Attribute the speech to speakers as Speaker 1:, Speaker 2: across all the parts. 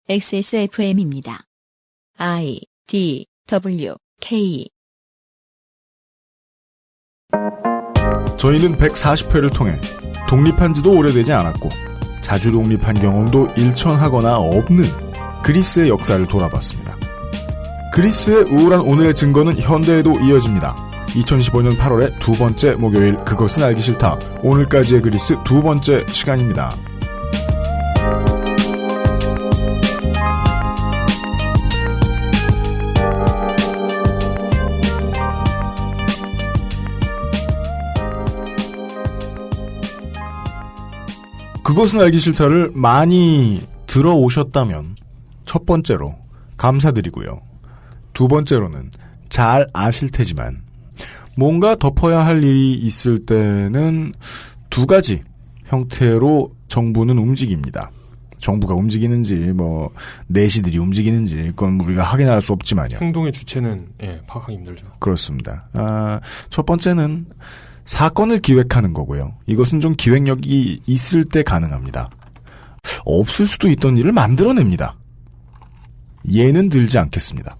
Speaker 1: XSFM입니다. I, D, W, K.
Speaker 2: 저희는 140회를 통해 독립한 지도 오래되지 않았고 자주 독립한 경험도 일천하거나 없는 그리스의 역사를 돌아봤습니다. 그리스의 우울한 오늘의 증거는 현대에도 이어집니다. 2015년 8월의 두 번째 목요일 그것은 알기 싫다. 오늘까지의 그리스 두 번째 시간입니다. 그것은 알기 싫다를 많이 들어오셨다면 첫 번째로 감사드리고요. 두 번째로는 잘 아실 테지만 뭔가 덮어야 할 일이 있을 때는 두 가지 형태로 정부는 움직입니다. 정부가 움직이는지 내시들이 움직이는지 그건 우리가 확인할 수 없지만요.
Speaker 3: 행동의 주체는 파악하기 힘들죠.
Speaker 2: 그렇습니다. 첫 번째는 사건을 기획하는 거고요. 이것은 좀 기획력이 있을 때 가능합니다. 없을 수도 있던 일을 만들어냅니다. 예는 들지 않겠습니다.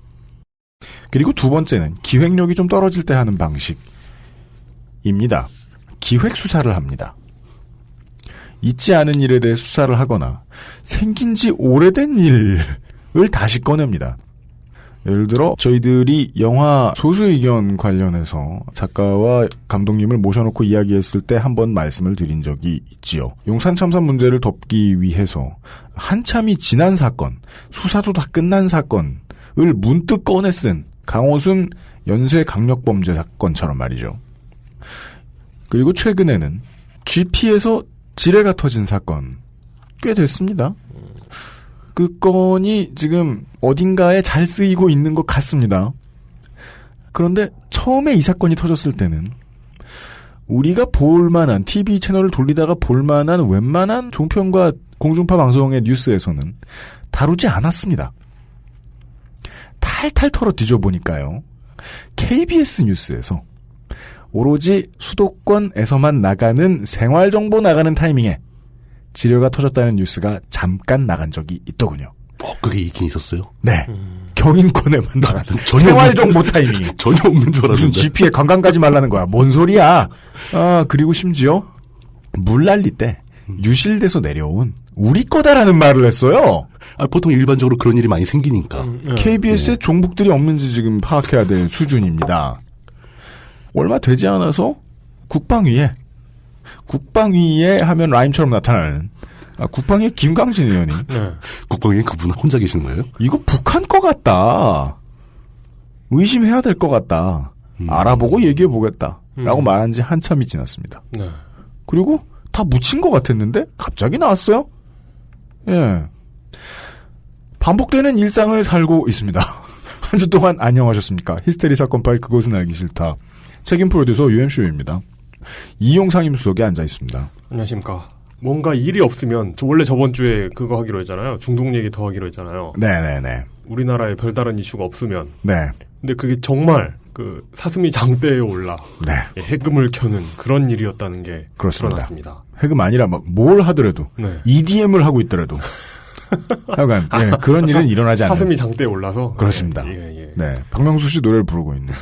Speaker 2: 그리고 두 번째는 기획력이 좀 떨어질 때 하는 방식입니다. 기획 수사를 합니다. 있지 않은 일에 대해 수사를 하거나 생긴 지 오래된 일을 다시 꺼냅니다. 예를 들어 저희들이 영화 소수의견 관련해서 작가와 감독님을 모셔놓고 이야기했을 때 한번 말씀을 드린 적이 있지요. 용산 참사 문제를 덮기 위해서 한참이 지난 사건, 수사도 다 끝난 사건을 문득 꺼내 쓴 강호순 연쇄 강력범죄 사건처럼 말이죠. 그리고 최근에는 GP에서 지뢰가 터진 사건 꽤 됐습니다. 그 건이 지금 어딘가에 잘 쓰이고 있는 것 같습니다. 그런데 처음에 이 사건이 터졌을 때는 우리가 볼만한 TV 채널을 돌리다가 볼만한 웬만한 종편과 공중파 방송의 뉴스에서는 다루지 않았습니다. 탈탈 털어 뒤져보니까요. KBS 뉴스에서 오로지 수도권에서만 나가는 생활정보 나가는 타이밍에 지뢰가 터졌다는 뉴스가 잠깐 나간 적이 있더군요.
Speaker 4: 그게 있긴 있었어요?
Speaker 2: 네. 경인권에만 나가는 생활정보 타이밍이.
Speaker 4: 전혀 없는 줄 알았는데.
Speaker 2: 무슨 GP에 관광 가지 말라는 거야. 뭔 소리야. 그리고 심지어 물난리 때 유실돼서 내려온 우리 거다라는 말을 했어요.
Speaker 4: 보통 일반적으로 그런 일이 많이 생기니까.
Speaker 2: KBS에 종북들이 없는지 지금 파악해야 될 수준입니다. 얼마 되지 않아서 국방위에 하면 라임처럼 나타나는 국방위의 김강진 의원이
Speaker 4: 국방위에 그분 혼자 계시는 거예요?
Speaker 2: 이거 북한 거 같다. 의심해야 될 것 같다. 알아보고 얘기해보겠다. 라고 말한 지 한참이 지났습니다.
Speaker 3: 네.
Speaker 2: 그리고 다 묻힌 것 같았는데 갑자기 나왔어요. 예. 반복되는 일상을 살고 있습니다. 한 주 동안 안녕하셨습니까? 히스테리 사건 파일 그것은 알기 싫다. 책임 프로듀서 UMC입니다. 이용 상임수석에 앉아 있습니다.
Speaker 3: 안녕하십니까. 뭔가 일이 없으면 원래 저번 주에 그거 하기로 했잖아요. 중동 얘기 더 하기로 했잖아요.
Speaker 2: 네네네.
Speaker 3: 우리나라에 별다른 이슈가 없으면.
Speaker 2: 네.
Speaker 3: 근데 그게 정말 사슴이 장대에 올라
Speaker 2: 네.
Speaker 3: 해금을 켜는 그런 일이었다는 게
Speaker 2: 그렇습니다.
Speaker 3: 드러났습니다.
Speaker 2: 해금 아니라 뭘 하더라도
Speaker 3: 네.
Speaker 2: EDM을 하고 있더라도 하여간 그런 일은 일어나지 않는.
Speaker 3: 사슴이 장대에 올라서.
Speaker 2: 그렇습니다.
Speaker 3: 예.
Speaker 2: 네. 박명수 씨 노래를 부르고 있는.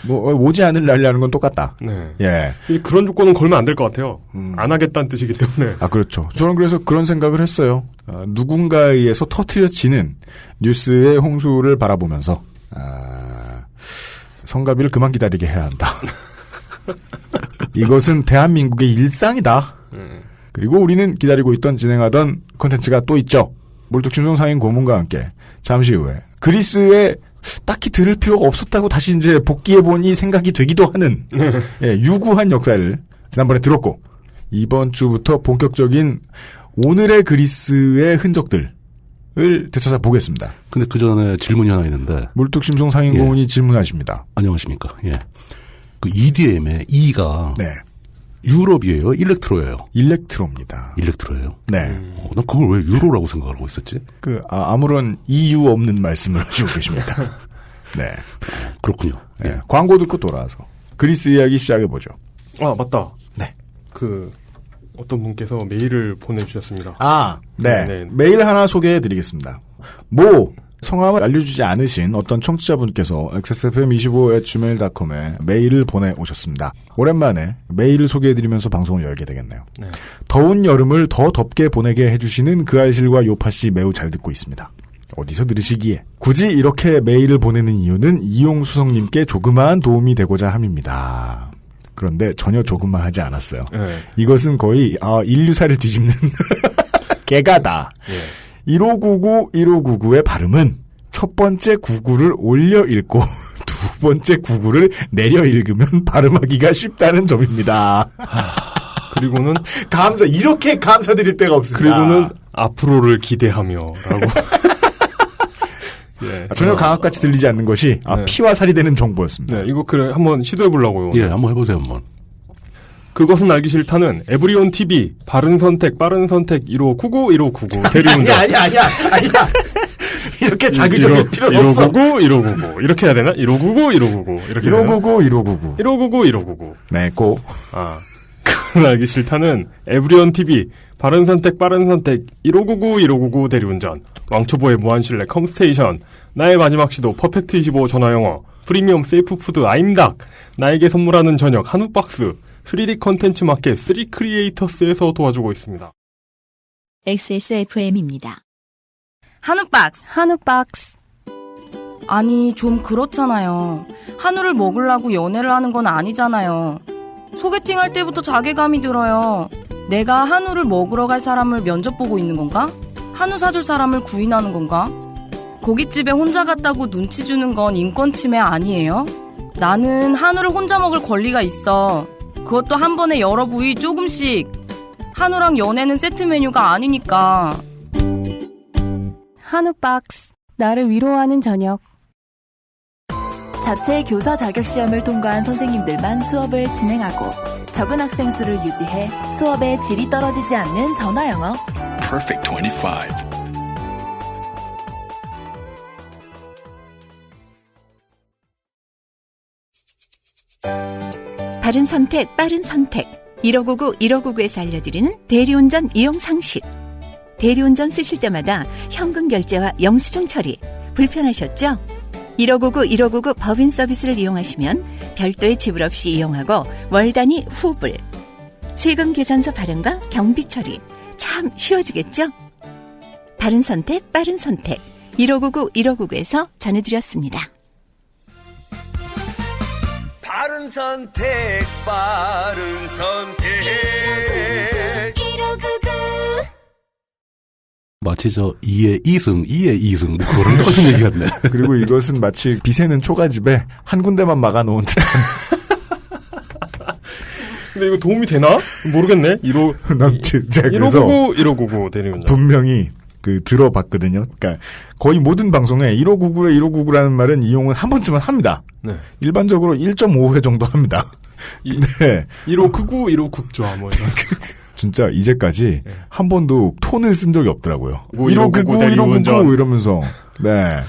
Speaker 2: 오지 않을 날이라는 건 똑같다.
Speaker 3: 네.
Speaker 2: 예.
Speaker 3: 그런 조건은 걸면 안 될 것 같아요. 안 하겠다는 뜻이기 때문에.
Speaker 2: 그렇죠. 저는 그래서 그런 생각을 했어요. 누군가에 의해서 터트려지는 뉴스의 홍수를 바라보면서, 성가비를 그만 기다리게 해야 한다. 이것은 대한민국의 일상이다. 그리고 우리는 기다리고 있던 진행하던 콘텐츠가 또 있죠. 몰뚝심송 상인 고문과 함께 잠시 후에 그리스에 딱히 들을 필요가 없었다고 다시 이제 복귀해보니 생각이 되기도 하는 유구한 역사를 지난번에 들었고 이번 주부터 본격적인 오늘의 그리스의 흔적들을 되찾아 보겠습니다.
Speaker 4: 근데 그 전에 질문이 하나 있는데
Speaker 2: 물뚝심송 상인고문이 질문하십니다.
Speaker 4: 안녕하십니까. 예. 그 EDM의 E가
Speaker 2: 네.
Speaker 4: 유럽이에요? 일렉트로예요?
Speaker 2: 일렉트로입니다.
Speaker 4: 일렉트로예요?
Speaker 2: 네.
Speaker 4: 난 그걸 왜 유로라고 생각하고 있었지?
Speaker 2: 아무런 이유 없는 말씀을 하시고 계십니다. 네.
Speaker 4: 그렇군요.
Speaker 2: 네. 광고 듣고 돌아와서 그리스 이야기 시작해보죠.
Speaker 3: 맞다.
Speaker 2: 네.
Speaker 3: 어떤 분께서 메일을 보내주셨습니다.
Speaker 2: 네.
Speaker 3: 네.
Speaker 2: 메일 하나 소개해드리겠습니다. 성함을 알려주지 않으신 어떤 청취자분께서 xsfm25@gmail.com에 메일을 보내오셨습니다. 오랜만에 메일을 소개해드리면서 방송을 열게 되겠네요.
Speaker 3: 네.
Speaker 2: 더운 여름을 더 덥게 보내게 해주시는 그 알실과 요파씨 매우 잘 듣고 있습니다. 어디서 들으시기에 굳이 이렇게 메일을 보내는 이유는 이용수성님께 조그마한 도움이 되고자 함입니다. 그런데 전혀 조그마하지 않았어요.
Speaker 3: 네.
Speaker 2: 이것은 거의 인류사를 뒤집는 개가다.
Speaker 3: 예.
Speaker 2: 1599의 발음은 첫 번째 구구를 올려 읽고 두 번째 구구를 내려 읽으면 발음하기가 쉽다는 점입니다.
Speaker 3: 그리고는
Speaker 2: 이렇게 감사드릴 데가 없습니다.
Speaker 3: 그리고는 앞으로를 기대하며라고. 예.
Speaker 2: 전혀 강압같이 들리지 않는 것이
Speaker 3: 네.
Speaker 2: 피와 살이 되는 정보였습니다.
Speaker 3: 네, 이거 한번 시도해보려고요.
Speaker 4: 예, 한번 해보세요, 한번.
Speaker 3: 그것은 알기 싫다는 에브리온 TV 바른 선택 빠른 선택 1599 1599 대리운전.
Speaker 2: 아니야. 이렇게 자기적일 필요는 없어.
Speaker 3: 1599 이렇게 해야 되나? 1599 1599 이렇게
Speaker 2: 1599. 네, 고.
Speaker 3: 그건 알기 싫다는 에브리온 TV 바른 선택 빠른 선택 1599 1599 대리운전 왕초보의 무한실내 컴스테이션 나의 마지막 시도 퍼펙트 25 전화영어 프리미엄 세이프 푸드 아임닭 나에게 선물하는 저녁 한우박스 3D 컨텐츠 마켓 3크리에이터스에서 도와주고 있습니다.
Speaker 1: XSFM입니다.
Speaker 5: 한우박스. 아니, 좀 그렇잖아요. 한우를 먹으려고 연애를 하는 건 아니잖아요. 소개팅 할 때부터 자괴감이 들어요. 내가 한우를 먹으러 갈 사람을 면접 보고 있는 건가? 한우 사줄 사람을 구인하는 건가? 고깃집에 혼자 갔다고 눈치 주는 건 인권 침해 아니에요? 나는 한우를 혼자 먹을 권리가 있어. 그것도 한 번에 여러 부위 조금씩. 한우랑 연애는 세트 메뉴가 아니니까.
Speaker 6: 한우박스. 나를 위로하는 저녁.
Speaker 7: 자체 교사 자격시험을 통과한 선생님들만 수업을 진행하고 적은 학생 수를 유지해 수업의 질이 떨어지지 않는 전화영어.
Speaker 8: Perfect 25.
Speaker 9: 바른 선택, 빠른 선택. 1599, 1599에서 알려드리는 대리운전 이용 상식. 대리운전 쓰실 때마다 현금 결제와 영수증 처리 불편하셨죠? 1599, 1599 법인 서비스를 이용하시면 별도의 지불 없이 이용하고 월 단위 후불. 세금 계산서 발행과 경비 처리 참 쉬워지겠죠? 바른 선택, 빠른 선택. 1599, 1599에서 전해드렸습니다.
Speaker 10: 바른 선택, 빠른 선택. 1599.
Speaker 4: 마치 2의 2승, 뭐 그런 똑같은 얘기 같네.
Speaker 2: 그리고 이것은 마치 비새는 초가집에 한 군데만 막아놓은 듯한.
Speaker 3: 근데 이거 도움이 되나? 모르겠네. 1599, 1599 대리운전.
Speaker 2: 분명히 들어봤거든요. 그러니까 거의 모든 방송에 1599에 1599라는 말은 이용을 한 번쯤은 합니다.
Speaker 3: 네.
Speaker 2: 일반적으로 1.5회 정도 합니다. 네.
Speaker 3: 1599, 1599 뭐 이런.
Speaker 2: 진짜 이제까지
Speaker 3: 네.
Speaker 2: 한 번도 톤을 쓴 적이 없더라고요.
Speaker 3: 뭐
Speaker 2: 1599, 1599 이러면서. 네.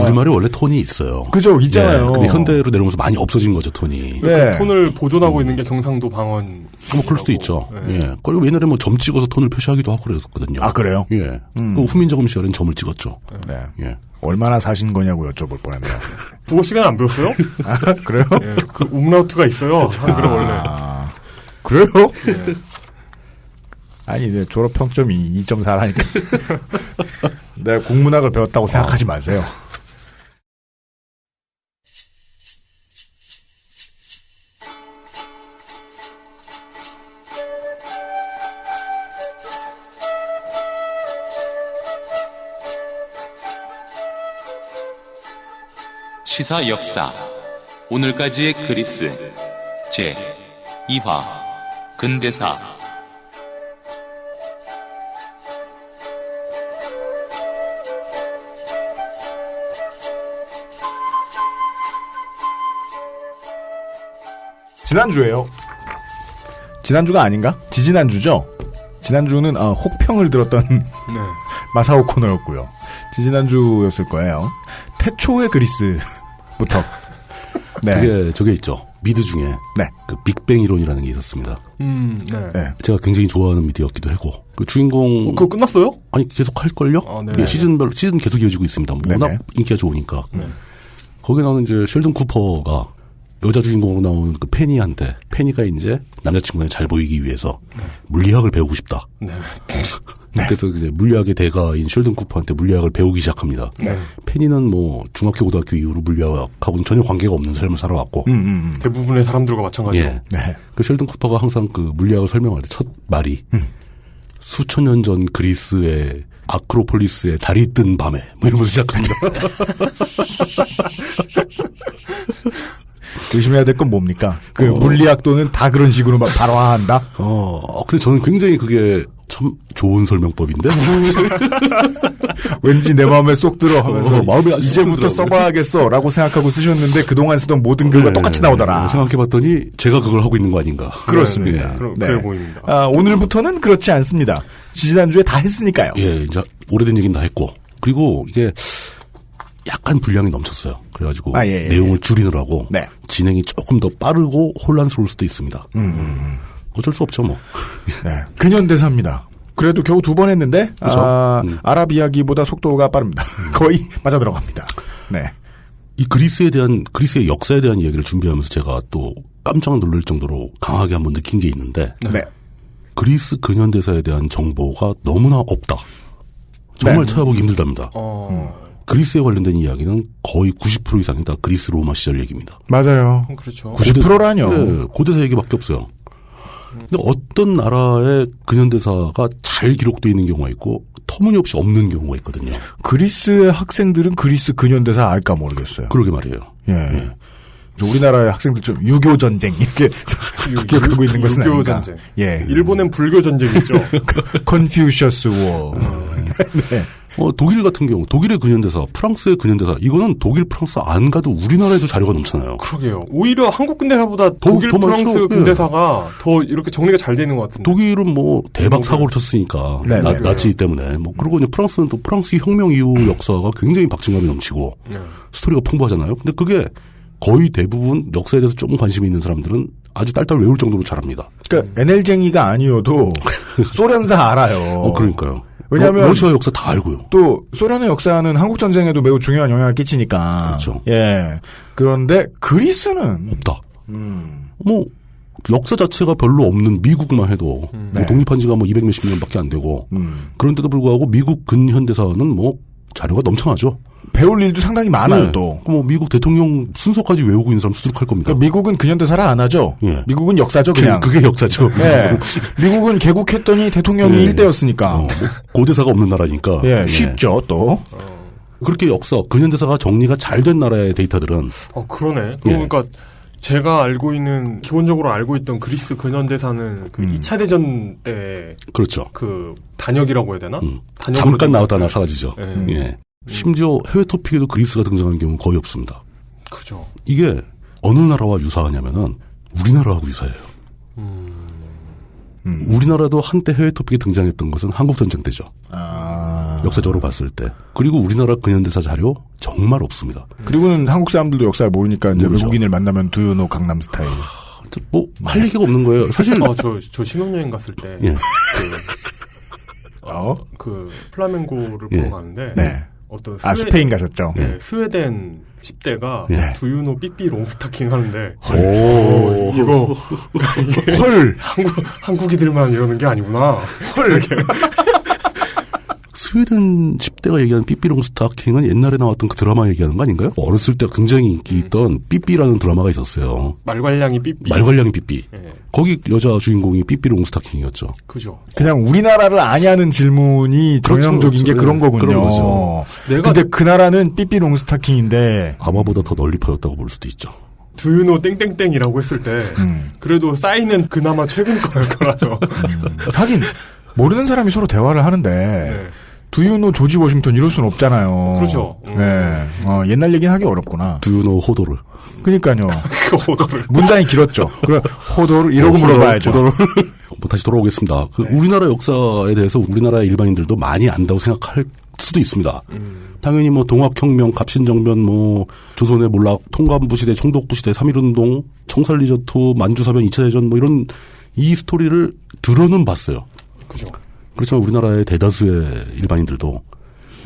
Speaker 4: 우리말에 원래 톤이 있어요.
Speaker 2: 그죠, 있잖아요.
Speaker 4: 예, 근데 현대로 내려오면서 많이 없어진 거죠, 톤이.
Speaker 2: 네.
Speaker 3: 그 톤을 보존하고 있는 게 경상도 방언.
Speaker 4: 뭐 그럴 수도 있죠.
Speaker 3: 네.
Speaker 4: 예. 그리고 옛날에 점 찍어서 톤을 표시하기도 하고 그랬었거든요.
Speaker 2: 아, 그래요?
Speaker 4: 예. 그 후민정음 시절엔 점을 찍었죠.
Speaker 2: 네.
Speaker 4: 예.
Speaker 2: 얼마나 사신 거냐고 여쭤볼 뻔했네요.
Speaker 3: 국어 시간 안 배웠어요?
Speaker 2: 아, 그래요?
Speaker 3: 예, 그 umlaut가 있어요. 한글은 원래.
Speaker 2: 그래요?
Speaker 3: 예.
Speaker 2: 아니, 내 졸업 평점이 2.4라니까. 내가 국문학을 배웠다고 생각하지 마세요.
Speaker 11: 시사 역사 오늘까지의 그리스 제 2화 근대사
Speaker 2: 지난주에요. 지난주가 아닌가? 지지난주죠? 지난주는 혹평을 들었던
Speaker 3: 네.
Speaker 2: 마사오 코너였고요. 지지난주였을 거예요. 태초의 그리스부터. 네.
Speaker 4: 그게 저게 있죠. 미드 중에
Speaker 2: 네.
Speaker 4: 그 빅뱅 이론이라는 게 있었습니다.
Speaker 3: 네.
Speaker 4: 제가 굉장히 좋아하는 미드였기도 하고 그 주인공
Speaker 3: 그거 끝났어요?
Speaker 4: 아니 계속 할 걸요? 예, 시즌 계속 이어지고 있습니다. 워낙 인기가 좋으니까. 거기에 나오는 이제 셸든 쿠퍼가 여자 주인공으로 나오는 그 페니한테 페니가 이제 남자친구한테 잘 보이기 위해서 물리학을 배우고 싶다. 그래서 이제 물리학의 대가인 셸든 쿠퍼한테 물리학을 배우기 시작합니다. 페니는 뭐 중학교 고등학교 이후로 물리학하고는 전혀 관계가 없는 삶을 살아왔고
Speaker 3: 대부분의 사람들과 마찬가지로.
Speaker 4: 예. 그 셸든 쿠퍼가 항상 그 물리학을 설명할 때 첫 말이 수천 년 전 그리스의 아크로폴리스의 달이 뜬 밤에 뭐 이러면서 시작합니다.
Speaker 2: 조심해야 될 건 뭡니까? 그 물리학도는 다 그런 식으로 막 발화한다?
Speaker 4: 근데 저는 굉장히 그게 참 좋은 설명법인데?
Speaker 2: 왠지 내 마음에 쏙 들어 하면서
Speaker 4: 마음에
Speaker 2: 이제부터 써봐야겠어 라고 생각하고 쓰셨는데 그동안 쓰던 모든 글과 똑같이 나오더라.
Speaker 4: 생각해봤더니 제가 그걸 하고 있는 거 아닌가.
Speaker 2: 그렇습니다.
Speaker 3: 그래 보입니다.
Speaker 2: 오늘부터는 그렇지 않습니다. 지지난주에 다 했으니까요.
Speaker 4: 예, 이제 오래된 얘기는 다 했고. 그리고 이게 약간 분량이 넘쳤어요. 그래가지고 내용을 줄이느라고 진행이 조금 더 빠르고 혼란스러울 수도 있습니다. 어쩔 수 없죠 뭐.
Speaker 2: 근현대사입니다. 그래도 겨우 2번 했는데 아랍 이야기보다 속도가 빠릅니다. 거의 맞아 들어갑니다. 네.
Speaker 4: 이 그리스의 역사에 대한 이야기를 준비하면서 제가 또 깜짝 놀랄 정도로 강하게 한번 느낀 게 있는데 그리스 근현대사에 대한 정보가 너무나 없다. 정말 찾아보기 힘들답니다. 그리스에 관련된 이야기는 거의 90% 이상이 다 그리스 로마 시절 얘기입니다.
Speaker 2: 맞아요.
Speaker 3: 그렇죠.
Speaker 2: 90%라뇨.
Speaker 4: 네, 고대사 얘기밖에 없어요. 근데 어떤 나라의 근현대사가 잘 기록되어 있는 경우가 있고 터무니없이 없는 경우가 있거든요.
Speaker 2: 그리스의 학생들은 그리스 근현대사 알까 모르겠어요.
Speaker 4: 그러게 말이에요.
Speaker 2: 예. 우리나라의 학생들 좀 유교 전쟁 이렇게 기억하고 있는 것은
Speaker 3: 유교
Speaker 2: 아닌가.
Speaker 3: 전쟁.
Speaker 2: 예.
Speaker 3: 일본엔 불교 전쟁이죠.
Speaker 2: 컨퓨셔스 워.
Speaker 3: 네.
Speaker 4: 독일 같은 경우, 독일의 근현대사, 프랑스의 근현대사, 이거는 독일, 프랑스 안 가도 우리나라에도 자료가 넘잖아요.
Speaker 3: 그러게요. 오히려 한국 근대사보다 독일, 프랑스
Speaker 4: 많죠.
Speaker 3: 근대사가 더 이렇게 정리가 잘 되는 것 같은데.
Speaker 4: 독일은 뭐 대박 사고를 쳤으니까 나치 때문에. 뭐 그리고 이제 프랑스는 또 프랑스 혁명 이후 역사가 굉장히 박진감이 넘치고 스토리가 풍부하잖아요. 근데 그게 거의 대부분 역사에 대해서 조금 관심이 있는 사람들은 아주 딸딸 외울 정도로 잘합니다.
Speaker 2: 그러니까 NL쟁이가 아니어도 소련사 알아요.
Speaker 4: 그러니까요.
Speaker 2: 왜냐하면
Speaker 4: 러시아 역사 다 알고요.
Speaker 2: 또 소련의 역사는 한국 전쟁에도 매우 중요한 영향을 끼치니까.
Speaker 4: 그렇죠.
Speaker 2: 예. 그런데 그리스는
Speaker 4: 없다. 뭐 역사 자체가 별로 없는 미국만 해도 뭐 독립한 지가 뭐 200몇십 년밖에 안 되고 그런데도 불구하고 미국 근현대사는 뭐 자료가 넘쳐나죠.
Speaker 2: 배울 일도 상당히 많아요. 또.
Speaker 4: 뭐 미국 대통령 순서까지 외우고 있는 사람 수두룩할 겁니다.
Speaker 2: 그러니까 미국은 근현대사를 안 하죠. 미국은 역사죠, 그냥.
Speaker 4: 그게 역사죠.
Speaker 2: 예. 미국은 개국했더니 대통령이 일대였으니까.
Speaker 4: 뭐 고대사가 없는 나라니까.
Speaker 2: 쉽죠, 또.
Speaker 4: 그렇게 역사, 근현대사가 정리가 잘 된 나라의 데이터들은.
Speaker 3: 그러네. 그러니까 제가 알고 있는, 기본적으로 알고 있던 그리스 근현대사는 그 2차 대전 때.
Speaker 4: 그렇죠.
Speaker 3: 그 단역이라고 해야 되나?
Speaker 4: 잠깐 나왔다가 사라지죠. 예. 심지어 해외 토픽에도 그리스가 등장하는 경우는 거의 없습니다.
Speaker 3: 그죠.
Speaker 4: 이게 어느 나라와 유사하냐면은 우리나라하고 유사해요. 우리나라도 한때 해외 토픽에 등장했던 것은 한국전쟁 때죠. 역사적으로 봤을 때. 그리고 우리나라 근현대사 자료 정말 없습니다.
Speaker 2: 그리고는 한국 사람들도 역사를 모르니까 이제 외국인을 만나면 두유노 강남 스타일.
Speaker 4: 뭐 할 얘기가 없는 거예요. 사실
Speaker 3: 저 신혼여행 갔을 때 그 플라멩고를 보러 가는데 어떤
Speaker 2: 스페인 가셨죠?
Speaker 3: 스웨덴 10대가 두유노 삐삐 롱스타킹 하는데
Speaker 2: 이거
Speaker 3: 헐 한국이들만 이러는 게 아니구나. 헐
Speaker 4: 스웨덴 10대가 얘기하는 삐삐롱 스타킹은 옛날에 나왔던 그 드라마 얘기하는 거 아닌가요? 어렸을 때 굉장히 인기 있던 삐삐라는 드라마가 있었어요.
Speaker 3: 말괄량이 삐삐.
Speaker 4: 말괄량이 삐삐. 거기 여자 주인공이 삐삐롱 스타킹이었죠.
Speaker 3: 그죠.
Speaker 2: 그냥 우리나라를 아냐는 질문이 전형적인 게 그런 거군요.
Speaker 4: 그런 거죠.
Speaker 2: 근데 그 나라는 삐삐롱 스타킹인데
Speaker 4: 아마보다 더 널리 퍼졌다고 볼 수도 있죠.
Speaker 3: 두유노 땡땡땡이라고 했을 때 그래도 싸이는 그나마 최근 거라서
Speaker 2: 하긴 모르는 사람이 서로 대화를 하는데 두유노 조지 워싱턴 이럴 수는 없잖아요.
Speaker 3: 그렇죠.
Speaker 2: 네. 옛날 얘기는 하기 어렵구나.
Speaker 4: 두유노 호도를.
Speaker 2: 그러니까요.
Speaker 3: 그 호도를.
Speaker 2: 문장이 길었죠. 그럼 호도를 이러고 물어봐야죠.
Speaker 4: 호도를. 뭐 다시 돌아오겠습니다. 우리나라 역사에 대해서 우리나라 일반인들도 많이 안다고 생각할 수도 있습니다. 당연히 뭐 동학혁명, 갑신정변, 뭐 조선의 몰락, 통감부 시대, 총독부 시대, 3.1운동, 청산리전투, 만주사변, 2차 대전 뭐 이런 이 스토리를 들어는 봤어요.
Speaker 3: 그죠.
Speaker 4: 그렇지만 우리나라의 대다수의 일반인들도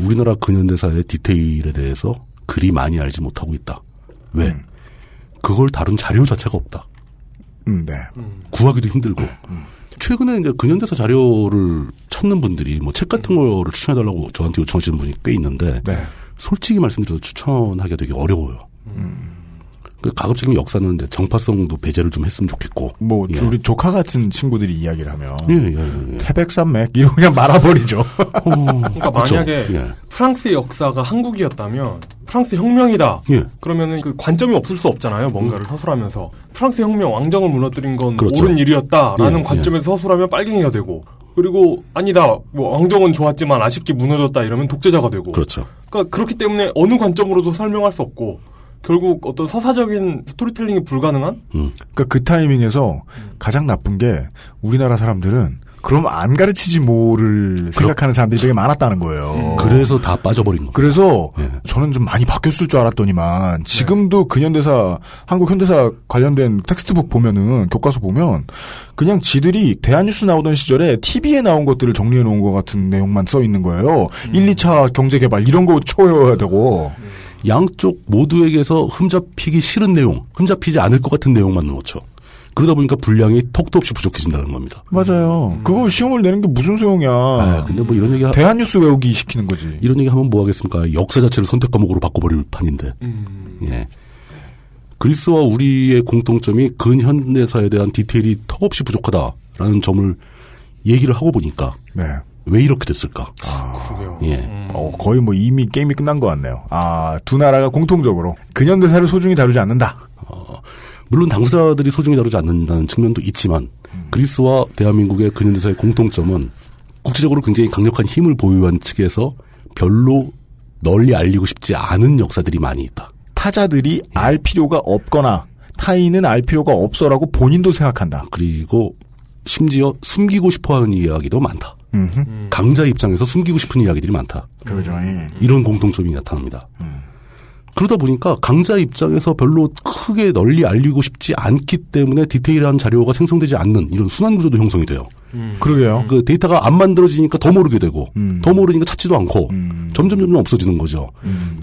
Speaker 4: 우리나라 근현대사의 디테일에 대해서 그리 많이 알지 못하고 있다. 왜? 그걸 다룬 자료 자체가 없다.
Speaker 2: 네.
Speaker 4: 구하기도 힘들고. 최근에 이제 근현대사 자료를 찾는 분들이 뭐 책 같은 거를 추천해달라고 저한테 요청하시는 분이 꽤 있는데,
Speaker 2: 네.
Speaker 4: 솔직히 말씀드려서 추천하기가 되게 어려워요. 가급적이면 역사는 이제 정파성도 배제를 좀 했으면 좋겠고.
Speaker 2: 뭐,
Speaker 4: 예.
Speaker 2: 우리 조카 같은 친구들이 이야기를 하면.
Speaker 4: 예.
Speaker 2: 태백산맥, 이런 그냥 말아버리죠.
Speaker 3: 그러니까
Speaker 4: 그쵸.
Speaker 3: 만약에
Speaker 4: 예.
Speaker 3: 프랑스의 역사가 한국이었다면 프랑스 혁명이다.
Speaker 4: 예.
Speaker 3: 그러면은 그 관점이 없을 수 없잖아요. 뭔가를 서술하면서 프랑스 혁명 왕정을 무너뜨린 건
Speaker 4: 그렇죠.
Speaker 3: 옳은 일이었다라는
Speaker 4: 예,
Speaker 3: 관점에서 서술하면 빨갱이가 되고, 그리고 아니다. 뭐 왕정은 좋았지만 아쉽게 무너졌다 이러면 독재자가 되고.
Speaker 4: 그렇죠.
Speaker 3: 그러니까 그렇기 때문에 어느 관점으로도 설명할 수 없고 결국 어떤 서사적인 스토리텔링이 불가능한?
Speaker 2: 그러니까 그 타이밍에서 가장 나쁜 게 우리나라 사람들은 그럼 안 가르치지 뭐를 생각하는 사람들이 되게 많았다는 거예요.
Speaker 4: 그래서 다 빠져버린 거.
Speaker 2: 그래서
Speaker 4: 예.
Speaker 2: 저는 좀 많이 바뀌었을 줄 알았더니만 지금도 근현대사, 한국 현대사 관련된 텍스트북 보면은 교과서 보면 그냥 지들이 대한뉴스 나오던 시절에 TV에 나온 것들을 정리해 놓은 것 같은 내용만 써 있는 거예요. 1, 2차 경제개발 이런 거 채워야 되고.
Speaker 4: 양쪽 모두에게서 흠잡히기 싫은 내용, 흠잡히지 않을 것 같은 내용만 넣죠. 그러다 보니까 분량이 턱도 없이 부족해진다는 겁니다.
Speaker 2: 맞아요. 그거 시험을 내는 게 무슨 소용이야.
Speaker 4: 근데 뭐 이런 얘기
Speaker 2: 대한뉴스 외우기 시키는 거지.
Speaker 4: 이런 얘기 하면 뭐 하겠습니까? 역사 자체를 선택 과목으로 바꿔버릴 판인데. 예. 그리스와 우리의 공통점이 근현대사에 대한 디테일이 턱없이 부족하다라는 점을 얘기를 하고 보니까
Speaker 2: 네.
Speaker 4: 왜 이렇게 됐을까?
Speaker 3: 그러게요.
Speaker 4: 예.
Speaker 2: 거의 뭐 이미 게임이 끝난 것 같네요. 두 나라가 공통적으로 근현대사를 소중히 다루지 않는다.
Speaker 4: 물론 당사자들이 소중히 다루지 않는다는 측면도 있지만 그리스와 대한민국의 근현대사의 공통점은 국제적으로 굉장히 강력한 힘을 보유한 측에서 별로 널리 알리고 싶지 않은 역사들이 많이 있다.
Speaker 2: 타자들이 알 필요가 없거나 타인은 알 필요가 없어라고 본인도 생각한다.
Speaker 4: 그리고 심지어 숨기고 싶어하는 이야기도 많다. 강자 입장에서 숨기고 싶은 이야기들이 많다.
Speaker 2: 그러죠.
Speaker 4: 이런 공통점이 나타납니다. 그러다 보니까 강자 입장에서 별로 크게 널리 알리고 싶지 않기 때문에 디테일한 자료가 생성되지 않는 이런 순환 구조도 형성이 돼요.
Speaker 2: 그러게요.
Speaker 4: 그 데이터가 안 만들어지니까 더 모르게 되고, 더 모르니까 찾지도 않고, 점점 없어지는 거죠.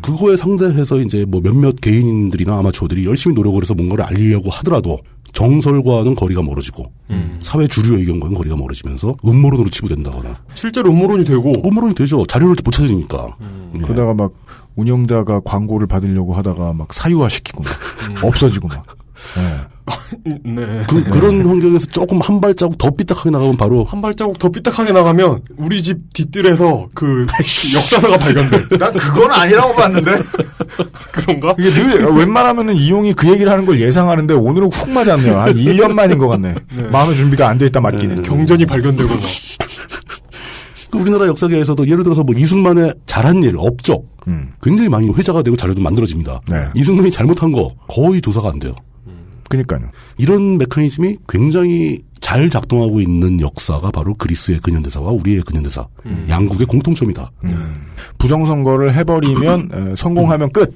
Speaker 4: 그거에 상대해서 이제 뭐 몇몇 개인들이나 아마추어들이 열심히 노력을 해서 뭔가를 알리려고 하더라도 정설과는 거리가 멀어지고, 사회 주류 의견과는 거리가 멀어지면서 음모론으로 치부된다거나.
Speaker 3: 실제로 음모론이 되고.
Speaker 4: 음모론이 되죠. 자료를 못 찾으니까.
Speaker 2: 그러다가 막 운영자가 광고를 받으려고 하다가 막 사유화시키고 막 없어지고 막.
Speaker 3: 네.
Speaker 4: 그런 환경에서 조금 한 발자국 더 삐딱하게 나가면 바로
Speaker 3: 한 발자국 더 삐딱하게 나가면 우리 집 뒷뜰에서 그 역사서가 발견돼.
Speaker 2: 난 그건 아니라고 봤는데.
Speaker 3: 그런가?
Speaker 2: 이게 늘 웬만하면은 이용이 그 얘기를 하는 걸 예상하는데 오늘은 훅 맞았네요. 한 1년 만인 것 같네. 마음의 준비가 안 돼 있다 맞기는.
Speaker 3: 경전이 발견되고 막.
Speaker 4: 우리나라 역사계에서도 예를 들어서 뭐 이승만의 잘한 일, 업적 굉장히 많이 회자가 되고 자료도 만들어집니다.
Speaker 2: 네.
Speaker 4: 이승만이 잘못한 거 거의 조사가 안 돼요.
Speaker 2: 그러니까요.
Speaker 4: 이런 메커니즘이 굉장히 잘 작동하고 있는 역사가 바로 그리스의 근현대사와 우리의 근현대사 양국의 공통점이다.
Speaker 2: 부정선거를 해버리면 성공하면 끝.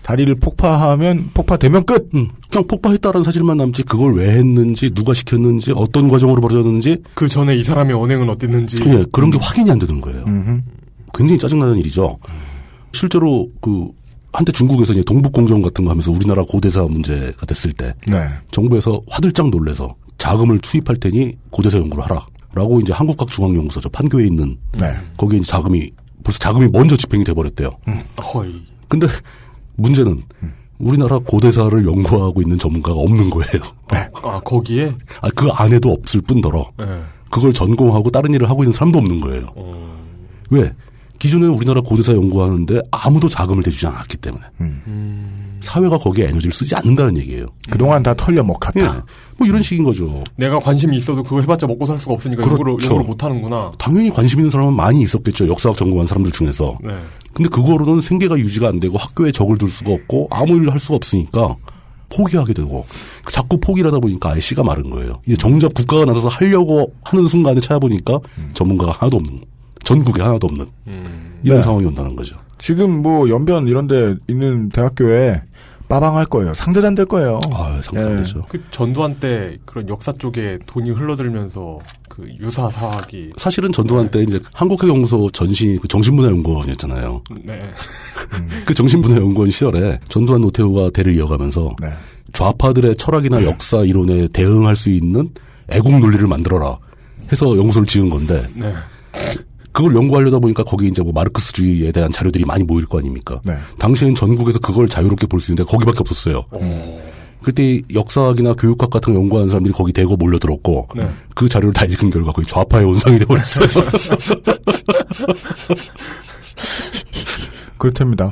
Speaker 2: 다리를 폭파되면 끝.
Speaker 4: 그냥 폭파했다라는 사실만 남지 그걸 왜 했는지 누가 시켰는지 어떤 과정으로 벌어졌는지
Speaker 3: 그 전에 이 사람의 언행은 어땠는지
Speaker 4: 예, 그런 게 확인이 안 되는 거예요. 굉장히 짜증나는 일이죠. 실제로 한때 중국에서 이제 동북공정 같은 거 하면서 우리나라 고대사 문제가 됐을 때 정부에서 화들짝 놀래서 자금을 투입할 테니 고대사 연구를 하라라고 이제 한국학중앙연구소 저 판교에 있는 거기에 이제 벌써 자금이 먼저 집행이 돼버렸대요. 근데 문제는 우리나라 고대사를 연구하고 있는 전문가가 없는 거예요.
Speaker 3: 거기에?
Speaker 4: 그 안에도 없을 뿐더러 그걸 전공하고 다른 일을 하고 있는 사람도 없는 거예요. 왜? 기존에는 우리나라 고대사 연구하는데 아무도 자금을 대주지 않았기 때문에 사회가 거기에 에너지를 쓰지 않는다는 얘기예요.
Speaker 2: 그동안 다 털려 먹었다.
Speaker 4: 예. 뭐 이런 식인 거죠.
Speaker 3: 내가 관심이 있어도 그거 해봤자 먹고 살 수가 없으니까
Speaker 4: 그렇죠.
Speaker 3: 요구를 못하는구나.
Speaker 4: 당연히 관심 있는 사람은 많이 있었겠죠. 역사학 전공한 사람들 중에서.
Speaker 3: 네.
Speaker 4: 근데 그거로는 생계가 유지가 안 되고 학교에 적을 둘 수가 없고 아무 일을 할 수가 없으니까 포기하게 되고 자꾸 포기를 하다 보니까 아예 씨가 마른 거예요. 이제 정작 국가가 나서서 하려고 하는 순간에 찾아보니까 전문가가 하나도 없는, 전국에 하나도 없는 이런 상황이 온다는 거죠.
Speaker 2: 지금 뭐 연변 이런 데 있는 대학교에 빠방할 거예요. 상대도 안 될 거예요.
Speaker 4: 아, 상대 안 되죠.
Speaker 3: 그 전두환 때 그런 역사 쪽에 돈이 흘러들면서 그 유사 사학이
Speaker 4: 사실은 전두환 때 이제 한국학연구소 전신 그 정신문화연구원이었잖아요.
Speaker 3: 네.
Speaker 4: 그 정신문화연구원 시절에 전두환 노태우가 대를 이어가면서
Speaker 2: 네.
Speaker 4: 좌파들의 철학이나 역사 이론에 대응할 수 있는 애국 논리를 만들어라 해서 연구소를 지은 건데
Speaker 3: 네.
Speaker 4: 그걸 연구하려다 보니까 거기 이제 뭐 마르크스주의에 대한 자료들이 많이 모일 거 아닙니까?
Speaker 2: 네.
Speaker 4: 당시에는 전국에서 그걸 자유롭게 볼 수 있는데 거기밖에 없었어요. 그때 역사학이나 교육학 같은 거 연구하는 사람들이 거기 대거 몰려들었고
Speaker 3: 네.
Speaker 4: 그 자료를 다 읽은 결과 거의 좌파의 온상이 되어버렸어요.
Speaker 2: 그렇답니다.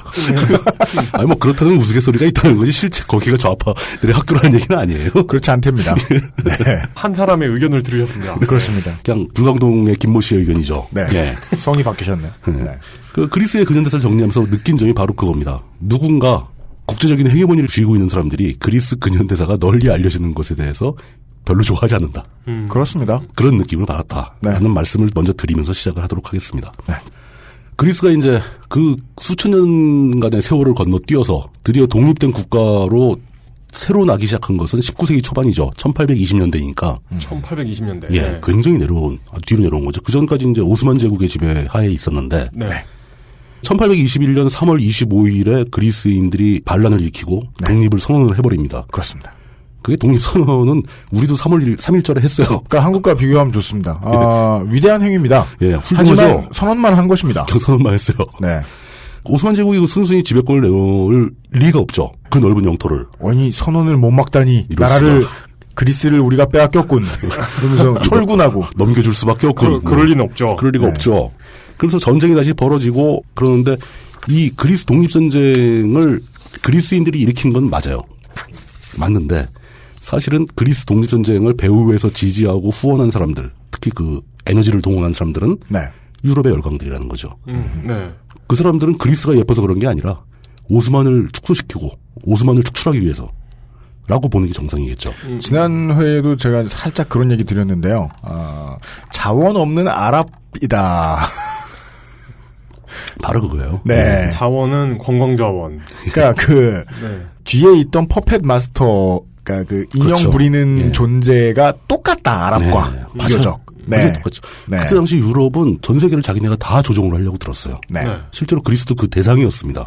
Speaker 4: 아니 뭐 그렇다는 우스갯소리가 있다는 거지 실제 거기가 좌파들의 학교라는 얘기는 아니에요.
Speaker 2: 그렇지 않답니다. 네.
Speaker 3: 한 사람의 의견을 들으셨습니다.
Speaker 2: 그렇습니다.
Speaker 4: 그냥 불광동의 김모 씨의 의견이죠.
Speaker 2: 네.
Speaker 4: 예.
Speaker 2: 성이 바뀌셨네. 네.
Speaker 4: 그 그리스의 근현대사를 정리하면서 느낀 점이 바로 그겁니다. 누군가 국제적인 헤게모니를 쥐고 있는 사람들이 그리스 근현대사가 널리 알려지는 것에 대해서 별로 좋아하지 않는다.
Speaker 2: 그렇습니다.
Speaker 4: 그런 느낌을 받았다라는
Speaker 2: 네.
Speaker 4: 말씀을 먼저 드리면서 시작을 하도록 하겠습니다.
Speaker 2: 네.
Speaker 4: 그리스가 이제 그 수천 년간의 세월을 건너뛰어서 드디어 독립된 국가로 새로 나기 시작한 것은 19세기 초반이죠. 1820년대니까.
Speaker 3: 1820년대.
Speaker 4: 예,
Speaker 3: 네.
Speaker 4: 굉장히 뒤로 내려온 거죠. 그 전까지 이제 오스만 제국의 지배하에 있었는데.
Speaker 3: 네.
Speaker 4: 1821년 3월 25일에 그리스인들이 반란을 일으키고 독립을 선언을 해버립니다.
Speaker 2: 그렇습니다.
Speaker 4: 그게 독립선언은 우리도 3월 3일절에 했어요.
Speaker 2: 그러니까 한국과 비교하면 좋습니다. 위대한 행위입니다.
Speaker 4: 예,
Speaker 2: 하지만
Speaker 4: 훌륭하죠.
Speaker 2: 선언만 한 것입니다.
Speaker 4: 선언만 했어요.
Speaker 2: 네.
Speaker 4: 오스만 제국이 순순히 지배권을 내놓을 리가 없죠. 그 넓은 영토를.
Speaker 2: 아니 선언을 못 막다니
Speaker 4: 이럴
Speaker 2: 나라를
Speaker 4: 수가.
Speaker 2: 그리스를 우리가 빼앗겼군. 그러면서 철군하고
Speaker 4: 넘겨줄 수밖에 없고.
Speaker 3: 그럴 리는 없죠.
Speaker 4: 그럴 리가
Speaker 2: 네.
Speaker 4: 없죠. 그래서 전쟁이 다시 벌어지고 그러는데 이 그리스 독립전쟁을 그리스인들이 일으킨 건 맞아요. 맞는데 사실은 그리스 독립전쟁을 배후에서 지지하고 후원한 사람들, 특히 그 에너지를 동원한 사람들은
Speaker 2: 네.
Speaker 4: 유럽의 열강들이라는 거죠.
Speaker 3: 네.
Speaker 4: 그 사람들은 그리스가 예뻐서 그런 게 아니라 오스만을 축소시키고 오스만을 축출하기 위해서라고 보는 게 정상이겠죠.
Speaker 2: 지난 회에도 제가 살짝 그런 얘기 드렸는데요. 자원 없는 아랍이다.
Speaker 4: 바로 그거예요.
Speaker 2: 네.
Speaker 3: 자원은 관광자원.
Speaker 2: 그러니까
Speaker 3: 네.
Speaker 2: 뒤에 있던 퍼펫 마스터, 그러니까 그 인형
Speaker 4: 그렇죠.
Speaker 2: 부리는
Speaker 4: 예.
Speaker 2: 존재가 똑같다, 아랍과.
Speaker 4: 네.
Speaker 2: 비교적.
Speaker 4: 네.
Speaker 2: 네.
Speaker 4: 똑같죠.
Speaker 2: 네.
Speaker 4: 그때 당시 유럽은 전 세계를 자기네가 다 조종을 하려고 들었어요.
Speaker 2: 네.
Speaker 3: 네.
Speaker 4: 실제로 그리스도 그 대상이었습니다.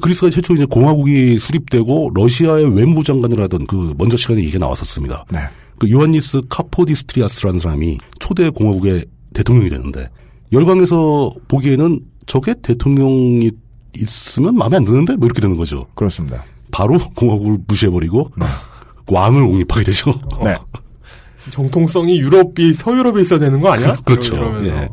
Speaker 4: 그리스가 최초 이제 공화국이 수립되고 러시아의 외무부 장관을 하던 그 먼저 시간에 얘기가 나왔었습니다.
Speaker 2: 네.
Speaker 4: 그 요한니스 카포디스트리아스라는 사람이 초대 공화국의 대통령이 되는데 열강에서 보기에는 저게 대통령이 있으면 마음에 안 드는데 뭐 이렇게 되는 거죠.
Speaker 2: 그렇습니다.
Speaker 4: 바로 공화국을 무시해버리고 왕을 옹립하게 되죠.
Speaker 2: 네.
Speaker 3: 정통성이 유럽이 서유럽에 있어야 되는 거 아니야?
Speaker 4: 그렇죠.
Speaker 3: 이러면서.
Speaker 4: 예.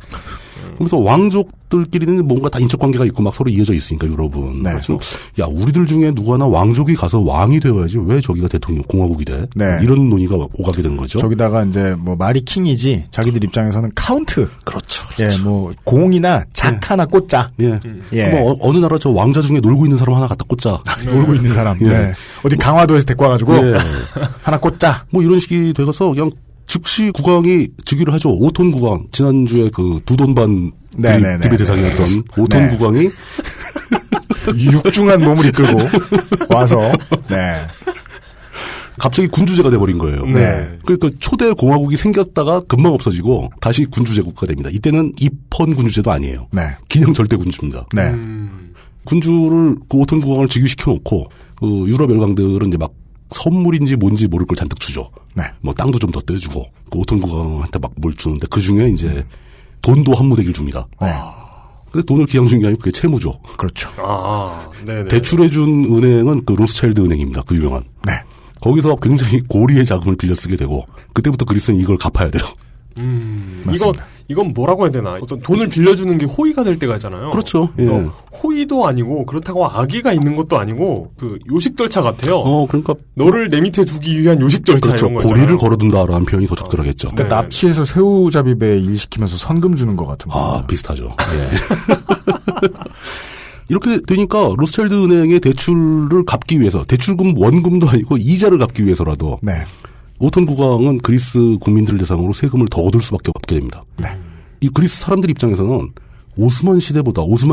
Speaker 4: 그래서 왕족들끼리는 뭔가 다 인적 관계가 있고 막 서로 이어져 있으니까 유럽은.
Speaker 2: 네.
Speaker 4: 그래서 야 우리들 중에 누구 하나 왕족이 가서 왕이 되어야지 왜 저기가 대통령 공화국이 돼?
Speaker 2: 네.
Speaker 4: 이런 논의가 오가게 된 거죠.
Speaker 2: 저기다가 이제 뭐 말이 킹이지 자기들 입장에서는 카운트.
Speaker 4: 그렇죠.
Speaker 2: 예, 뭐 공이나 작 하나 꽂자.
Speaker 4: 예.
Speaker 2: 예.
Speaker 4: 뭐 어느 나라 저 왕자 중에 놀고 있는 사람 하나 갖다 꽂자.
Speaker 2: 놀고 있는 사람.
Speaker 4: 예.
Speaker 2: 네. 어디 강화도에서 데리고 와가지고
Speaker 4: 예.
Speaker 2: 하나 꽂자.
Speaker 4: 뭐 이런 식이 돼서 그냥 즉시 국왕이 즉위를 하죠. 5톤 국왕. 지난주에 그 두 돈 반 딥의 대상이었던 5톤
Speaker 2: 네.
Speaker 4: 국왕이
Speaker 2: 육중한 몸을 이끌고 와서 네.
Speaker 4: 갑자기 군주제가 돼버린 거예요.
Speaker 2: 네.
Speaker 4: 그러니까 초대 공화국이 생겼다가 금방 없어지고 다시 군주제국가 됩니다. 이때는 입헌 군주제도 아니에요.
Speaker 2: 네.
Speaker 4: 기념 절대 군주입니다.
Speaker 2: 네.
Speaker 4: 군주를 그 5톤 국왕을 즉위시켜 놓고 그 유럽 열강들은 이제 막 선물인지 뭔지 모를 걸 잔뜩 주죠.
Speaker 2: 네.
Speaker 4: 뭐 땅도 좀 더 떼주고 그 5톤 국왕한테 막 뭘 주는데 그 중에 이제 돈도 한 무대기를 줍니다.
Speaker 2: 네.
Speaker 4: 근데 돈을 기양 주는 게 아니고 그게 채무죠.
Speaker 2: 그렇죠.
Speaker 3: 네네.
Speaker 4: 대출해준 은행은 그 로스차일드 은행입니다. 그 유명한.
Speaker 2: 네.
Speaker 4: 거기서 굉장히 고리의 자금을 빌려 쓰게 되고 그때부터 그리스는 이걸 갚아야 돼요.
Speaker 3: 이거 이건 뭐라고 해야 되나? 어떤 돈을 빌려주는 게 호의가 될 때가 있잖아요.
Speaker 4: 그렇죠. 예.
Speaker 3: 호의도 아니고 그렇다고 악의가 있는 것도 아니고 그 요식 절차 같아요.
Speaker 4: 그러니까
Speaker 3: 너를 내 밑에 두기 위한 요식 절차
Speaker 4: 그렇죠.
Speaker 3: 이런 거
Speaker 4: 고리를 걸어둔다라는 표현이 더 적절하겠죠.
Speaker 2: 그러니까 납치해서 새우잡이배 일 시키면서 선금 주는 것 같은 거.
Speaker 4: 비슷하죠. 예. 이렇게 되니까 로스차일드 은행의 대출을 갚기 위해서 대출금 원금도 아니고 이자를 갚기 위해서라도
Speaker 2: 네.
Speaker 4: 오톤 국왕은 그리스 국민들을 대상으로 세금을 더 얻을 수밖에 없게 됩니다.
Speaker 2: 네.
Speaker 4: 이 그리스 사람들 입장에서는 오스만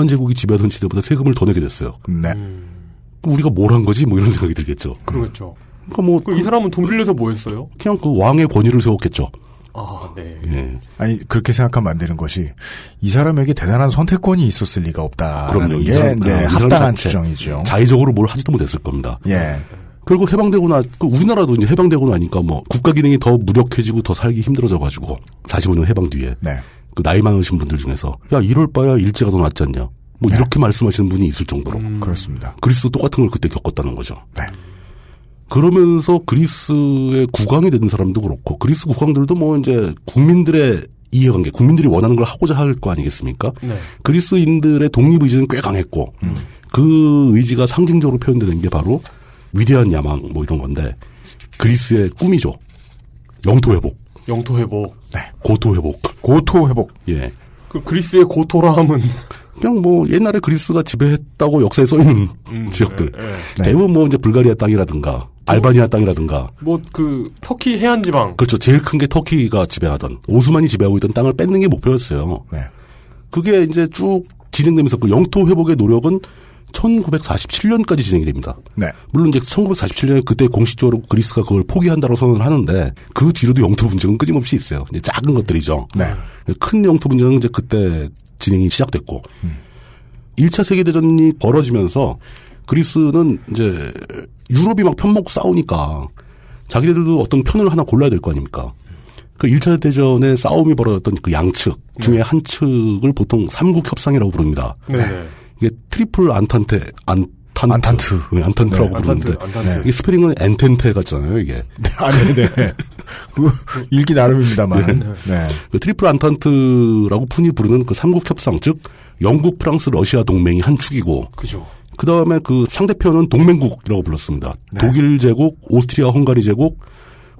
Speaker 4: 제국이 지배하던 시대보다 세금을 더 내게 됐어요.
Speaker 2: 네.
Speaker 4: 우리가 뭘 한 거지? 뭐 이런 생각이 들겠죠.
Speaker 3: 그렇죠.
Speaker 4: 그러니까
Speaker 3: 이 사람은 돈 빌려서 뭐 했어요?
Speaker 4: 그냥 그 왕의 권위를 세웠겠죠.
Speaker 3: 네.
Speaker 4: 예.
Speaker 2: 아니 그렇게 생각하면 안 되는 것이 이 사람에게 대단한 선택권이 있었을 리가 없다라는 게 이제 합당한 추정이죠.
Speaker 4: 자의적으로 뭘 하지도 못했을 겁니다.
Speaker 2: 예.
Speaker 4: 결국 우리나라도 이제 해방되고 나니까 뭐 국가 기능이 더 무력해지고 더 살기 힘들어져가지고 45년 해방 뒤에 그 나이 많으신 분들 중에서 야 이럴 바야 일제가 더 낫지 않냐 뭐 이렇게 말씀하시는 분이 있을 정도로
Speaker 2: 그렇습니다.
Speaker 4: 그리스도 똑같은 걸 그때 겪었다는 거죠.
Speaker 2: 네.
Speaker 4: 그러면서 그리스의 국왕이 된 사람도 그렇고 그리스 국왕들도 뭐 이제 국민들의 이해관계, 국민들이 원하는 걸 하고자 할 거 아니겠습니까? 네. 그리스인들의 독립의지는 꽤 강했고 그 의지가 상징적으로 표현되는 게 바로 위대한 야망 뭐 이런 건데 그리스의 꿈이죠. 영토 회복.
Speaker 2: 네.
Speaker 4: 고토 회복.
Speaker 2: 고토 회복.
Speaker 4: 예.
Speaker 3: 그 그리스의 고토라 하면
Speaker 4: 그냥 뭐 옛날에 그리스가 지배했다고 역사에 써 있는 지역들.
Speaker 3: 네.
Speaker 4: 대부분 뭐 이제 불가리아 땅이라든가 알바니아 땅이라든가
Speaker 3: 뭐 그 터키 해안 지방.
Speaker 4: 그렇죠. 제일 큰 게 터키가 지배하던 오스만이 지배하고 있던 땅을 뺏는 게 목표였어요.
Speaker 2: 네.
Speaker 4: 그게 이제 쭉 진행되면서 그 영토 회복의 노력은 1947년까지 진행이 됩니다.
Speaker 2: 네.
Speaker 4: 물론 이제 1947년에 그때 공식적으로 그리스가 그걸 포기한다고 선언을 하는데 그 뒤로도 영토 분쟁은 끊임없이 있어요. 이제 작은 것들이죠.
Speaker 2: 네.
Speaker 4: 큰 영토 분쟁은 이제 그때 진행이 시작됐고 1차 세계대전이 벌어지면서 그리스는 이제 유럽이 막 편먹고 싸우니까 자기들도 어떤 편을 하나 골라야 될 거 아닙니까? 그 1차 대전에 싸움이 벌어졌던 그 양측 중에 한 측을 보통 삼국 협상이라고 부릅니다.
Speaker 3: 네.
Speaker 4: 이게 트리플 안탄트라고 부르는데
Speaker 3: 안탄트.
Speaker 4: 이게 스페링은 엔텐테 같잖아요, 이게.
Speaker 2: 네. 그 읽기 나름입니다만. 네.
Speaker 4: 그 트리플 안탄트라고 흔히 부르는 그 삼국 협상, 즉 영국, 프랑스, 러시아 동맹이 한 축이고.
Speaker 3: 그죠.
Speaker 4: 그 다음에 그 상대편은 동맹국이라고 불렀습니다. 네. 독일 제국, 오스트리아 헝가리 제국,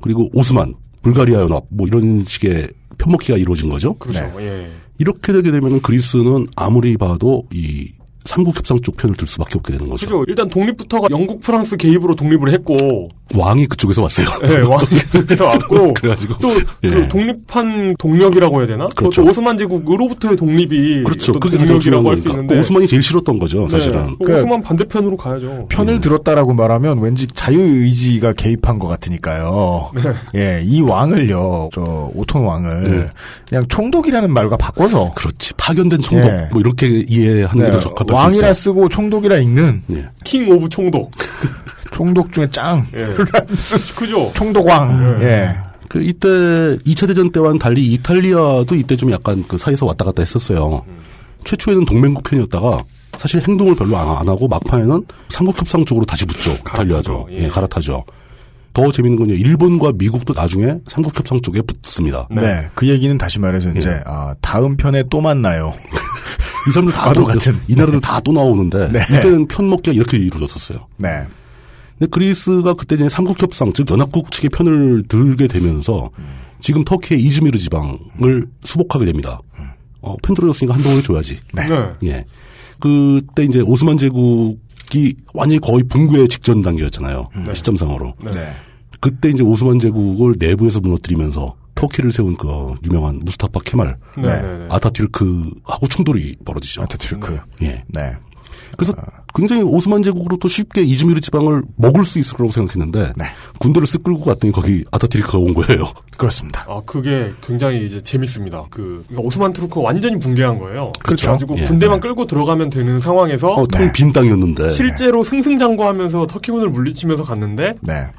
Speaker 4: 그리고 오스만, 불가리아 연합, 뭐 이런 식의 편먹기가 이루어진 거죠.
Speaker 3: 그렇죠.
Speaker 2: 네.
Speaker 3: 예.
Speaker 4: 이렇게 되게 되면 그리스는 아무리 봐도 이 삼국협상 쪽 편을 들 수밖에 없게 되는 거죠.
Speaker 3: 그죠. 일단 독립부터가 영국, 프랑스 개입으로 독립을 했고.
Speaker 4: 왕이 그쪽에서 왔어요.
Speaker 3: 네, 왕이 그쪽에서 왔고.
Speaker 4: 그래가지고.
Speaker 3: 또, 그 독립한 동력이라고 해야 되나?
Speaker 4: 그렇죠.
Speaker 3: 또 오스만 제국으로부터의 독립이.
Speaker 4: 그렇죠. 그게
Speaker 3: 동력이라고 할 수 있는데.
Speaker 4: 오스만이 제일 싫었던 거죠, 사실은.
Speaker 3: 네. 오스만 반대편으로 가야죠.
Speaker 2: 편을 들었다라고 말하면 왠지 자유의지가 개입한 것 같으니까요.
Speaker 3: 네.
Speaker 2: 예, 이 왕을요, 오톤 왕을 그냥 총독이라는 말과 바꿔서.
Speaker 4: 그렇지. 파견된 총독. 뭐 이렇게 이해하는 게 더 적합할 수 있어요.
Speaker 2: 왕이라 쓰고 총독이라 읽는.
Speaker 3: 킹 오브 총독.
Speaker 2: 총독 중에 짱.
Speaker 3: 그죠?
Speaker 2: 총독왕. 예.
Speaker 4: 그 이때 2차 대전 때와는 달리 이탈리아도 이때 좀 약간 그 사이에서 왔다 갔다 했었어요. 최초에는 동맹국 편이었다가 사실 행동을 별로 안 하고 막판에는 삼국협상 쪽으로 다시 붙죠. 이탈리아도. 갈아타죠. 더 재밌는 건요. 일본과 미국도 나중에 삼국협상 쪽에 붙습니다.
Speaker 2: 네. 그 얘기는 다시 말해서 이제 다음 편에 또 만나요.
Speaker 4: 이 사람들 다 같은 이 나라들 다 또 나오는데 이때는 편먹기가 이렇게 이루어졌었어요.
Speaker 2: 네.
Speaker 4: 근데 그리스가 그때 이제 삼국협상 즉 연합국 측의 편을 들게 되면서 지금 터키의 이즈미르 지방을 수복하게 됩니다. 편 들어줬으니까 한동을 줘야지.
Speaker 2: 네.
Speaker 4: 예. 그때 이제 오스만 제국이 완전히 거의 붕괴의 직전 단계였잖아요. 시점상으로.
Speaker 2: 네.
Speaker 4: 그때 이제 오스만 제국을 내부에서 무너뜨리면서 터키를 세운 그 유명한 무스타파 케말, 아타투르크하고 충돌이 벌어지죠.
Speaker 2: 아타투르크.
Speaker 4: 예.
Speaker 2: 네.
Speaker 4: 그래서 굉장히 오스만 제국으로 또 쉽게 이즈미르 지방을 먹을 수 있을 거라고 생각했는데 군대를 쓱 끌고 갔더니 거기 아타투르크가 온 거예요.
Speaker 2: 그렇습니다.
Speaker 3: 그게 굉장히 이제 재밌습니다. 그러니까 오스만 투르크가 완전히 붕괴한 거예요.
Speaker 2: 그렇죠.
Speaker 3: 가지고 군대만 끌고 들어가면 되는 상황에서
Speaker 4: 텅 빈 땅이었는데
Speaker 3: 실제로 승승장구하면서 터키군을 물리치면서 갔는데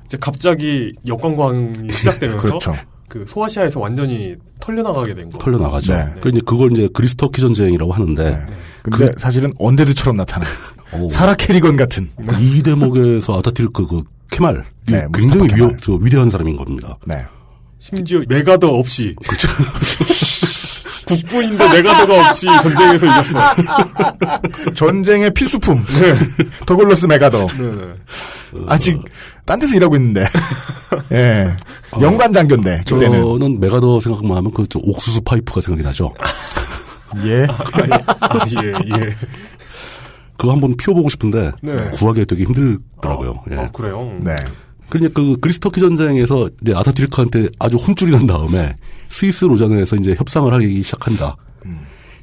Speaker 3: 이제 갑자기 역관광이 시작되면서
Speaker 2: 그렇죠.
Speaker 3: 그 소아시아에서 완전히 털려나가게 된 거.
Speaker 4: 털려나가죠. 그러니까 그걸 이제 그리스 터키 전쟁이라고 하는데.
Speaker 2: 근데 사실은 언데드처럼 나타나요. 사라 캐리건 같은.
Speaker 4: 이 대목에서 아타투르크 그 케말. 굉장히 위대한 사람인 겁니다.
Speaker 2: 네.
Speaker 3: 심지어 메가더 없이.
Speaker 4: 그렇죠.
Speaker 3: 국부인데 메가더가 없이 전쟁에서 이겼어.
Speaker 2: 전쟁의 필수품. 더글러스 메가더.
Speaker 3: 네네.
Speaker 2: 아직 딴 데서 일하고 있는데. 예. 연관 장교인데 그때는.
Speaker 4: 저는 메가더 생각만 하면 그 옥수수 파이프가 생각이 나죠.
Speaker 2: 예.
Speaker 3: 예.
Speaker 4: 그거 한번 피워보고 싶은데
Speaker 3: 네.
Speaker 4: 구하기 되게 힘들더라고요. 예.
Speaker 3: 그래요?
Speaker 2: 네.
Speaker 4: 그러니까 그 그리스 터키 전쟁에서 이제 아타투르크한테 아주 혼쭐이 난 다음에 스위스 로잔에서 이제 협상을 하기 시작한다.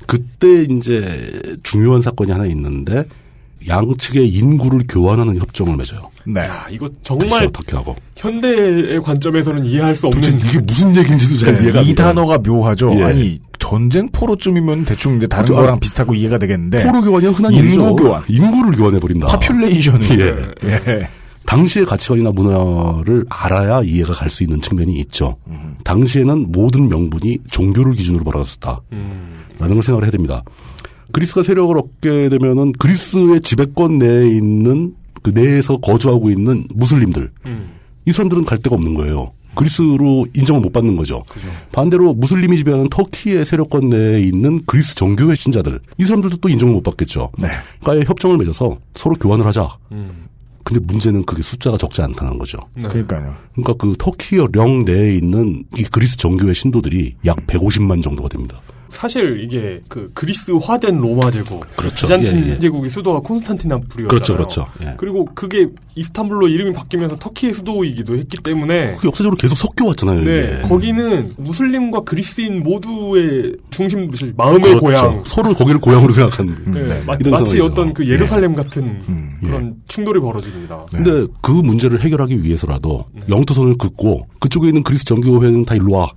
Speaker 4: 그때 이제 중요한 사건이 하나 있는데 양측의 인구를 교환하는 협정을 맺어요.
Speaker 2: 네.
Speaker 3: 야, 이거 정말
Speaker 4: 터키하고
Speaker 3: 현대의 관점에서는 이해할 수 없는
Speaker 4: 이게 무슨 얘기인지도 잘 이해가 안
Speaker 2: 이
Speaker 4: 돼요.
Speaker 2: 단어가 묘하죠.
Speaker 4: 예.
Speaker 2: 아니 전쟁 포로쯤이면 대충 이제 다른 거랑 비슷하고 이해가 되겠는데
Speaker 4: 포로 교환이 흔한
Speaker 2: 인구
Speaker 4: 일이죠.
Speaker 2: 교환.
Speaker 4: 인구를 교환해 버린다.
Speaker 2: 파퓰레이션을.
Speaker 4: 예. 당시의 가치관이나 문화를 알아야 이해가 갈 수 있는 측면이 있죠. 당시에는 모든 명분이 종교를 기준으로 벌어졌다. 라는 걸 생각을 해야 됩니다. 그리스가 세력을 얻게 되면은 그리스의 지배권 내에 있는 그 내에서 거주하고 있는 무슬림들. 이 사람들은 갈 데가 없는 거예요. 그리스로 인정을 못 받는 거죠.
Speaker 3: 그죠.
Speaker 4: 반대로 무슬림이 지배하는 터키의 세력권 내에 있는 그리스 정교회 신자들. 이 사람들도 또 인정을 못 받겠죠.
Speaker 2: 네.
Speaker 4: 그러니까 협정을 맺어서 서로 교환을 하자. 근데 문제는 그게 숫자가 적지 않다는 거죠.
Speaker 3: 네.
Speaker 2: 그러니까요.
Speaker 4: 그러니까 그 터키령 내에 있는 이 그리스 정교회 신도들이 약 150만 정도가 됩니다.
Speaker 3: 사실 이게 그 그리스화된 로마 제국,
Speaker 4: 그렇죠.
Speaker 3: 비잔틴
Speaker 4: 예.
Speaker 3: 제국의 수도가 콘스탄티나플이었잖아요.
Speaker 4: 그렇죠. 예.
Speaker 3: 그리고 그게 이스탄불로 이름이 바뀌면서 터키의 수도이기도 했기 때문에
Speaker 4: 그 역사적으로 계속 섞여 왔잖아요.
Speaker 3: 네,
Speaker 4: 이게.
Speaker 3: 거기는 무슬림과 그리스인 모두의 중심, 마음의
Speaker 4: 그렇죠.
Speaker 3: 고향.
Speaker 4: 서로 거기를 고향으로 생각하는.
Speaker 3: 네, 마치
Speaker 4: 상황이죠.
Speaker 3: 어떤 그 예루살렘 같은 그런 충돌이 벌어집니다.
Speaker 4: 근데 그 문제를 해결하기 위해서라도 영토선을 긋고 그쪽에 있는 그리스 정교회는 다 일로 와.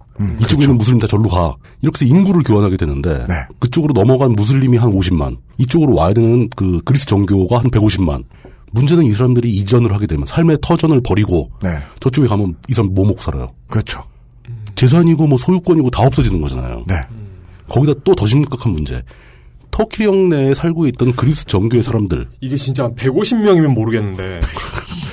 Speaker 4: 이쪽에 있는 무슬림 다 절로 가. 이렇게 해서 인구를 교환하게 되는데 그쪽으로 넘어간 무슬림이 한 50만. 이쪽으로 와야 되는 그 그리스 정교가 한 150만. 문제는 이 사람들이 이전을 하게 되면 삶의 터전을 버리고 저쪽에 가면 이 사람 뭐 먹고 살아요.
Speaker 2: 그렇죠.
Speaker 4: 재산이고 뭐 소유권이고 다 없어지는 거잖아요.
Speaker 2: 네.
Speaker 4: 거기다 또 더 심각한 문제. 터키령 내에 살고 있던 그리스 정교의 사람들.
Speaker 3: 이게 진짜 150명이면 모르겠는데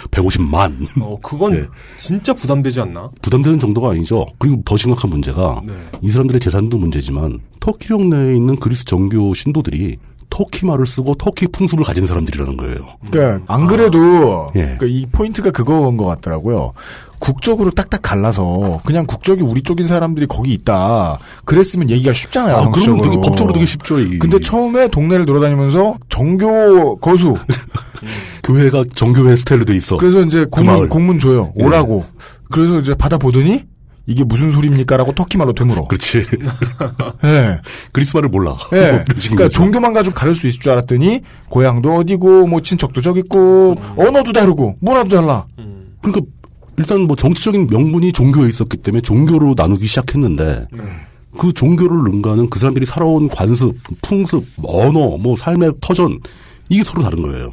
Speaker 4: 150만.
Speaker 3: 그건
Speaker 4: 네.
Speaker 3: 진짜 부담되지 않나?
Speaker 4: 부담되는 정도가 아니죠. 그리고 더 심각한 문제가 이 사람들의 재산도 문제지만 터키령 내에 있는 그리스 정교 신도들이 터키 말을 쓰고 터키 풍습을 가진 사람들이라는 거예요.
Speaker 2: 그러니까 안 그래도 그러니까 이 포인트가 그거인 것 같더라고요. 국적으로 딱딱 갈라서 그냥 국적이 우리 쪽인 사람들이 거기 있다. 그랬으면 얘기가 쉽잖아요.
Speaker 4: 그러면 되게 법적으로 되게 쉽죠.
Speaker 2: 근데 처음에 동네를 돌아다니면서 정교 거수
Speaker 4: 교회가 정교회 스타일로 돼 있어.
Speaker 2: 그래서 이제 공문 줘요. 오라고. 그래서 이제 받아보더니 이게 무슨 소리입니까라고 터키말로 되물어.
Speaker 4: 그렇지.
Speaker 2: 네.
Speaker 4: 그리스 말을 몰라.
Speaker 2: 네. 그러니까 종교만 가지고 가릴 수 있을 줄 알았더니 고향도 어디고 뭐 친척도 저기 있고 언어도 다르고 문화도 달라.
Speaker 4: 그러니까 일단 뭐 정치적인 명분이 종교에 있었기 때문에 종교로 나누기 시작했는데 그 종교를 능가하는 그 사람들이 살아온 관습, 풍습, 언어, 뭐 삶의 터전 이게 서로 다른 거예요.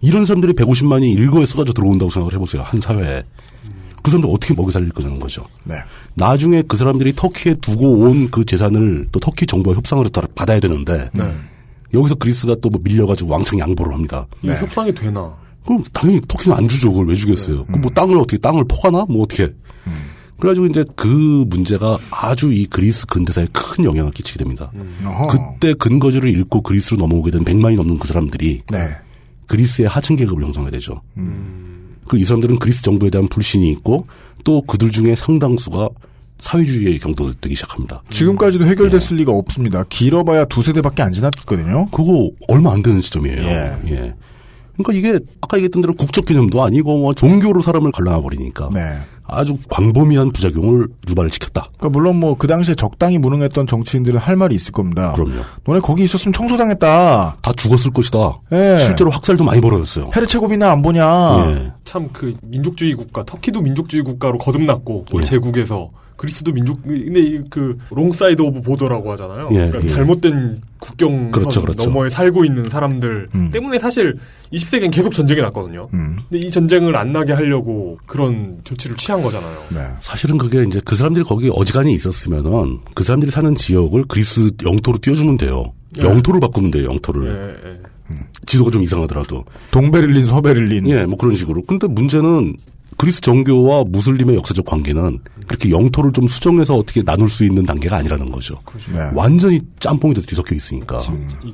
Speaker 4: 이런 사람들이 150만이 일거에 쏟아져 들어온다고 생각을 해보세요. 한 사회에. 그 사람들 어떻게 먹여 살릴 거냐는 거죠.
Speaker 2: 네.
Speaker 4: 나중에 그 사람들이 터키에 두고 온 그 재산을 또 터키 정부와 협상을 따라 받아야 되는데 여기서 그리스가 또 뭐 밀려가지고 왕창 양보를 합니다.
Speaker 3: 이게 협상이 되나?
Speaker 4: 그럼 당연히 터키는 안 주죠. 그걸 왜 주겠어요. 그럼 뭐 땅을 퍼가나? 뭐 어떻게. 그래가지고 이제 그 문제가 아주 이 그리스 근대사에 큰 영향을 끼치게 됩니다. 그때 근거지를 잃고 그리스로 넘어오게 된 100만이 넘는 그 사람들이 그리스의 하층 계급을 형성하게 되죠. 그리고 이 사람들은 그리스 정부에 대한 불신이 있고 또 그들 중에 상당수가 사회주의에 경도되기 시작합니다.
Speaker 2: 지금까지도 해결됐을 리가 없습니다. 길어봐야 2세대밖에 안 지났거든요.
Speaker 4: 그거 얼마 안 되는 시점이에요. 예. 그러니까 이게 아까 얘기했던 대로 국적 개념도 아니고 뭐 종교로 사람을 갈라놔 버리니까 아주 광범위한 부작용을 유발을 시켰다.
Speaker 2: 그러니까 물론 뭐 그 당시에 적당히 무능했던 정치인들은 할 말이 있을 겁니다.
Speaker 4: 그럼요.
Speaker 2: 너네 거기 있었으면 청소당했다.
Speaker 4: 다 죽었을 것이다.
Speaker 2: 예.
Speaker 4: 실제로 학살도 많이 벌어졌어요.
Speaker 2: 헤르체고비나 안 보냐.
Speaker 4: 예.
Speaker 3: 참 그 민족주의 국가, 터키도 민족주의 국가로 거듭났고 제국에서 그리스도 근데 그 롱사이드 오브 보더라고 하잖아요. 그러니까 잘못된 국경
Speaker 4: 그렇죠.
Speaker 3: 너머에 살고 있는 사람들 때문에 사실 20세기엔 계속 전쟁이 났거든요. 근데 이 전쟁을 안 나게 하려고 그런 조치를 취한 거잖아요.
Speaker 4: 사실은 그게 이제 그 사람들이 거기 어지간히 있었으면은 그 사람들이 사는 지역을 그리스 영토로 띄워주면 돼요. 영토를 바꾸면 돼요. 영토를. 지도가 좀 이상하더라도.
Speaker 2: 동베를린, 서베를린.
Speaker 4: 예, 뭐 그런 식으로. 근데 문제는 그리스 정교와 무슬림의 역사적 관계는 그렇게 영토를 좀 수정해서 어떻게 나눌 수 있는 단계가 아니라는 거죠.
Speaker 3: 그렇죠.
Speaker 2: 네.
Speaker 4: 완전히 짬뽕이 뒤섞여 있으니까.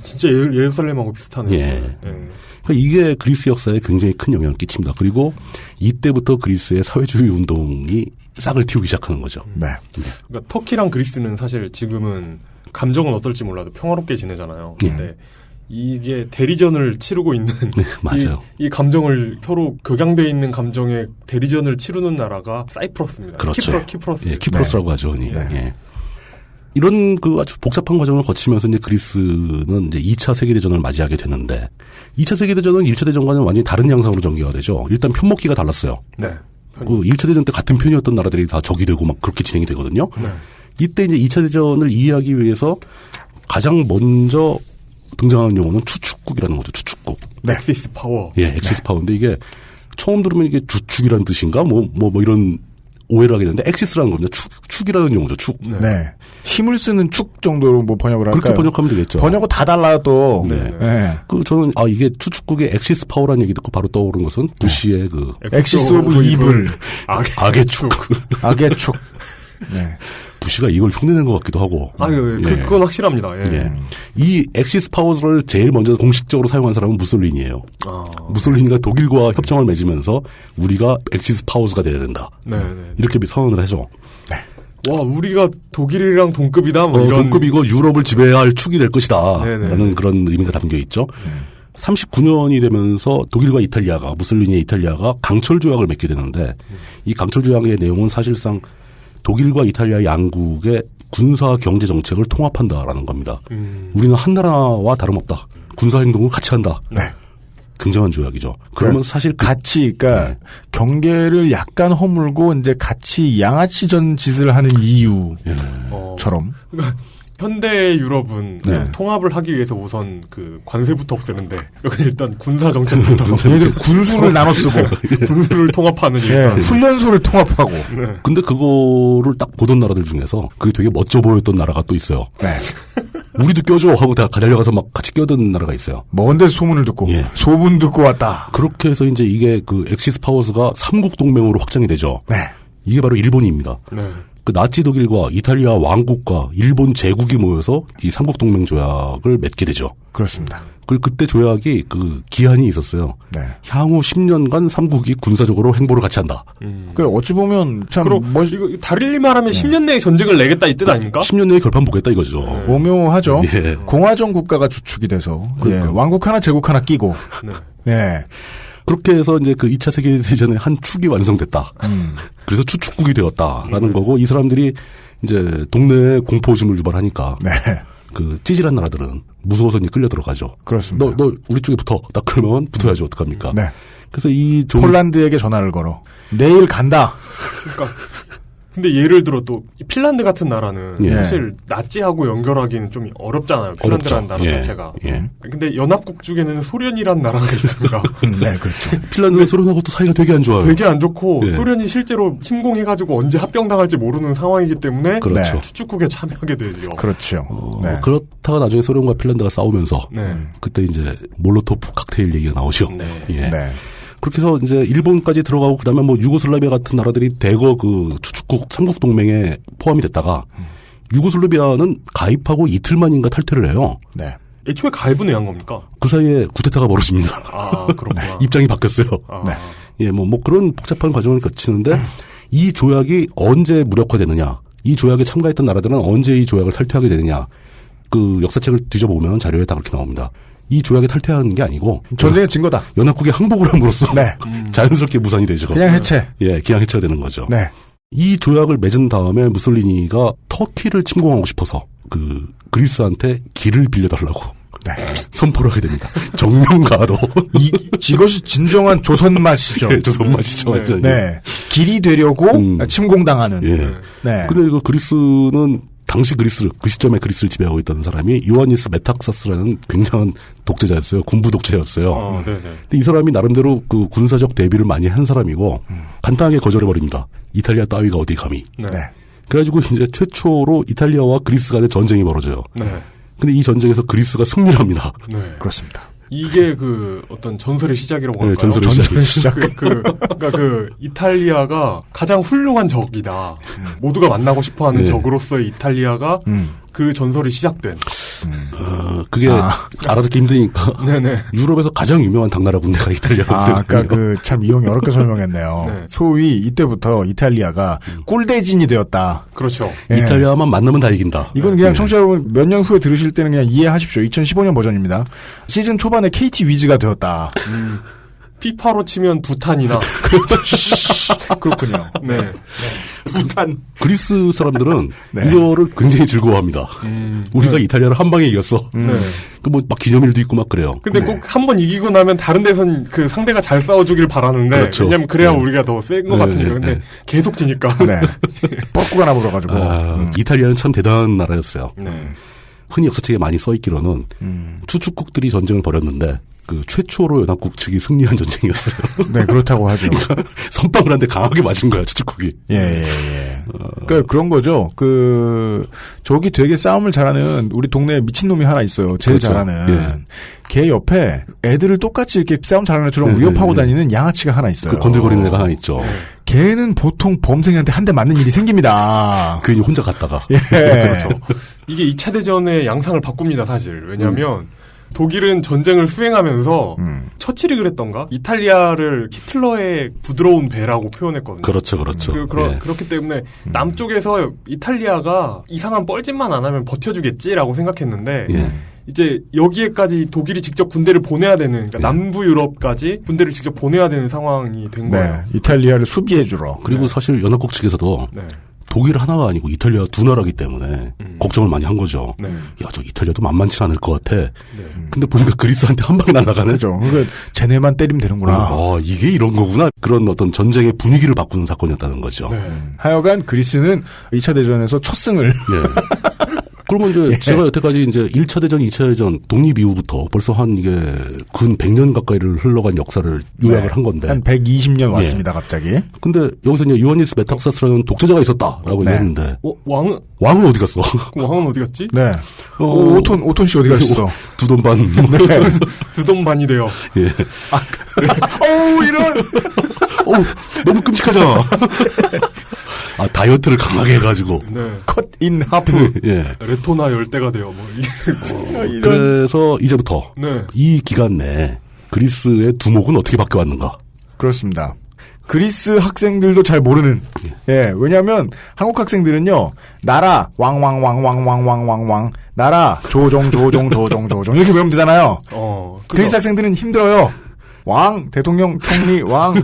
Speaker 3: 진짜 예루살렘하고 비슷하네요.
Speaker 4: 예. 그러니까 이게 그리스 역사에 굉장히 큰 영향을 끼칩니다. 그리고 이때부터 그리스의 사회주의 운동이 싹을 틔우기 시작하는 거죠.
Speaker 2: 네.
Speaker 3: 그러니까 터키랑 그리스는 사실 지금은 감정은 어떨지 몰라도 평화롭게 지내잖아요. 근데 이게 대리전을 치르고 있는
Speaker 4: 네, 맞아요.
Speaker 3: 이 감정을 서로 격양돼 있는 감정의 대리전을 치르는 나라가 사이프러스입니다.
Speaker 4: 그렇죠.
Speaker 3: 키프러스.
Speaker 4: 예, 키프러스라고 하죠. 예. 이런 그 아주 복잡한 과정을 거치면서 이제 그리스는 이제 2차 세계대전을 맞이하게 되는데 2차 세계대전은 1차 대전과는 완전히 다른 양상으로 전개가 되죠. 일단 편먹기가 달랐어요.
Speaker 3: 네.
Speaker 4: 그 1차 대전 때 같은 편이었던 나라들이 다 적이 되고 막 그렇게 진행이 되거든요.
Speaker 3: 네.
Speaker 4: 이때 이제 2차 대전을 이해하기 위해서 가장 먼저 등장하는 용어는 추축국이라는 거죠. 추축국.
Speaker 3: 엑시스 파워.
Speaker 4: 예, 엑시스 파워인데 이게 처음 들으면 이게 주축이라는 뜻인가? 뭐 이런 오해를 하게 되는데 엑시스라는 겁니다. 축이라는 용어죠. 축.
Speaker 2: 네. 힘을 쓰는 축 정도로 뭐 번역을 할까요?
Speaker 4: 그렇게 번역하면 되겠죠.
Speaker 2: 번역은 다 달라도.
Speaker 4: 네.
Speaker 2: 네.
Speaker 4: 저는 이게 추축국의 엑시스 파워라는 얘기 듣고 바로 떠오른 것은 부시의 그
Speaker 2: 엑시스 오브 이블.
Speaker 4: 악의 축.
Speaker 2: 악의 축. 네.
Speaker 4: 부시가 이걸 흉내낸 것 같기도 하고.
Speaker 3: 그건 확실합니다. 예.
Speaker 4: 이 엑시스 파워를 제일 먼저 공식적으로 사용한 사람은 무솔리니예요. 무솔리니가 독일과 협정을 맺으면서 우리가 엑시스 파워가 돼야 된다. 이렇게 선언을 하죠.
Speaker 2: 네.
Speaker 3: 와, 우리가 독일이랑 동급이다. 뭐 이런.
Speaker 4: 동급이고 유럽을 지배할 축이 될 것이다. 라는 그런 의미가 담겨 있죠. 39년이 되면서 독일과 이탈리아가 무솔리니의 이탈리아가 강철 조약을 맺게 되는데 이 강철 조약의 내용은 사실상 독일과 이탈리아 양국의 군사 경제 정책을 통합한다라는 겁니다. 우리는 한 나라와 다름없다. 군사 행동을 같이 한다.
Speaker 2: 네.
Speaker 4: 굉장한 조약이죠. 그러면 사실
Speaker 2: 같이 그러니까 경계를 약간 허물고 이제 같이 양아치전 짓을 하는 이유처럼.
Speaker 3: 그러니까 현대 유럽은 통합을 하기 위해서 우선 그 관세부터 없애는데 여기 일단 군사 정책부터
Speaker 2: 군수를 나눠 쓰고
Speaker 3: 군수를 통합하는
Speaker 2: 훈련소를 통합하고.
Speaker 4: 근데 그거를 딱 보던 나라들 중에서 그게 되게 멋져 보였던 나라가 또 있어요.
Speaker 2: 네.
Speaker 4: 우리도 껴줘 하고 다 달려가서 막 같이 끼어든 나라가 있어요.
Speaker 2: 먼데 소문을 듣고 소문 듣고 왔다.
Speaker 4: 그렇게 해서 이제 이게 그 엑시스 파워스가 삼국 동맹으로 확장이 되죠.
Speaker 2: 네.
Speaker 4: 이게 바로 일본입니다. 그 나치 독일과 이탈리아 왕국과 일본 제국이 모여서 이 삼국 동맹 조약을 맺게 되죠.
Speaker 2: 그렇습니다.
Speaker 4: 그리고 그때 조약이 그 기한이 있었어요.
Speaker 2: 네.
Speaker 4: 향후 10년간 삼국이 군사적으로 행보를 같이 한다.
Speaker 2: 그 어찌 보면 참
Speaker 3: 이거 다르리 말하면 10년 내에 전쟁을 내겠다 이 뜻 아닙니까?
Speaker 4: 10년 내에 결판 보겠다 이거죠.
Speaker 2: 오묘하죠.
Speaker 4: 예.
Speaker 2: 공화정 국가가 주축이 돼서 왕국 하나 제국 하나 끼고. 예.
Speaker 4: 그렇게 해서 이제 그 2차 세계대전에 한 축이 완성됐다. 그래서 추축국이 되었다라는 거고 이 사람들이 이제 동네에 공포심을 유발하니까 그 찌질한 나라들은 무서워서 이제 끌려 들어가죠.
Speaker 2: 그렇습니다.
Speaker 4: 너 우리 쪽에 붙어. 딱 그러면 붙어야지 어떡합니까?
Speaker 2: 네.
Speaker 4: 그래서 이
Speaker 2: 폴란드에게 전화를 걸어. 내일 간다.
Speaker 3: 그러니까 근데 예를 들어 또 핀란드 같은 나라는 사실 나치하고 연결하기는 좀 어렵잖아요. 핀란드라는 나라 자체가. 근데 연합국 중에는 소련이라는 나라가 있습니다.
Speaker 2: 네, 그렇죠.
Speaker 4: 핀란드는 소련하고 또 사이가 되게 안 좋아요.
Speaker 3: 되게 안 좋고 소련이 실제로 침공해가지고 언제 합병당할지 모르는 상황이기 때문에
Speaker 4: 그렇죠.
Speaker 3: 추축국에 참여하게 되죠.
Speaker 2: 그렇죠.
Speaker 4: 그렇다가 나중에 소련과 핀란드가 싸우면서 그때 이제 몰로토프 칵테일 얘기가 나오죠. 그렇게 해서 이제 일본까지 들어가고 그다음에 뭐 유고슬라비아 같은 나라들이 대거 그 추축국 삼국 동맹에 포함이 됐다가 유고슬라비아는 가입하고 이틀만인가 탈퇴를 해요.
Speaker 2: 네.
Speaker 3: 애초에 가입은 왜 한 겁니까?
Speaker 4: 그 사이에 쿠데타가 벌어집니다.
Speaker 3: 아, 그렇구나.
Speaker 4: 입장이 바뀌었어요. 예, 뭐 그런 복잡한 과정을 거치는데 이 조약이 언제 무력화되느냐, 이 조약에 참가했던 나라들은 언제 이 조약을 탈퇴하게 되느냐, 그 역사책을 뒤져보면 자료에 다 그렇게 나옵니다. 이 조약에 탈퇴하는 게 아니고
Speaker 2: 전쟁에 진 거다.
Speaker 4: 연합국에 항복을 함으로써 자연스럽게 무산이 되죠.
Speaker 2: 그냥 해체.
Speaker 4: 예, 그냥 해체가 되는 거죠.
Speaker 2: 네.
Speaker 4: 이 조약을 맺은 다음에 무솔리니가 터키를 침공하고 싶어서 그 그리스한테 길을 빌려달라고 선포를 하게 됩니다. 정명가도.
Speaker 2: 이것이 진정한 조선 맛이죠.
Speaker 4: 네, 조선 맛이죠. 완전히.
Speaker 2: 네. 길이 되려고 침공당하는.
Speaker 4: 네. 근데 그 그리스는 당시 그 시점에 그리스를 지배하고 있던 사람이 요하니스 메탁사스라는 굉장한 독재자였어요. 군부 독재였어요. 근데 이 사람이 나름대로 그 군사적 대비를 많이 한 사람이고 간단하게 거절해버립니다. 이탈리아 따위가 어디 감히. 그래가지고 이제 최초로 이탈리아와 그리스 간의 전쟁이 벌어져요. 근데 이 전쟁에서 그리스가 승리를 합니다.
Speaker 2: 그렇습니다.
Speaker 3: 이게 그 어떤 전설의 시작이라고 할까요?
Speaker 4: 전설의
Speaker 2: 시작.
Speaker 3: 그러니까 그 이탈리아가 가장 훌륭한 적이다. 모두가 만나고 싶어하는 적으로서의 이탈리아가 그 전설이 시작된.
Speaker 4: 그게 알아듣기 힘드니까.
Speaker 3: 네네.
Speaker 4: 유럽에서 가장 유명한 당나라 군대가 이탈리아거든요.
Speaker 2: 아까 참 이용이 어렵게 설명했네요.
Speaker 3: 네.
Speaker 2: 소위 이때부터 이탈리아가 꿀대진이 되었다.
Speaker 3: 그렇죠.
Speaker 2: 예.
Speaker 4: 이탈리아만 만나면 다 이긴다.
Speaker 2: 이건 그냥 청취자 여러분 몇 년 후에 들으실 때는 그냥 이해하십시오. 2015년 버전입니다. 시즌 초반에 KT 위즈가 되었다.
Speaker 3: 피파로 치면 부탄이나.
Speaker 2: 그렇군요.
Speaker 3: 네.
Speaker 2: 부탄.
Speaker 4: 그리스 사람들은 이거를 굉장히 즐거워합니다. 우리가 이탈리아를 한 방에 이겼어. 그 뭐 막 기념일도 있고 막 그래요.
Speaker 3: 근데 꼭 한 번 이기고 나면 다른 데선 그 상대가 잘 싸워주길 바라는데.
Speaker 4: 그렇죠.
Speaker 3: 왜냐면 그래야 우리가 더 센 것 같으니까. 근데 계속 지니까.
Speaker 2: 네. 뻐꾸가 나버려가지고.
Speaker 4: 이탈리아는 참 대단한 나라였어요.
Speaker 3: 네.
Speaker 4: 흔히 역사책에 많이 써있기로는 추축국들이 전쟁을 벌였는데 그 최초로 연합국 측이 승리한 전쟁이었어요.
Speaker 2: 네, 그렇다고 하죠.
Speaker 4: 그러니까 선빵을 한데 강하게 맞은 거야, 추축국이.
Speaker 2: 예. 그러니까 그런 거죠. 저기 되게 싸움을 잘하는 우리 동네에 미친놈이 하나 있어요. 제일
Speaker 4: 그렇죠.
Speaker 2: 잘하는. 걔 옆에 애들을 똑같이 이렇게 싸움 잘하는 애처럼 위협하고 다니는 양아치가 하나 있어요.
Speaker 4: 그 건들거리는 애가 하나 있죠.
Speaker 2: 걔는 보통 범생이한테 한 대 맞는 일이 생깁니다.
Speaker 4: 괜히 혼자 갔다가.
Speaker 2: 예.
Speaker 3: 그렇죠. 이게 2차 대전의 양상을 바꿉니다, 사실. 왜냐면 독일은 전쟁을 수행하면서 처칠이 그랬던가? 이탈리아를 히틀러의 부드러운 배라고 표현했거든요.
Speaker 4: 그렇죠.
Speaker 3: 그렇기 때문에 남쪽에서 이탈리아가 이상한 뻘짓만 안 하면 버텨주겠지라고 생각했는데 이제 여기에까지 독일이 직접 군대를 보내야 되는, 그러니까 남부 유럽까지 군대를 직접 보내야 되는 상황이 된 거예요.
Speaker 2: 이탈리아를 수비해주러.
Speaker 4: 그리고 사실 연합국 측에서도 독일 하나가 아니고 이탈리아 두 나라기 때문에 걱정을 많이 한 거죠. 야, 저 이탈리아도 만만치 않을 것 같아. 근데 보니까 그리스한테 한 방에 날아가네.
Speaker 2: 그렇죠. 그러니까 쟤네만 때리면 되는구나.
Speaker 4: 이게 이런 거구나. 그런 어떤 전쟁의 분위기를 바꾸는 사건이었다는 거죠.
Speaker 2: 하여간 그리스는 2차 대전에서 첫 승을.
Speaker 4: 그러면 이제 제가 여태까지 이제 1차 대전, 2차 대전 독립 이후부터 벌써 한 이게 근 100년 가까이를 흘러간 역사를 요약을 한 건데.
Speaker 2: 한 120년 왔습니다, 갑자기.
Speaker 4: 근데 여기서 이제 요하니스 메탁사스라는 독재자가 있었다라고 얘기했는데. 왕은 어디 갔어?
Speaker 3: 왕은 어디 갔지?
Speaker 2: 네. 오톤 씨 어디 갔어?
Speaker 4: 두 돈 반.
Speaker 3: 두 돈 반이 돼요.
Speaker 4: 예.
Speaker 2: 이런.
Speaker 4: 너무 끔찍하잖아. 다이어트를 강하게 해가지고.
Speaker 2: 컷인 하프.
Speaker 3: 레토나 열대가 돼요.
Speaker 4: 그래서 이제부터 이 기간 내에 그리스의 두목은 어떻게 바뀌어왔는가?
Speaker 2: 그렇습니다. 그리스 학생들도 잘 모르는. 왜냐하면 한국 학생들은요, 나라 왕 나라 조종 이렇게 외우면 되잖아요. 그리스 학생들은 힘들어요. 왕, 대통령, 총리, 왕,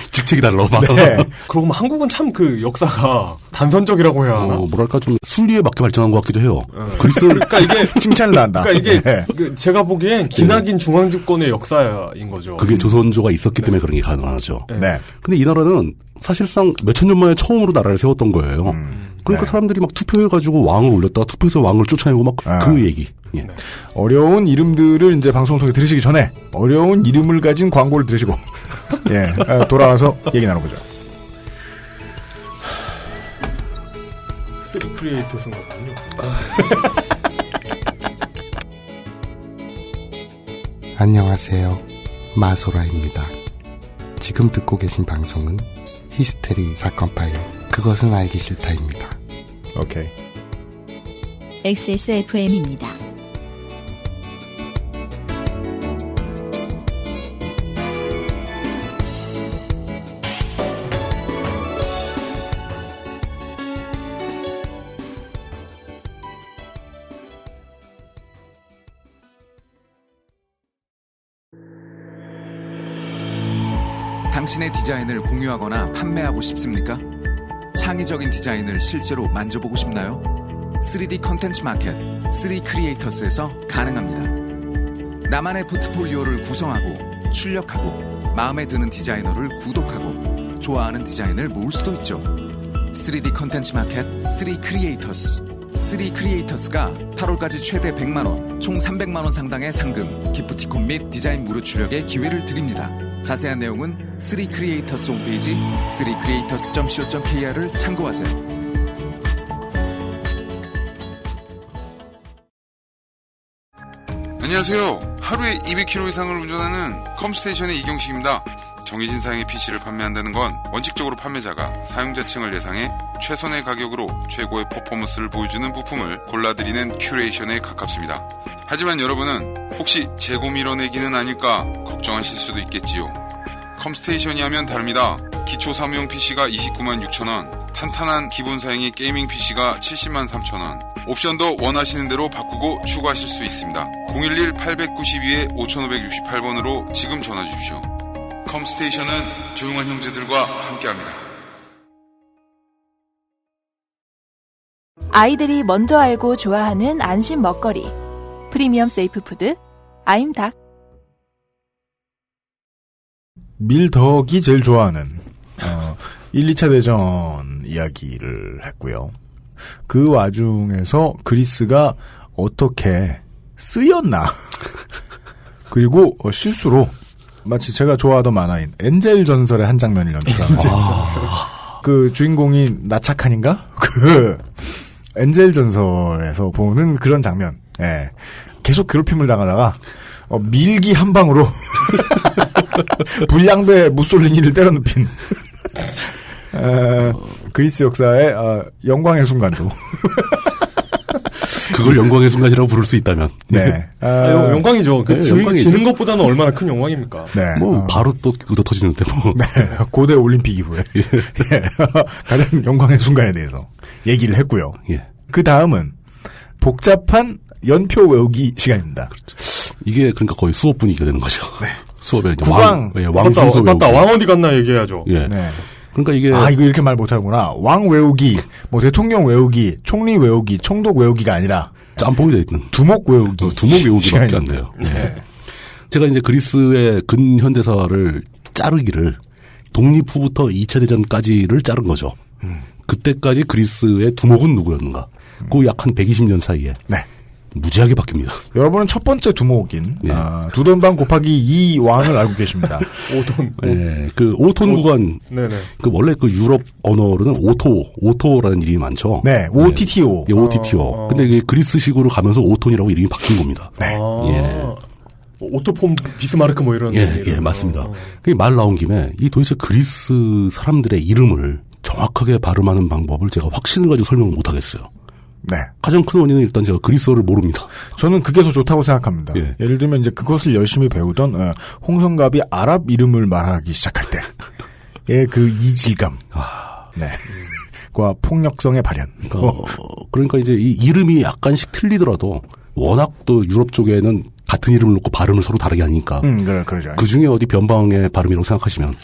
Speaker 4: 직책이 달라, 막.
Speaker 3: 그러고 보면 한국은 참 그 역사가 단선적이라고 해야 하나?
Speaker 4: 뭐랄까, 좀 순리에 맞게 발전한 것 같기도 해요.
Speaker 3: 그러니까 이게.
Speaker 2: 칭찬을 한다.
Speaker 3: 그러니까 이게, 제가 보기엔 기나긴 중앙집권의 역사인 거죠.
Speaker 4: 그게 조선조가 있었기 때문에 그런 게 가능하죠.
Speaker 2: 네.
Speaker 4: 근데 이 나라는 사실상 몇천 년 만에 처음으로 나라를 세웠던 거예요. 그러니까 사람들이 막 투표해가지고 왕을 올렸다가 투표해서 왕을 쫓아내고 막 그 얘기.
Speaker 2: 어려운 이름들을 이제 방송을 통해 들으시기 전에 어려운 이름을 가진 광고를 들으시고 돌아와서 얘기 나눠보죠.
Speaker 3: 쓰리 크리에이터스인가 보군요.
Speaker 12: 안녕하세요. 마소라입니다. 지금 듣고 계신 방송은 히스테리 사건 파일 그것은 알기 싫다입니다.
Speaker 2: 오케이.
Speaker 1: XSFM입니다.
Speaker 13: 당신의 디자인을 공유하거나 판매하고 싶습니까? 창의적인 디자인을 실제로 만져보고 싶나요? 3D 컨텐츠 마켓 3크리에이터스에서 가능합니다. 나만의 포트폴리오를 구성하고 출력하고 마음에 드는 디자이너를 구독하고 좋아하는 디자인을 모을 수도 있죠. 3D 컨텐츠 마켓 3크리에이터스 3크리에이터스가 8월까지 최대 100만원, 총 300만원 상당의 상금, 기프티콘 및 디자인 무료 출력의 기회를 드립니다. 자세한 내용은 3크리에이터스 홈페이지 3creators.co.kr을 참고하세요.
Speaker 14: 안녕하세요. 하루에 200km 이상을 운전하는 컴스테이션의 이경식입니다. 정해진 사양의 PC를 판매한다는 건 원칙적으로 판매자가 사용자층을 예상해 최선의 가격으로 최고의 퍼포먼스를 보여주는 부품을 골라드리는 큐레이션에 가깝습니다. 하지만 여러분은 혹시 재고 밀어내기는 아닐까 걱정하실 수도 있겠지요. 컴스테이션이 하면 다릅니다. 기초 사무용 PC가 29만 6천원, 탄탄한 기본 사양의 게이밍 PC가 70만 3천원, 옵션도 원하시는 대로 바꾸고 추가하실 수 있습니다. 011-892-5568번으로 지금 전화 주십시오. 컴스테이션은 조용한 형제들과 함께합니다.
Speaker 7: 아이들이 먼저 알고 좋아하는 안심 먹거리. 프리미엄 세이프 푸드 아임닭.
Speaker 2: 밀덕이 제일 좋아하는 1, 2차 대전 이야기를 했고요. 그 와중에서 그리스가 어떻게 쓰였나 그리고 실수로 마치 제가 좋아하던 만화인 엔젤 전설의 한 장면을 연출하는 그 주인공이 나차칸인가? 그 엔젤 전설에서 보는 그런 장면. 예. 계속 괴롭힘을 당하다가 밀기 한 방으로 불량배 무솔리니를 때려눕힌 그리스 역사의 영광의 순간도.
Speaker 4: 그걸 영광의 순간이라고 부를 수 있다면.
Speaker 2: 네.
Speaker 3: 영광이죠.
Speaker 4: 네,
Speaker 3: 지는 것보다는 얼마나 큰 영광입니까?
Speaker 2: 네.
Speaker 4: 바로 또 그거 터지는데 뭐.
Speaker 2: 네. 고대 올림픽 이후에. 예. 가장 영광의 순간에 대해서 얘기를 했고요.
Speaker 4: 예.
Speaker 2: 그 다음은 복잡한 연표 외우기 시간입니다.
Speaker 4: 그렇죠. 이게 그러니까 거의 수업 분위기가 되는 거죠.
Speaker 2: 네.
Speaker 4: 수업에
Speaker 2: 국왕.
Speaker 4: 왕 순서 외우기.
Speaker 3: 맞다. 왕 어디 갔나 얘기해야죠.
Speaker 4: 예.
Speaker 2: 네.
Speaker 4: 그러니까 이게
Speaker 2: 이거 이렇게 말 못하구나. 왕 외우기, 뭐 대통령 외우기, 총리 외우기, 총독 외우기가 아니라
Speaker 4: 짬뽕이 돼 있는
Speaker 2: 두목 외우기.
Speaker 4: 두목 외우기밖에 안 돼요. 네. 제가 이제 그리스의 근현대사를 자르기를 독립 후부터 2차 대전까지를 자른 거죠. 그때까지 그리스의 두목은 누구였는가? 그 약 한 120년 사이에.
Speaker 2: 네.
Speaker 4: 무지하게 바뀝니다.
Speaker 2: 여러분은 첫 번째 두목인 두돈방 곱하기 2 왕을 알고 계십니다.
Speaker 3: 5톤.
Speaker 4: 네, 그 5톤 구간.
Speaker 3: 네네.
Speaker 4: 그 원래 그 유럽 언어로는 오토라는 이름이 많죠.
Speaker 2: 네, OTTO.
Speaker 4: 예, OTTO. 근데 이게 그리스식으로 가면서 5톤이라고 이름이 바뀐 겁니다.
Speaker 2: 네.
Speaker 4: 예.
Speaker 3: 오토폼 비스마르크 뭐 이런.
Speaker 4: 예, 맞습니다. 그 말 나온 김에 이 도대체 그리스 사람들의 이름을 정확하게 발음하는 방법을 제가 확신을 가지고 설명을 못 하겠어요.
Speaker 2: 네.
Speaker 4: 가장 큰 원인은 일단 제가 그리스어를 모릅니다.
Speaker 2: 저는 그게 더 좋다고 생각합니다.
Speaker 4: 예.
Speaker 2: 예를 들면 이제 그것을 열심히 배우던 홍성갑이 아랍 이름을 말하기 시작할 때의 그 이질감. 네. 과 폭력성의 발현.
Speaker 4: 그러니까 이제 이 이름이 약간씩 틀리더라도 워낙 또 유럽 쪽에는 같은 이름을 놓고 발음을 서로 다르게 하니까.
Speaker 2: 그러죠.
Speaker 4: 그 중에 어디 변방의 발음이라고 생각하시면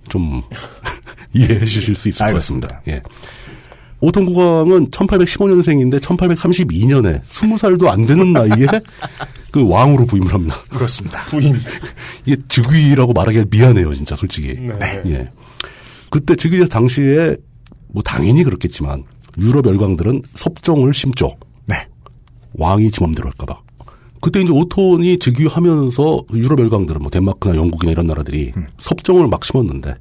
Speaker 4: 좀 이해해 주실 수 있을 것 같습니다. 예. 오톤 국왕은 1815년생인데 1832년에 20살도 안 되는 나이에 그 왕으로 부임을 합니다.
Speaker 2: 그렇습니다.
Speaker 3: 부임.
Speaker 4: 이게 즉위라고 말하기가 미안해요, 진짜 솔직히.
Speaker 3: 네.
Speaker 4: 예. 그때 즉위 당시에 뭐 당연히 그렇겠지만 유럽 열강들은 섭정을 심죠.
Speaker 2: 네.
Speaker 4: 왕이 지 맘대로 할까봐. 그때 이제 오톤이 즉위하면서 유럽 열강들은 뭐 덴마크나 영국이나 이런 나라들이 섭정을 막 심었는데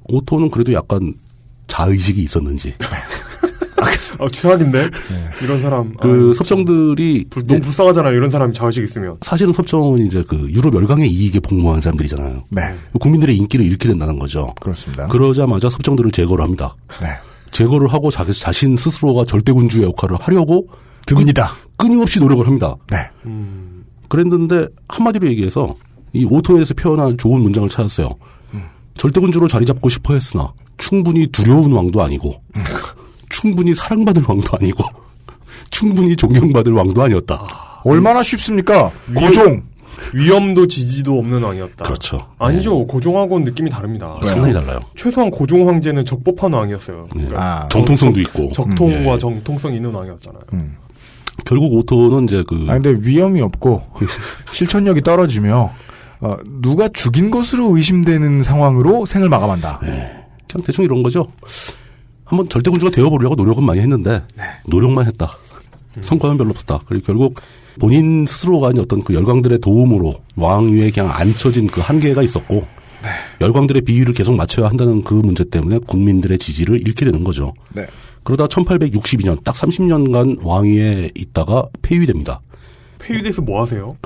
Speaker 4: 오톤은 그래도 약간 자의식이 있었는지.
Speaker 3: 최악인데? 이런 사람.
Speaker 4: 그 섭정들이.
Speaker 3: 너무 불쌍하잖아요. 이런 사람이 자의식 있으면.
Speaker 4: 사실은 섭정은 이제 그 유럽 열강의 이익에 복무한 사람들이잖아요.
Speaker 2: 네.
Speaker 4: 국민들의 인기를 잃게 된다는 거죠.
Speaker 2: 그렇습니다.
Speaker 4: 그러자마자 섭정들을 제거를 합니다.
Speaker 2: 네.
Speaker 4: 제거를 하고 자신 스스로가 절대군주의 역할을 하려고
Speaker 2: 듭니다.
Speaker 4: 끊임없이 노력을 합니다.
Speaker 2: 네.
Speaker 4: 그랬는데 한마디로 얘기해서 이 오톤에서 표현한 좋은 문장을 찾았어요. 절대군주로 자리 잡고 싶어 했으나 충분히 두려운 왕도 아니고 충분히 사랑받을 왕도 아니고 충분히 존경받을 왕도 아니었다.
Speaker 2: 얼마나 쉽습니까? 고종.
Speaker 3: 위험도 지지도 없는 왕이었다.
Speaker 4: 그렇죠.
Speaker 3: 아니죠. 고종하고는 느낌이 다릅니다.
Speaker 4: 상당히 달라요.
Speaker 3: 최소한 고종 황제는 적법한 왕이었어요. 그러니까
Speaker 4: 정통성도 있고.
Speaker 3: 적통과 정통성 있는 왕이었잖아요.
Speaker 4: 결국 오톤은 이제
Speaker 2: 근데 위험이 없고 실천력이 떨어지며 누가 죽인 것으로 의심되는 상황으로 생을 마감한다.
Speaker 4: 네. 그냥 대충 이런 거죠. 한번 절대군주가 되어보려고 노력은 많이 했는데 노력만 했다. 성과는 별로 없었다. 그리고 결국 본인 스스로가 어떤 그 열강들의 도움으로 왕위에 그냥 앉혀진 그 한계가 있었고 열강들의 비위를 계속 맞춰야 한다는 그 문제 때문에 국민들의 지지를 잃게 되는 거죠.
Speaker 2: 네.
Speaker 4: 그러다 1862년 딱 30년간 왕위에 있다가 폐위됩니다.
Speaker 3: 폐위돼서 뭐 하세요?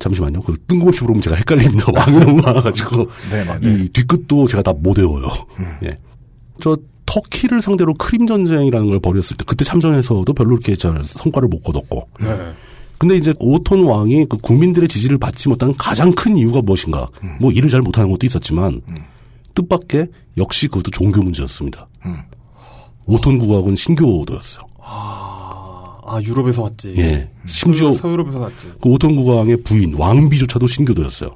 Speaker 4: 잠시만요. 그 뜬금없이 물어보면 제가 헷갈립니다. 왕이 너무 많아가지고 이 뒤끝도 제가 다 못 외워요. 예. 저 터키를 상대로 크림 전쟁이라는 걸 벌였을 때 그때 참전해서도 별로 이렇게 잘 성과를 못 거뒀고.
Speaker 3: 네.
Speaker 4: 근데 이제 오톤 왕이 그 국민들의 지지를 받지 못한 가장 큰 이유가 무엇인가? 뭐 일을 잘 못하는 것도 있었지만 뜻밖의 역시 그것도 종교 문제였습니다. 오톤 국왕은 신교도였어요.
Speaker 3: 유럽에서 왔지.
Speaker 4: 예. 심지어
Speaker 3: 서유럽에서 왔지.
Speaker 4: 그 오톤 국왕의 부인 왕비조차도 신교도였어요.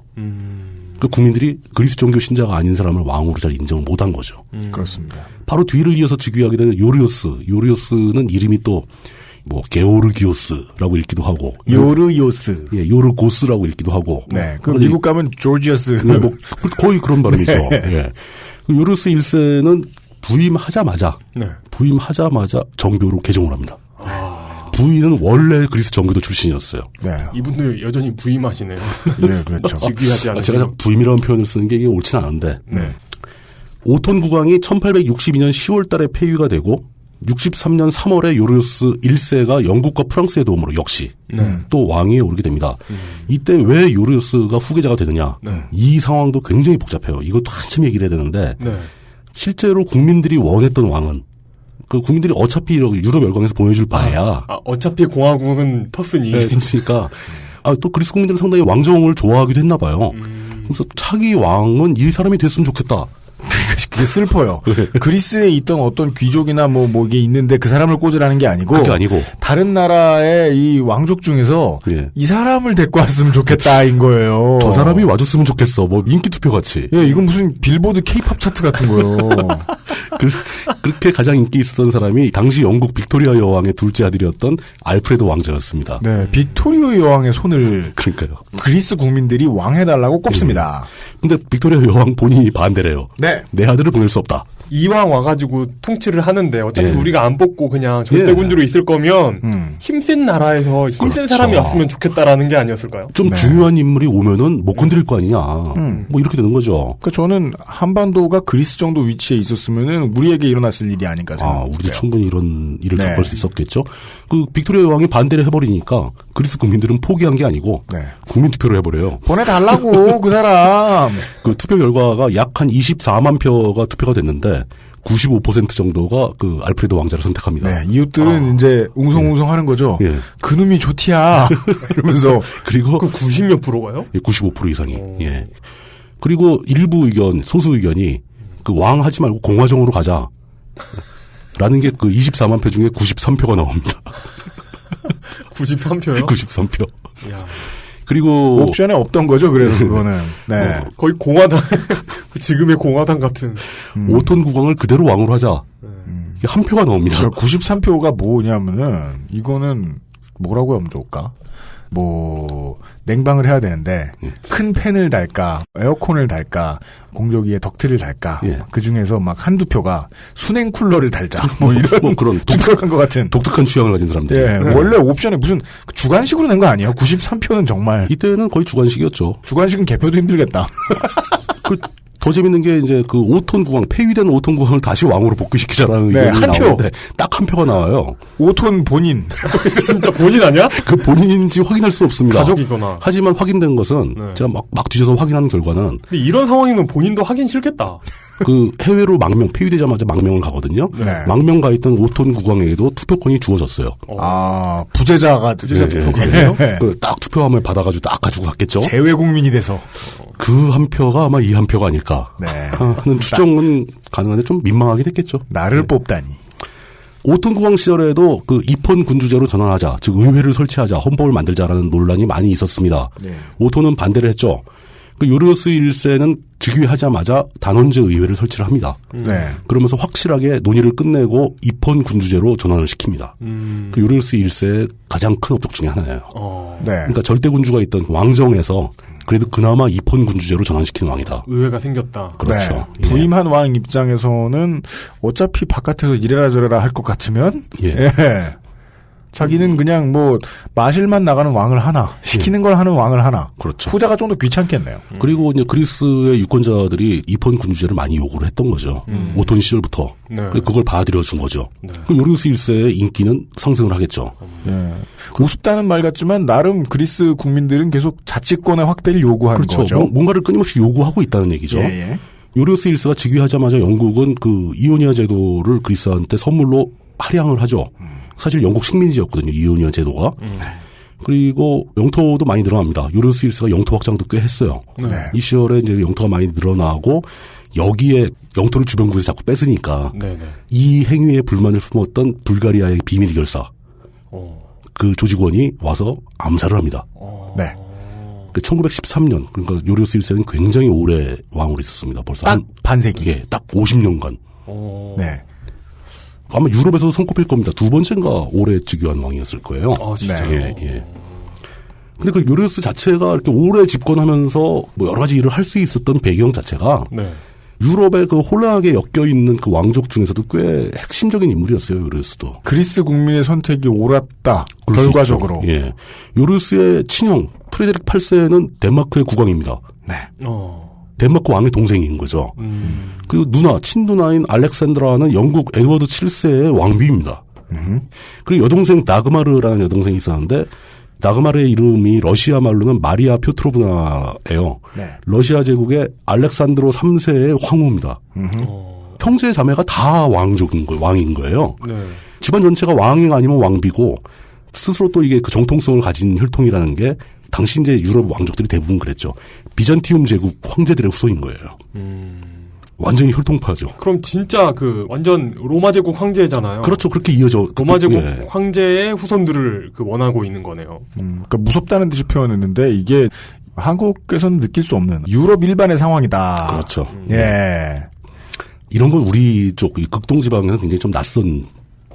Speaker 4: 그 국민들이 그리스 종교 신자가 아닌 사람을 왕으로 잘 인정을 못한 거죠.
Speaker 2: 그렇습니다.
Speaker 4: 바로 뒤를 이어서 즉위하게 되는 요리오스. 요리오스는 이름이 또 뭐 게오르기오스라고 읽기도 하고
Speaker 2: 요르요스,
Speaker 4: 예, 요르고스라고 읽기도 하고.
Speaker 2: 네, 그 미국 가면 조지어스,
Speaker 4: 네, 뭐 거의 그런 발음이죠.
Speaker 2: 네.
Speaker 4: 예. 그 요르스 1세는 부임하자마자 정교로 개종을 합니다. 부인은 원래 그리스 정교도 출신이었어요.
Speaker 2: 네.
Speaker 3: 이분도 여전히 부임하시네요.
Speaker 2: 예, 그렇죠.
Speaker 3: 즉위하지 않으시고.
Speaker 4: 제가 부임이라는 표현을 쓰는 게 이게 옳진 않은데.
Speaker 2: 네.
Speaker 4: 오톤 국왕이 1862년 10월 달에 폐위가 되고 63년 3월에 요르스 1세가 영국과 프랑스의 도움으로 역시 또 왕위에 오르게 됩니다. 이때 왜 요르스가 후계자가 되느냐. 이 상황도 굉장히 복잡해요. 이것도 한참 얘기를 해야 되는데 실제로 국민들이 원했던 왕은 그 국민들이 어차피 유럽 열강에서 보내줄 바에야.
Speaker 3: 어차피 공화국은 텄으니.
Speaker 4: 네, 그러니까 또 그리스 국민들은 상당히 왕정을 좋아하기도 했나 봐요. 그래서 차기 왕은 이 사람이 됐으면 좋겠다.
Speaker 2: 그게 슬퍼요. 그리스에 있던 어떤 귀족이나 뭐 이게 있는데 그 사람을 꽂으라는 게 아니고.
Speaker 4: 그게 아니고.
Speaker 2: 다른 나라의 이 왕족 중에서 이 사람을 데리고 왔으면 좋겠다인 거예요.
Speaker 4: 저 사람이 와줬으면 좋겠어. 뭐 인기 투표 같이.
Speaker 2: 예, 이건 무슨 빌보드 K-팝 차트 같은 거예요.
Speaker 4: 그렇게 가장 인기 있었던 사람이 당시 영국 빅토리아 여왕의 둘째 아들이었던 알프레드 왕자였습니다.
Speaker 2: 네, 빅토리아 여왕의 손을
Speaker 4: 그러니까요.
Speaker 2: 그리스 국민들이 왕해달라고 꼽습니다.
Speaker 4: 근데 빅토리아 여왕 본인이 반대래요.
Speaker 2: 네.
Speaker 4: 내 아들을 보낼 수 없다.
Speaker 3: 이왕 와가지고 통치를 하는데 어차피 우리가 안 뽑고 그냥 절대군주로 있을 거면 힘센 나라에서 힘센 사람이 왔으면 좋겠다라는 게 아니었을까요?
Speaker 4: 좀 중요한 인물이 오면은 못 건드릴 거 아니냐. 뭐 이렇게 되는 거죠.
Speaker 2: 그러니까 저는 한반도가 그리스 정도 위치에 있었으면은 우리에게 일어났을 일이 아닌가 생각해요.
Speaker 4: 우리도 충분히 이런 일을 겪을 수 있었겠죠. 그 빅토리아 여왕이 반대를 해버리니까 그리스 국민들은 포기한 게 아니고 국민 투표를 해버려요.
Speaker 2: 보내달라고 그 사람.
Speaker 4: 그 투표 결과가 약 한 24만 표가 투표가 됐는데 95% 정도가 그 알프레드 왕자를 선택합니다.
Speaker 2: 네, 이웃들은 이제 웅성웅성 하는 거죠.
Speaker 4: 예.
Speaker 2: 그놈이 좋디야. 이러면서.
Speaker 3: 그리고 그 90몇 프로가요?
Speaker 4: 예, 95% 이상이. 예. 그리고 일부 의견, 소수 의견이 그 왕 하지 말고 공화정으로 가자. 라는 게 그 24만 표 중에 93표가 나옵니다.
Speaker 3: 93표요?
Speaker 4: 93표.
Speaker 3: 이야.
Speaker 4: 그리고
Speaker 2: 옵션에 없던 거죠. 그래서 그거는 네.
Speaker 3: 거의 공화당 지금의 공화당 같은
Speaker 4: 오톤 국왕을 그대로 왕으로 하자. 이게 한 표가 나옵니다.
Speaker 2: 93표가 뭐냐면은 이거는 뭐라고 하면 좋을까? 뭐 냉방을 해야 되는데 큰 팬을 달까 에어컨을 달까 공조기에 덕트를 달까 그 중에서 막 한두 표가 수냉 쿨러를 달자 뭐 이런
Speaker 4: 뭐 그런
Speaker 2: 독특한 것 같은
Speaker 4: 독특한 취향을 가진 사람들.
Speaker 2: 예, 원래 옵션에 무슨 주관식으로 낸 거 아니에요? 93표는 정말
Speaker 4: 이때는 거의 주관식이었죠.
Speaker 2: 주관식은 개표도 힘들겠다.
Speaker 4: 더 재밌는 게 이제 그 오톤 국왕 폐위된 오톤 국왕을 다시 왕으로 복귀시키자라는 의견이 나오는데 딱 한 표가 나와요.
Speaker 2: 오톤 본인
Speaker 3: 진짜 본인 아니야?
Speaker 4: 그 본인인지 확인할 수 없습니다.
Speaker 3: 가족이거나.
Speaker 4: 하지만 확인된 것은 제가 막 뒤져서 확인한 결과는.
Speaker 3: 근데 이런 상황이면 본인도 하긴 싫겠다.
Speaker 4: 그 해외로 폐위되자마자 망명을 가거든요.
Speaker 2: 네.
Speaker 4: 망명 가 있던 오톤 국왕에게도 투표권이 주어졌어요.
Speaker 2: 부재자 투표권이에요?
Speaker 4: 그 딱 투표함을 받아가지고 딱 가지고 갔겠죠.
Speaker 2: 재외 국민이 돼서
Speaker 4: 그 한 표가 아마 이 한 표가 아닐까 하는 추정은 가능한데 좀 민망하긴 했겠죠.
Speaker 2: 나를 뽑다니.
Speaker 4: 오톤 국왕 시절에도 그 입헌 군주제로 전환하자, 즉 의회를 설치하자, 헌법을 만들자라는 논란이 많이 있었습니다. 오톤은 반대를 했죠. 그 요르스 1세는 즉위하자마자 단원제 의회를 설치를 합니다. 그러면서 확실하게 논의를 끝내고 입헌 군주제로 전환을 시킵니다. 그 요르스 1세의 가장 큰 업적 중에 하나예요. 그러니까 절대 군주가 있던 왕정에서 그래도 그나마 입헌 군주제로 전환시킨 왕이다.
Speaker 3: 의회가 생겼다.
Speaker 4: 그렇죠.
Speaker 2: 네. 부임한 왕 입장에서는 어차피 바깥에서 이래라 저래라 할 것 같으면 자기는 그냥 뭐 마실만 나가는 왕을 하나, 시키는 걸 하는 왕을 하나.
Speaker 4: 그렇죠.
Speaker 2: 후자가 좀 더 귀찮겠네요.
Speaker 4: 그리고 이제 그리스의 유권자들이 이폰 군주제를 많이 요구를 했던 거죠. 오톤 시절부터.
Speaker 3: 네.
Speaker 4: 그걸 받아들여 준 거죠. 그 요리우스 1세의 인기는 상승을 하겠죠.
Speaker 2: 우습다는 말 같지만 나름 그리스 국민들은 계속 자치권의 확대를 요구하는
Speaker 4: 그렇죠.
Speaker 2: 거죠.
Speaker 4: 뭔가를 끊임없이 요구하고 있다는 얘기죠.
Speaker 2: 예.
Speaker 4: 요리우스 1세가 즉위하자마자 영국은 그 이오니아 제도를 그리스한테 선물로 할양을 하죠. 사실 영국 식민지였거든요. 이오니아 제도가. 그리고 영토도 많이 늘어납니다. 요리우스 1세가 영토 확장도 꽤 했어요.
Speaker 3: 네.
Speaker 4: 이 시절에 이제 영토가 많이 늘어나고 여기에 영토를 주변국에서 자꾸 뺏으니까 이 행위에 불만을 품었던 불가리아의 비밀 결사 그 조직원이 와서 암살을 합니다.
Speaker 2: 네.
Speaker 4: 1913년 그러니까 요리우스 1세는 굉장히 오래 왕으로 있었습니다. 벌써
Speaker 2: 딱 반세기.
Speaker 4: 예, 딱 50년간.
Speaker 2: 네.
Speaker 4: 아마 유럽에서도 손꼽힐 겁니다. 두 번째인가 오래 즉위한 왕이었을 거예요.
Speaker 3: 아, 진짜요?
Speaker 4: 예. 근데 그 요리우스 자체가 이렇게 오래 집권하면서 뭐 여러 가지 일을 할 수 있었던 배경 자체가 유럽의 그 혼란하게 엮여있는 그 왕족 중에서도 꽤 핵심적인 인물이었어요, 요리우스도.
Speaker 2: 그리스 국민의 선택이 옳았다. 결과적으로.
Speaker 4: 예. 요리우스의 친형, 프레데릭 8세는 덴마크의 국왕입니다.
Speaker 2: 네.
Speaker 4: 덴마크 왕의 동생인 거죠. 그리고 누나, 친누나인 알렉산드라는 영국 에드워드 7세의 왕비입니다. 그리고 여동생 나그마르라는 여동생이 있었는데 나그마르의 이름이 러시아 말로는 마리아 표트로브나예요.
Speaker 2: 네.
Speaker 4: 러시아 제국의 알렉산드로 3세의 황후입니다. 형제 자매가 다 왕인 거예요. 집안 전체가 왕이 아니면 왕비고 스스로 또 이게 그 정통성을 가진 혈통이라는 게 당시 이제 유럽 왕족들이 대부분 그랬죠. 비잔티움 제국 황제들의 후손인 거예요. 완전히 혈통파죠.
Speaker 3: 그럼 진짜 그 완전 로마 제국 황제잖아요.
Speaker 4: 그렇죠. 그렇게 이어져.
Speaker 3: 로마 제국 황제의 후손들을 그 원하고 있는 거네요.
Speaker 2: 그러니까 무섭다는 듯이 표현했는데 이게 한국에서는 느낄 수 없는 유럽 일반의 상황이다.
Speaker 4: 그렇죠.
Speaker 2: 예.
Speaker 4: 이런 건 우리 쪽 이 극동 지방에는 굉장히 좀 낯선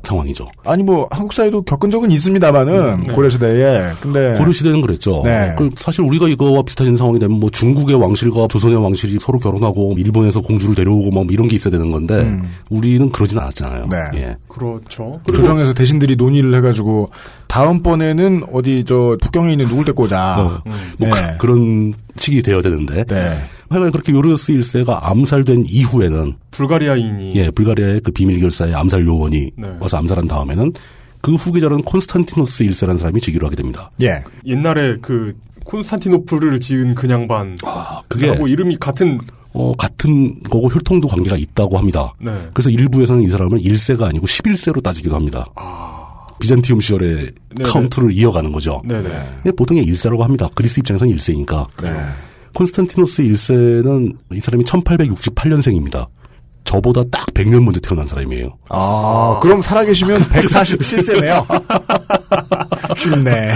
Speaker 4: 상황이죠.
Speaker 2: 아니 뭐 한국 사회도 겪은 적은 있습니다만은 고려 시대에 근데
Speaker 4: 고려 시대는 그랬죠.
Speaker 2: 네.
Speaker 4: 사실 우리가 이거와 비슷한 상황이 되면 뭐 중국의 왕실과 조선의 왕실이 서로 결혼하고 일본에서 공주를 데려오고 뭐 이런 게 있어야 되는 건데 우리는 그러진 않았잖아요.
Speaker 2: 네.
Speaker 4: 예.
Speaker 3: 그렇죠.
Speaker 2: 조정에서 대신들이 논의를 해가지고 다음번에는 어디 저 북경에 있는 누굴 데리고 오자.
Speaker 4: 뭐 그런 식이 되어야 되는데. 하여간 그렇게 요리우스 1세가 암살된 이후에는
Speaker 3: 불가리아인이
Speaker 4: 불가리아의 그 비밀 결사의 암살 요원이 와서 암살한 다음에는 그 후계자는 콘스탄티노스 1세라는 사람이 즉위를 하게 됩니다.
Speaker 2: 예.
Speaker 3: 옛날에 그 콘스탄티노플을 지은 그 양반
Speaker 4: 그게
Speaker 3: 하고 이름이 같은
Speaker 4: 거고 혈통도 관계가 있다고 합니다. 그래서 일부에서는 이 사람을 1세가 아니고 11세로 따지기도 합니다. 비잔티움 시절의 카운트를 이어가는 거죠. 보통의 1세라고 합니다. 그리스 입장에서는 1세니까. 콘스탄티노스 1세는 이 사람이 1868년생입니다. 저보다 딱 100년 먼저 태어난 사람이에요.
Speaker 2: 그럼 살아계시면 147세네요. 쉽네.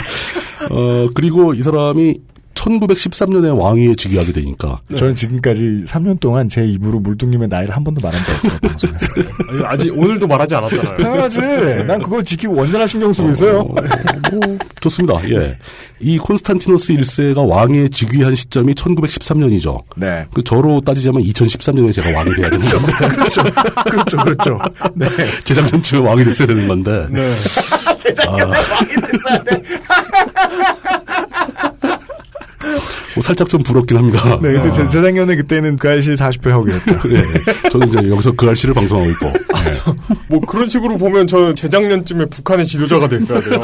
Speaker 4: 그리고 이 사람이 1913년에 왕위에 즉위하게 되니까.
Speaker 2: 저는 지금까지 3년 동안 제 입으로 물뚱님의 나이를 한 번도 말한 적 없어요, 방송에서.
Speaker 3: 아직 오늘도 말하지 않았잖아요.
Speaker 2: 당연하지. 난 그걸 지키고 언제나 신경 쓰고 있어요.
Speaker 4: 좋습니다. 예. 이 콘스탄티노스 1세가 왕위에 즉위한 시점이 1913년이죠.
Speaker 2: 네.
Speaker 4: 그 저로 따지자면 2013년에 제가 왕이 돼야 되는 건데.
Speaker 2: 그렇죠. 네.
Speaker 4: 재작년쯤에 왕이 됐어야 되는 건데.
Speaker 2: 재작년에 왕이 됐어야 돼.
Speaker 4: 살짝 좀 부럽긴 합니다.
Speaker 2: 네, 근데 재작년에 그때는 그 알씨 40회 하고 계셨죠.
Speaker 4: 네. 저는 이제 여기서 그 알씨를 방송하고 있고.
Speaker 3: 뭐 그런 식으로 보면 저 재작년쯤에 북한의 지도자가 됐어야 돼요.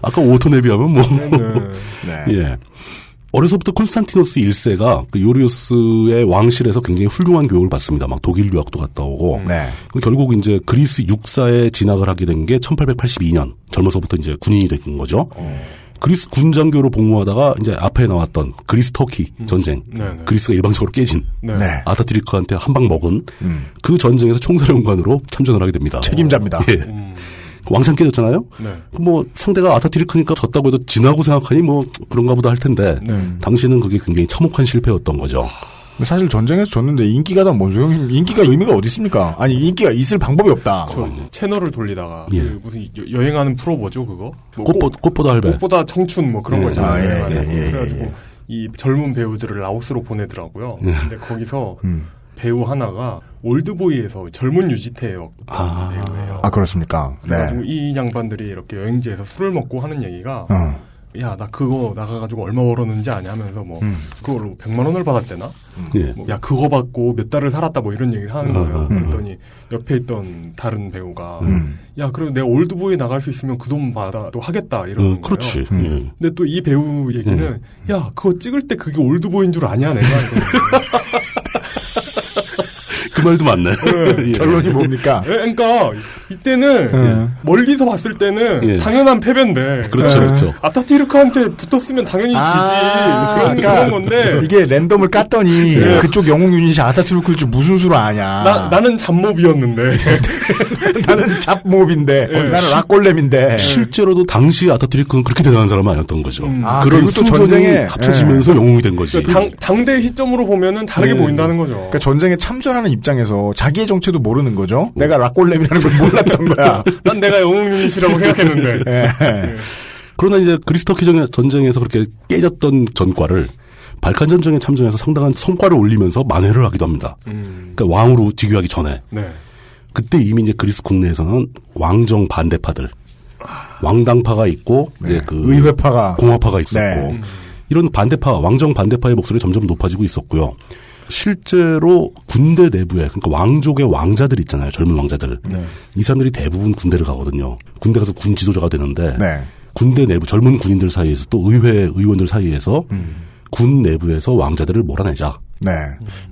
Speaker 4: 아까 오톤에 비하면 뭐. 예. 어려서부터 콘스탄티노스 1세가 그 요리우스의 왕실에서 굉장히 훌륭한 교육을 받습니다. 막 독일 유학도 갔다 오고. 결국 이제 그리스 육사에 진학을 하게 된 게 1882년. 젊어서부터 이제 군인이 된 거죠. 그리스 군장교로 복무하다가 이제 앞에 나왔던 그리스 터키 전쟁. 그리스가 일방적으로 깨진. 아타투르크한테 한 방 먹은 그 전쟁에서 총사령관으로 참전을 하게 됩니다.
Speaker 2: 책임자입니다.
Speaker 4: 예. 왕창 깨졌잖아요. 뭐 상대가 아타투르크니까 졌다고 해도 지나고 생각하니 뭐 그런가 보다 할 텐데 당시는 그게 굉장히 참혹한 실패였던 거죠.
Speaker 2: 사실 전쟁에서 졌는데 인기가 다 뭔 소용입니까? 인기가 의미가 어디 있습니까? 아니 인기가 있을 방법이 없다.
Speaker 3: 채널을 돌리다가 그 무슨 여행하는 프로 뭐죠 그거? 뭐
Speaker 4: 꽃보다 할배.
Speaker 3: 꽃보다 청춘 뭐 그런 거 있잖아요.
Speaker 2: 예.
Speaker 3: 그래가지고 이 젊은 배우들을 라오스로 보내더라고요. 근데 거기서 배우 하나가 올드보이에서 젊은 유지태역 배우예요.
Speaker 2: 아, 그렇습니까? 네.
Speaker 3: 그래가지고 이 양반들이 이렇게 여행지에서 술을 먹고 하는 얘기가 야, 나 그거 나가가지고 얼마 벌었는지 아냐 하면서 뭐 그걸로 100만 원을 받았대나? 뭐, 야, 그거 받고 몇 달을 살았다 뭐 이런 얘기를 하는 거예요. 그랬더니 옆에 있던 다른 배우가 야, 그럼 내가 올드보이 나갈 수 있으면 그 돈 받아도 하겠다 이러는 거예요.
Speaker 4: 그렇지.
Speaker 3: 근데 또 이 배우 얘기는 야, 그거 찍을 때 그게 올드보이인 줄 아냐 내가.
Speaker 4: 그 말도 맞네.
Speaker 3: 네.
Speaker 2: 결론이 뭡니까?
Speaker 3: 그러니까 이때는 멀리서 봤을 때는 당연한 패배인데.
Speaker 4: 그렇죠, 그렇죠.
Speaker 3: 아타티르크한테 붙었으면 당연히 지지. 그런 건데.
Speaker 2: 이게 랜덤을 깠더니 그쪽 영웅 유닛이 아타티르크일 줄 무슨 수로 아냐.
Speaker 3: 나는 잡몹이었는데.
Speaker 2: 나는 잡몹인데. 나는 락골렘인데.
Speaker 4: 실제로도 당시 아타티르크는 그렇게 대단한 사람은 아니었던 거죠. 그런
Speaker 2: 또 전쟁에
Speaker 4: 합쳐지면서 영웅이 된 거지.
Speaker 3: 당대 시점으로 보면은 다르게 보인다는 거죠.
Speaker 2: 그러니까 전쟁에 참전하는 입장에서 자기의 정체도 모르는 거죠. 내가 락골렘이라는 걸 몰랐던 거야.
Speaker 3: 난 내가 영웅 유닛이라고 생각했는데.
Speaker 4: 그러나 이제 그리스터키 전쟁에서 그렇게 깨졌던 전과를 발칸 전쟁에 참전해서 상당한 성과를 올리면서 만회를 하기도 합니다. 그러니까 왕으로 즉위하기 전에.
Speaker 3: 네.
Speaker 4: 그때 이미 이제 그리스 국내에서는 왕정 반대파들, 왕당파가 있고 이제 그
Speaker 2: 의회파가,
Speaker 4: 공화파가 있었고 이런 반대파, 왕정 반대파의 목소리가 점점 높아지고 있었고요. 실제로 군대 내부에, 그러니까 왕족의 왕자들 있잖아요. 젊은 왕자들. 이 사람들이 대부분 군대를 가거든요. 군대 가서 군 지도자가 되는데 군대 내부 젊은 군인들 사이에서 또 의회 의원들 사이에서 군 내부에서 왕자들을 몰아내자.
Speaker 2: 네.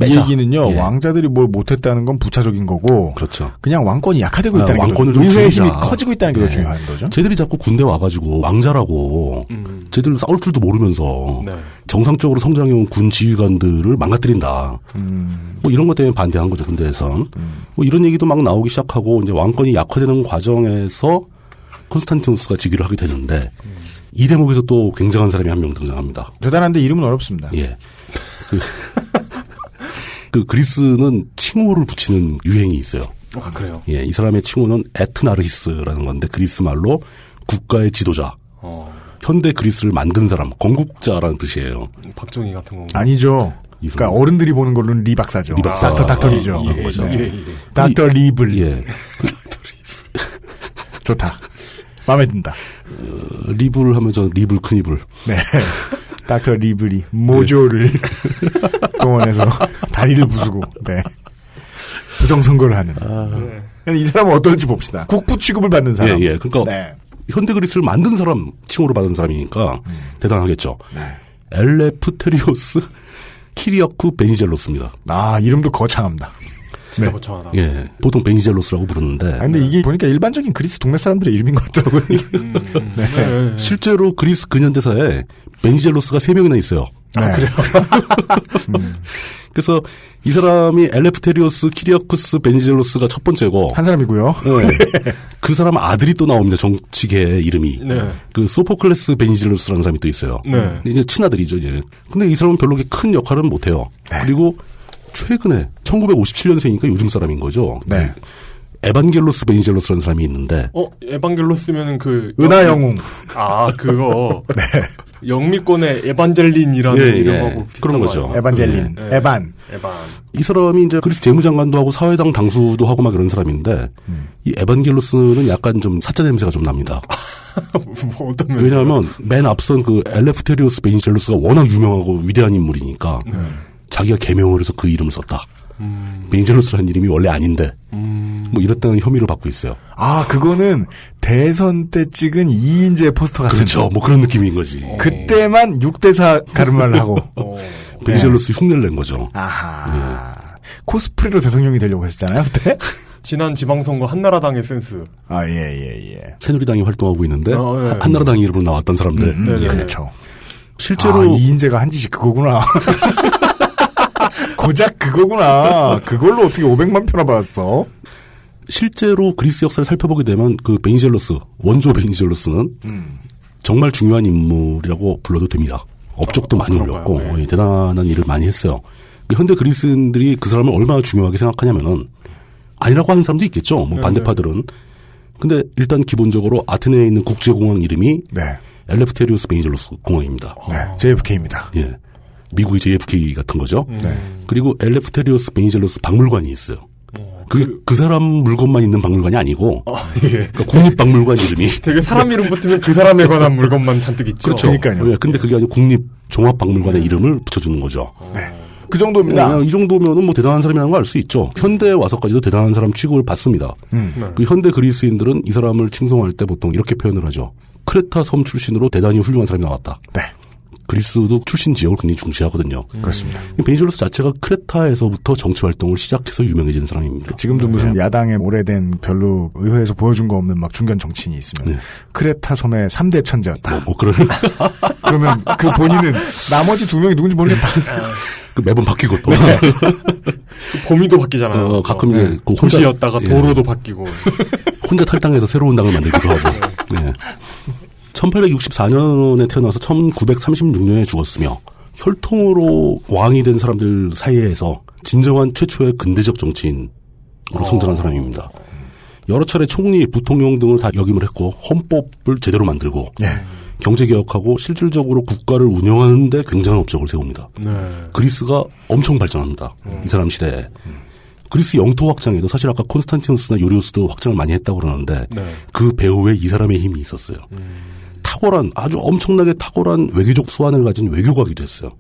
Speaker 2: 이 얘기는요. 왕자들이 뭘 못했다는 건 부차적인 거고.
Speaker 4: 그렇죠.
Speaker 2: 그냥 왕권이 약화되고 있다는 게
Speaker 4: 왕권을
Speaker 2: 좀 의회의 힘이 커지고 있다는 게 더 중요한 거죠.
Speaker 4: 쟤들이 자꾸 군대 와가지고 왕자라고 쟤들 싸울 줄도 모르면서 정상적으로 성장해온 군 지휘관들을 망가뜨린다. 뭐 이런 것 때문에 반대한 거죠. 군대에선. 뭐 이런 얘기도 막 나오기 시작하고 이제 왕권이 약화되는 과정에서 콘스탄티누스가 즉위를 하게 되는데 이 대목에서 또 굉장한 사람이 한 명 등장합니다.
Speaker 2: 대단한데 이름은 어렵습니다.
Speaker 4: 예. 그 그리스는 칭호를 붙이는 유행이 있어요.
Speaker 3: 아, 그래요?
Speaker 4: 예, 이 사람의 칭호는 에트나르히스라는 건데 그리스 말로 국가의 지도자. 현대 그리스를 만든 사람, 건국자라는 뜻이에요.
Speaker 3: 박정희 같은 건가?
Speaker 2: 아니죠. 그러니까 어른들이 보는 걸로는 리 박사죠.
Speaker 4: 리 박사.
Speaker 2: 닥터 리죠.
Speaker 3: 예.
Speaker 2: 닥터 리블.
Speaker 4: 예.
Speaker 2: 좋다. 마음에 든다.
Speaker 4: 리블 하면 전 리블 큰 이불.
Speaker 2: 네. 닥터 리블이 모조를 동원해서 다리를 부수고 부정선거를 하는. 이 사람은 어떨지 봅시다. 국부 취급을 받는 사람.
Speaker 4: 예. 그러니까 현대 그리스를 만든 사람 칭호를 받은 사람이니까 대단하겠죠. 엘레프테리오스 키리아쿠 베니젤로스입니다.
Speaker 2: 아, 이름도 거창합니다.
Speaker 3: 진짜 거창하다.
Speaker 4: 예. 보통 베니젤로스라고 부르는데.
Speaker 2: 근데 이게 보니까 일반적인 그리스 동네 사람들의 이름인 것 같더라고요.
Speaker 4: 실제로 그리스 근현대사에 베니젤로스가 3명이나 있어요.
Speaker 2: 아, 그래요?
Speaker 4: 그래서 이 사람이 엘레프테리오스 키리아쿠스 베니젤로스가 첫 번째고.
Speaker 2: 한 사람이고요.
Speaker 4: 네. 그 사람 아들이 또 나옵니다. 정치계 이름이. 그 소포클레스 베니젤로스라는 사람이 또 있어요. 이제 친아들이죠, 이제. 근데 이 사람은 별로 큰 역할은 못해요. 그리고 최근에 1957년생이니까 요즘 사람인 거죠. 에반겔로스 베니젤로스라는 사람이 있는데.
Speaker 3: 에반겔로스면은
Speaker 2: 은하 영웅.
Speaker 3: 아, 그거. 영미권의 에반젤린이라는 이름하고 비슷한
Speaker 4: 그런 거죠.
Speaker 2: 에반젤린. 에반.
Speaker 4: 이 사람이 이제 그리스 재무장관도 하고 사회당 당수도 하고 막 이런 사람인데 이 에반겔로스는 약간 좀 사짜 냄새가 좀 납니다.
Speaker 3: 뭐 어떤
Speaker 4: 왜냐하면 맨 앞선 그 엘레프테리오스 베니젤로스가 워낙 유명하고 위대한 인물이니까 자기가 개명을 해서 그 이름을 썼다. 베니젤로스라는 이름이 원래 아닌데 뭐 이랬다는 혐의를 받고 있어요.
Speaker 2: 아, 그거는 대선 때 찍은 이인재 포스터 같은.
Speaker 4: 그렇죠. 뭐 그런 느낌인 거지.
Speaker 2: 그때만 6대사 가르마를 하고
Speaker 4: 베니젤로스 흉내를 낸 거죠.
Speaker 2: 아하. 코스프레로 대통령이 되려고 했었잖아요, 그때?
Speaker 3: 지난 지방선거 한나라당의 센스.
Speaker 2: 아, 예.
Speaker 4: 새누리당이 활동하고 있는데 한나라당 이름으로 나왔던 사람들.
Speaker 2: 그렇죠.
Speaker 4: 실제로
Speaker 2: 이인재가 한 짓이 그거구나. 고작 그거구나. 그걸로 어떻게 500만 표나 받았어?
Speaker 4: 실제로 그리스 역사를 살펴보게 되면 그 베니젤로스, 원조 베니젤로스는 정말 중요한 인물이라고 불러도 됩니다. 업적도 많이 올렸고 대단한 일을 많이 했어요. 현대 그리스인들이 그 사람을 얼마나 중요하게 생각하냐면은 아니라고 하는 사람도 있겠죠. 뭐 반대파들은. 근데 일단 기본적으로 아테네에 있는 국제공항 이름이 엘레프테리오스 베니젤로스 공항입니다.
Speaker 2: JFK입니다.
Speaker 4: 예. 미국의 JFK 같은 거죠. 그리고 엘레프테리오스 베니젤로스 박물관이 있어요. 그게 그 사람 물건만 있는 박물관이 아니고
Speaker 3: 예.
Speaker 4: 그러니까 국립박물관 이름이
Speaker 3: 되게 사람 이름 붙으면 그 사람에 관한 물건만 잔뜩 있죠.
Speaker 4: 그렇죠.
Speaker 2: 그러니까요.
Speaker 4: 근데 그게 아니고 국립종합박물관의 이름을 붙여주는 거죠.
Speaker 2: 그 정도입니다.
Speaker 4: 이 정도면은 뭐 대단한 사람이라는 걸 알 수 있죠. 현대에 와서까지도 대단한 사람 취급을 받습니다. 그 현대 그리스인들은 이 사람을 칭송할 때 보통 이렇게 표현을 하죠. 크레타 섬 출신으로 대단히 훌륭한 사람이 나왔다.
Speaker 2: 네.
Speaker 4: 그리스도 출신 지역을 굉장히 중시하거든요.
Speaker 2: 그렇습니다.
Speaker 4: 베니젤로스 자체가 크레타에서부터 정치 활동을 시작해서 유명해진 사람입니다.
Speaker 2: 지금도 무슨 야당의 오래된 별로 의회에서 보여준 거 없는 막 중견 정치인이 있으면 크레타 섬의 3대 천재였다. 그러면 그 본인은 나머지 2명이 누군지 모르겠다.
Speaker 4: 매번 바뀌고 또.
Speaker 3: 그 범위도 바뀌잖아요.
Speaker 4: 가끔 이제
Speaker 3: 도시였다가 도로도 바뀌고.
Speaker 4: 혼자 탈당해서 새로운 당을 만들기도 하고. 1864년에 태어나서 1936년에 죽었으며 혈통으로 왕이 된 사람들 사이에서 진정한 최초의 근대적 정치인으로 성장한 사람입니다. 여러 차례 총리, 부통령 등을 다 역임을 했고 헌법을 제대로 만들고 경제개혁하고 실질적으로 국가를 운영하는 데 굉장한 업적을 세웁니다. 그리스가 엄청 발전합니다. 이 사람 시대에. 그리스 영토 확장에도 사실 아까 콘스탄티누스나 요리우스도 확장을 많이 했다고 그러는데 그 배후에 이 사람의 힘이 있었어요. 아주 엄청나게 탁월한 외교적 수완을 가진 외교가기도 했어요.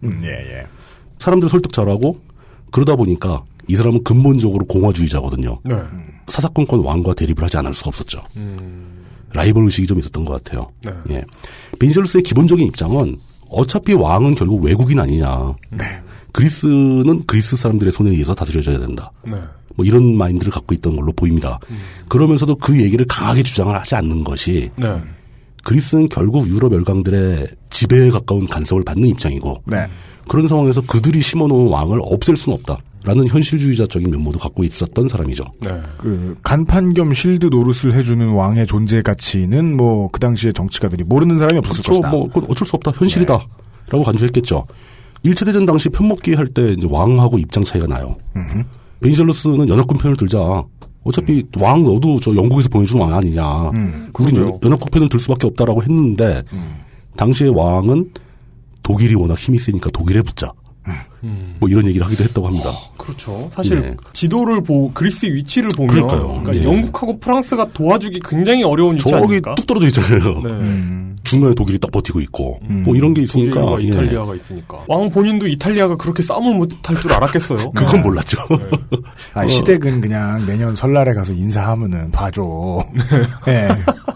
Speaker 4: 사람들 설득 잘하고 그러다 보니까 이 사람은 근본적으로 공화주의자거든요. 사사건건 왕과 대립을 하지 않을 수가 없었죠. 라이벌 의식이 좀 있었던 것 같아요. 베니젤로스의 기본적인 입장은 어차피 왕은 결국 외국인 아니냐. 그리스는 그리스 사람들의 손에 의해서 다스려져야 된다. 뭐 이런 마인드를 갖고 있던 걸로 보입니다. 그러면서도 그 얘기를 강하게 주장을 하지 않는 것이 그리스는 결국 유럽 열강들의 지배에 가까운 간섭을 받는 입장이고 그런 상황에서 그들이 심어놓은 왕을 없앨 수는 없다라는 현실주의자적인 면모도 갖고 있었던 사람이죠.
Speaker 2: 그 간판 겸 실드 노릇을 해주는 왕의 존재 가치는 뭐 그 당시에 정치가들이 모르는 사람이 없었을 것이다.
Speaker 4: 뭐 그건 어쩔 수 없다. 현실이다라고 간주했겠죠. 1차 대전 당시 편먹기 할 때 이제 왕하고 입장 차이가 나요. 베니젤로스는 연합군 편을 들자. 어차피 왕 너도 저 영국에서 보내준 왕 아니냐. 우린 연합국 편을 들 수밖에 없다라고 했는데 당시의 왕은 독일이 워낙 힘이 세니까 독일에 붙자. 뭐 이런 얘기를 하기도 했다고 합니다.
Speaker 3: 그렇죠. 사실 지도를 그리스 위치를 보면 그러니까 영국하고 프랑스가 도와주기 굉장히 어려운 위치
Speaker 4: 저기
Speaker 3: 아닙니까?
Speaker 4: 뚝 떨어져 있잖아요. 중간에 독일이 딱 버티고 있고 뭐 이런 게 있으니까
Speaker 3: 독일과 이탈리아가 있으니까 왕 본인도 이탈리아가 그렇게 싸움을 못할 줄 알았겠어요.
Speaker 4: 그건 몰랐죠.
Speaker 2: 시댁은 그냥 내년 설날에 가서 인사하면은 봐줘.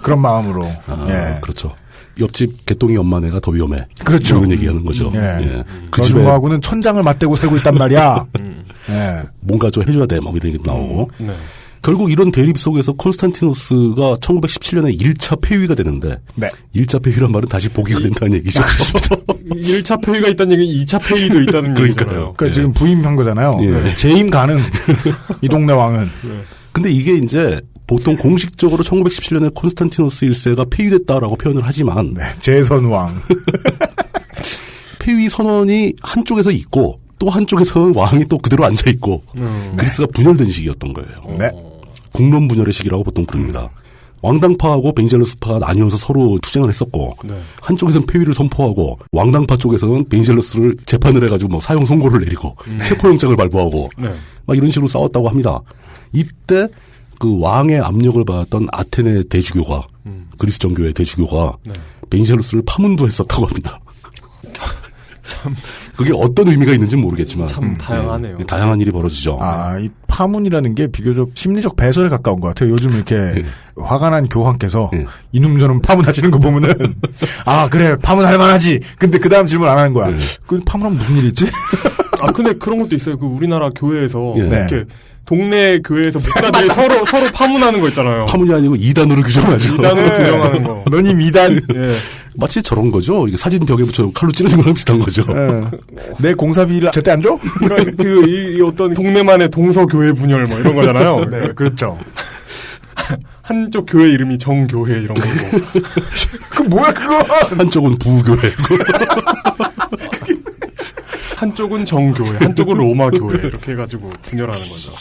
Speaker 2: 그런 마음으로.
Speaker 4: 그렇죠. 옆집 개똥이 엄마네가 더 위험해.
Speaker 2: 그렇죠.
Speaker 4: 이런 얘기하는 거죠.
Speaker 2: 그 집하고는 천장을 맞대고 살고 있단 말이야.
Speaker 4: 뭔가 좀 해줘야 돼. 막 이런 얘기 나오고. 결국 이런 대립 속에서 콘스탄티누스가 1917년에 1차 폐위가 되는데 1차 폐위란 말은 다시 복위가 된다는 얘기죠.
Speaker 3: 1차 폐위가 있다는 얘기는 2차 폐위도 있다는 얘기잖아요.
Speaker 2: 그러니까 지금 부임한 거잖아요. 재임 가능. 이 동네 왕은.
Speaker 4: 근데 이게 이제 보통 공식적으로 1917년에 콘스탄티누스 1세가 폐위됐다라고 표현을 하지만
Speaker 2: 재선왕.
Speaker 4: 폐위 선언이 한쪽에서 있고 또 한쪽에서는 왕이 또 그대로 앉아있고 그리스가 분열된 시기였던 거예요. 국론 분열의 시기라고 보통 부릅니다. 왕당파하고 베니젤로스파가 나뉘어서 서로 투쟁을 했었고 한쪽에서는 폐위를 선포하고 왕당파 쪽에서는 베니젤로스를 재판을 해가지고 뭐 사형 선고를 내리고 체포영장을 발부하고 막 이런 식으로 싸웠다고 합니다. 이때 그 왕의 압력을 받았던 아테네 대주교가 그리스 정교회 대주교가 베니젤로스를 파문도 했었다고 합니다.
Speaker 3: 참
Speaker 4: 그게 어떤 의미가 있는지는 모르겠지만
Speaker 3: 참 다양하네요.
Speaker 4: 다양한 일이 벌어지죠.
Speaker 2: 이 파문이라는 게 비교적 심리적 배설에 가까운 것 같아요. 요즘 이렇게 화가 난 교황께서 이놈 저놈 파문하시는 거 보면은 그래 파문할 만하지. 근데 그 다음 질문 안 하는 거야. 그 파문하면 무슨 일이 있지?
Speaker 3: 근데 그런 것도 있어요. 그 우리나라 교회에서 이렇게 동네 교회에서 목사들이 서로 파문하는 거 있잖아요.
Speaker 4: 파문이 아니고 2단으로 규정하죠.
Speaker 3: 2단으로 규정하는 거.
Speaker 2: 너님 2단.
Speaker 4: 마치 저런 거죠. 이게 사진 벽에 붙여 칼로 찌르는 거랑 비슷한 거죠.
Speaker 2: 내 공사비를 제때 안 줘?
Speaker 3: 이 어떤 동네만의 동서교회 분열 뭐 이런 거잖아요.
Speaker 2: 네, 그렇죠.
Speaker 3: 한쪽 교회 이름이 정교회 이런 거고.
Speaker 2: 그 뭐야 그거?
Speaker 4: 한쪽은 부교회.
Speaker 3: 한쪽은 정교회, 한쪽은 로마교회 이렇게 해가지고 분열하는 거죠.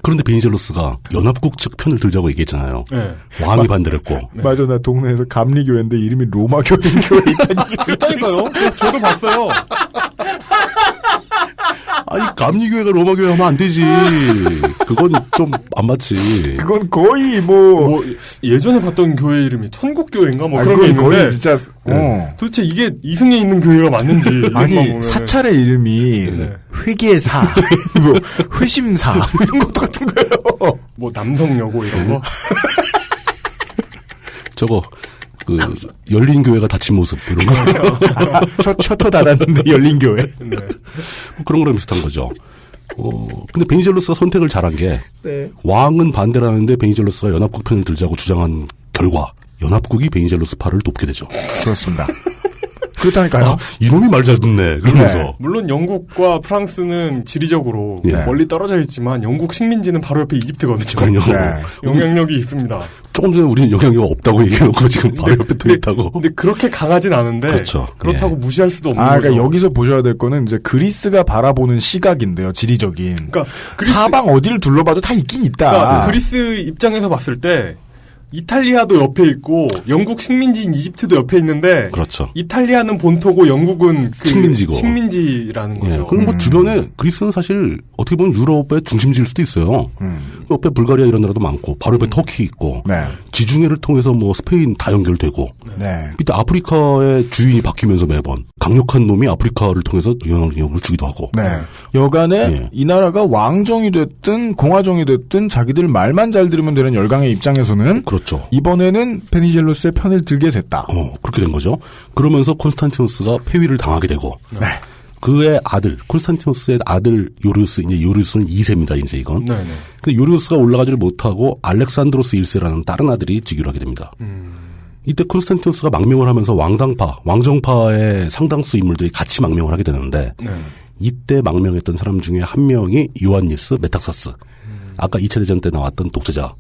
Speaker 4: 그런데 베니젤로스가 연합국 측 편을 들자고 얘기했잖아요.
Speaker 3: 네.
Speaker 4: 왕이 반대를 했고.
Speaker 2: 네. 맞아, 나 동네에서 감리교회인데 이름이 로마교회인 교회 있다는 얘기
Speaker 3: 있다니까요. 저도 봤어요.
Speaker 4: 아니, 감리교회가 로마교회 하면 안 되지. 그건 좀 안 맞지.
Speaker 2: 그건 거의 뭐
Speaker 3: 예전에 봤던 교회 이름이 천국교회인가 뭐 그런
Speaker 2: 게
Speaker 3: 있는데.
Speaker 2: 거의 진짜,
Speaker 3: 도대체 이게 이승에 있는 교회가 맞는지.
Speaker 2: 아니, 사찰의 이름이, 회계사, 뭐, 회심사, 이런 것도 같은 거예요.
Speaker 3: 뭐, 남성여고 이런 거?
Speaker 4: 저거, 열린교회가 닫힌 모습, 이런 거.
Speaker 2: 셔터 닫았는데 열린교회.
Speaker 4: 네. 뭐 그런 거랑 비슷한 거죠. 근데 베니젤로스가 선택을 잘한 게,
Speaker 2: 네.
Speaker 4: 왕은 반대를 하는데 베니젤로스가 연합국 편을 들자고 주장한 결과, 연합국이 베니젤로스 파를 돕게 되죠.
Speaker 2: 그렇습니다. 그렇다니까요.
Speaker 4: 아, 이놈이 말 잘 듣네. 그러면서.
Speaker 3: 네. 물론 영국과 프랑스는 지리적으로 멀리 떨어져 있지만 영국 식민지는 바로 옆에 이집트거든요.
Speaker 4: 네.
Speaker 3: 영향력이 있습니다.
Speaker 4: 조금 전에 우리는 영향력 없다고 얘기해놓고 지금 바로 옆에 또 있다고.
Speaker 3: 근데 그렇게 강하진 않은데.
Speaker 4: 그렇죠.
Speaker 3: 그렇다고 무시할 수도 없는
Speaker 2: 그러니까
Speaker 3: 거죠.
Speaker 2: 여기서 보셔야 될 거는 이제 그리스가 바라보는 시각인데요. 지리적인. 그러니까 사방 어디를 둘러봐도 다 있긴 있다.
Speaker 3: 그러니까 그리스 입장에서 봤을 때 이탈리아도 옆에 있고 영국 식민지인 이집트도 옆에 있는데
Speaker 4: 그렇죠.
Speaker 3: 이탈리아는 본토고 영국은 식민지라는 거죠.
Speaker 4: 예, 그럼 뭐 주변에 그리스는 사실 어떻게 보면 유럽의 중심지일 수도 있어요. 옆에 불가리아 이런 나라도 많고 바로 옆에 터키 있고 지중해를 통해서 뭐 스페인 다 연결되고 밑에 아프리카의 주인이 바뀌면서 매번 강력한 놈이 아프리카를 통해서 영향력을 주기도 하고.
Speaker 2: 여간에 이 나라가 왕정이 됐든 공화정이 됐든 자기들 말만 잘 들으면 되는 열강의 입장에서는
Speaker 4: 그렇죠.
Speaker 2: 이번에는 베니젤로스의 편을 들게 됐다.
Speaker 4: 그렇게 된 거죠. 그러면서 콘스탄티누스가 폐위를 당하게 되고 그의 아들 콘스탄티누스의 아들 요리우스는 2세입니다. 이제 이건. 근데 요리우스가 올라가지를 못하고 알렉산드로스 1세라는 다른 아들이 즉위를 하게 됩니다. 이때 콘스탄티누스가 망명을 하면서 왕정파의 상당수 인물들이 같이 망명을 하게 되는데 이때 망명했던 사람 중에 한 명이 요한니스 메탁사스. 아까 2차 대전 때 나왔던 독재자.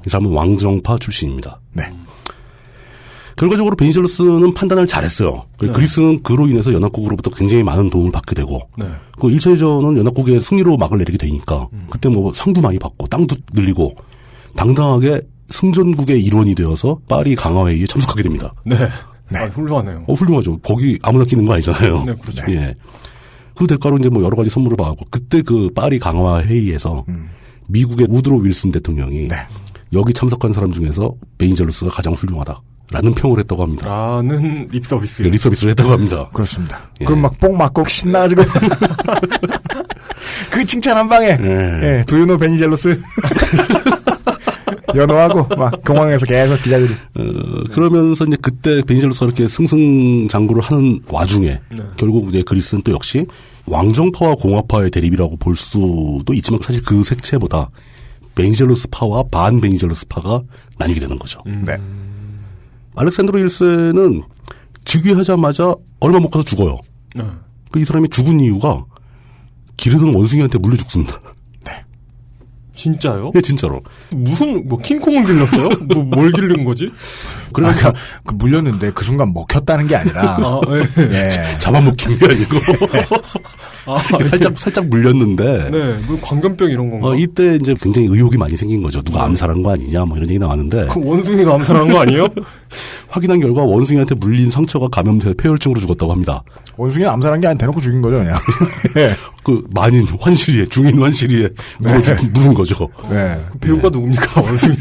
Speaker 4: 이 사람은 왕정파 출신입니다. 결과적으로 베니젤로스는 판단을 잘했어요. 그리스는 그로 인해서 연합국으로부터 굉장히 많은 도움을 받게 되고 그 1차 대전은 연합국의 승리로 막을 내리게 되니까 그때 뭐 상도 많이 받고 땅도 늘리고 당당하게 승전국의 일원이 되어서 파리 강화회의에 참석하게 됩니다.
Speaker 3: 아, 훌륭하네요.
Speaker 4: 훌륭하죠. 거기 아무나 끼는 거 아니잖아요.
Speaker 3: 네, 그렇죠.
Speaker 4: 예. 그 대가로 이제 뭐 여러 가지 선물을 받고 그때 그 파리 강화회의에서 미국의 우드로 윌슨 대통령이 여기 참석한 사람 중에서 베니젤로스가 가장 훌륭하다라는 평을 했다고 합니다.
Speaker 3: 라는 립서비스.
Speaker 4: 립서비스를 했다고 합니다.
Speaker 2: 그렇습니다. 그럼 막 뽕 맞고 신나가지고 그 칭찬 한 방에 Do you know 베니젤로스? 연호하고 막 공항에서 계속 기자들이
Speaker 4: 그러면서 이제 그때 베니젤로스가 이렇게 승승장구를 하는 와중에 결국 이제 그리스는 또 역시 왕정파와 공화파의 대립이라고 볼 수도 있지만 사실 그 색채보다 베니젤로스파와 반 베니젤로스파가 나뉘게 되는 거죠. 알렉산드로 1세는 즉위하자마자 얼마 못 가서 죽어요. 이 사람이 죽은 이유가 기르던 원숭이한테 물려 죽습니다.
Speaker 3: 진짜요?
Speaker 4: 예, 진짜로.
Speaker 3: 무슨 킹콩을 길렀어요? 뭘 기른 거지?
Speaker 2: 그러니까 물렸는데 그 순간 먹혔다는 게 아니라
Speaker 4: 잡아먹힌 게 아니고 살짝 물렸는데.
Speaker 3: 뭐 광견병 이런 건가?
Speaker 4: 이때 이제 굉장히 의혹이 많이 생긴 거죠. 누가 암살한 거 아니냐 뭐 이런 얘기 나왔는데.
Speaker 3: 그 원숭이가 암살한 거 아니에요?
Speaker 4: 확인한 결과 원숭이한테 물린 상처가 감염돼 폐혈증으로 죽었다고 합니다.
Speaker 2: 원숭이는 암살한 게 아니라 대놓고 죽인 거죠, 그냥.
Speaker 4: 그 만인 환시리에 중인 환시리에 묻은 거죠.
Speaker 3: 배우가 누굽니까 원숭이?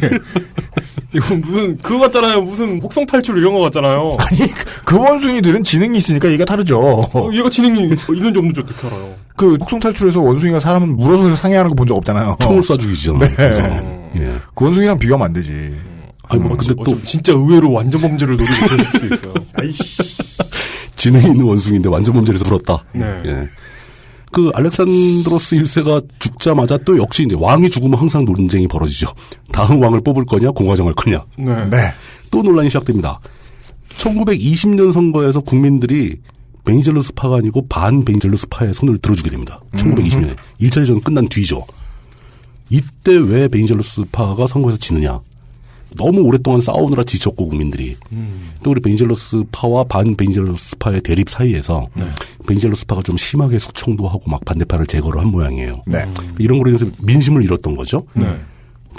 Speaker 3: 이거 무슨 그거 같잖아요. 무슨 혹성 탈출 이런 거 같잖아요.
Speaker 2: 아니 그 원숭이들은 지능이 있으니까 얘가 다르죠.
Speaker 3: 얘가 지능이 있는지 없는지 어떻게 알아요?
Speaker 2: 그 혹성 탈출에서 원숭이가 사람을 물어서 상해하는 거 본 적 없잖아요.
Speaker 4: 총을 쏴 죽이잖아요.
Speaker 2: 그 원숭이랑 비교하면 안 되지.
Speaker 4: 아니 뭐 근데 또
Speaker 3: 진짜 의외로 완전 범죄를 노리고 그럴 수도 있어요. 아이씨.
Speaker 4: 지능이 있는 원숭이인데 완전 범죄에서 불었다.
Speaker 3: 네.
Speaker 4: 그 알렉산드로스 1세가 죽자마자 또 역시 이제 왕이 죽으면 항상 논쟁이 벌어지죠. 다음 왕을 뽑을 거냐, 공화정할 거냐. 또 논란이 시작됩니다. 1920년 선거에서 국민들이 베니젤로스파가 아니고 반 베니젤로스파의 손을 들어주게 됩니다. 1920년에 1차 대전 끝난 뒤죠. 이때 왜 베니젤로스파가 선거에서 지느냐? 너무 오랫동안 싸우느라 지쳤고 국민들이 또 우리 베니젤로스파와 반 베니젤로스파의 대립 사이에서 베니젤로스파가 좀 심하게 숙청도 하고 막 반대파를 제거를 한 모양이에요.
Speaker 2: 네.
Speaker 4: 이런 거로 인해서 민심을 잃었던 거죠.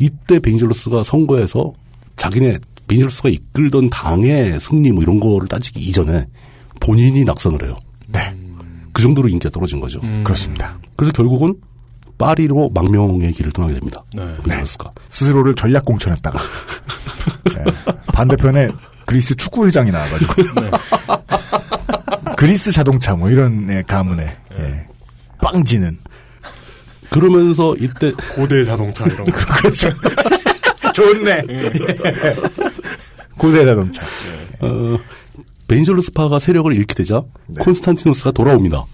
Speaker 4: 이때 베니젤로스가 선거에서 자기네 베니젤로스가 이끌던 당의 승리 뭐 이런 거를 따지기 이전에 본인이 낙선을 해요.
Speaker 2: 네.
Speaker 4: 그 정도로 인기가 떨어진 거죠.
Speaker 2: 그렇습니다.
Speaker 4: 그래서 결국은 파리로 망명의 길을 떠나게 됩니다. 베니젤로스가.
Speaker 2: 스스로를 전략 공천했다가 네. 반대편에 그리스 축구회장이 나와가지고 그리스 자동차 뭐 이런 가문에 빵지는
Speaker 4: 그러면서 이때
Speaker 3: 고대 자동차 이런 거.
Speaker 2: 그렇죠. 좋네. 고대 자동차.
Speaker 4: 베니젤로스파가 세력을 잃게 되자 콘스탄티누스가 돌아옵니다.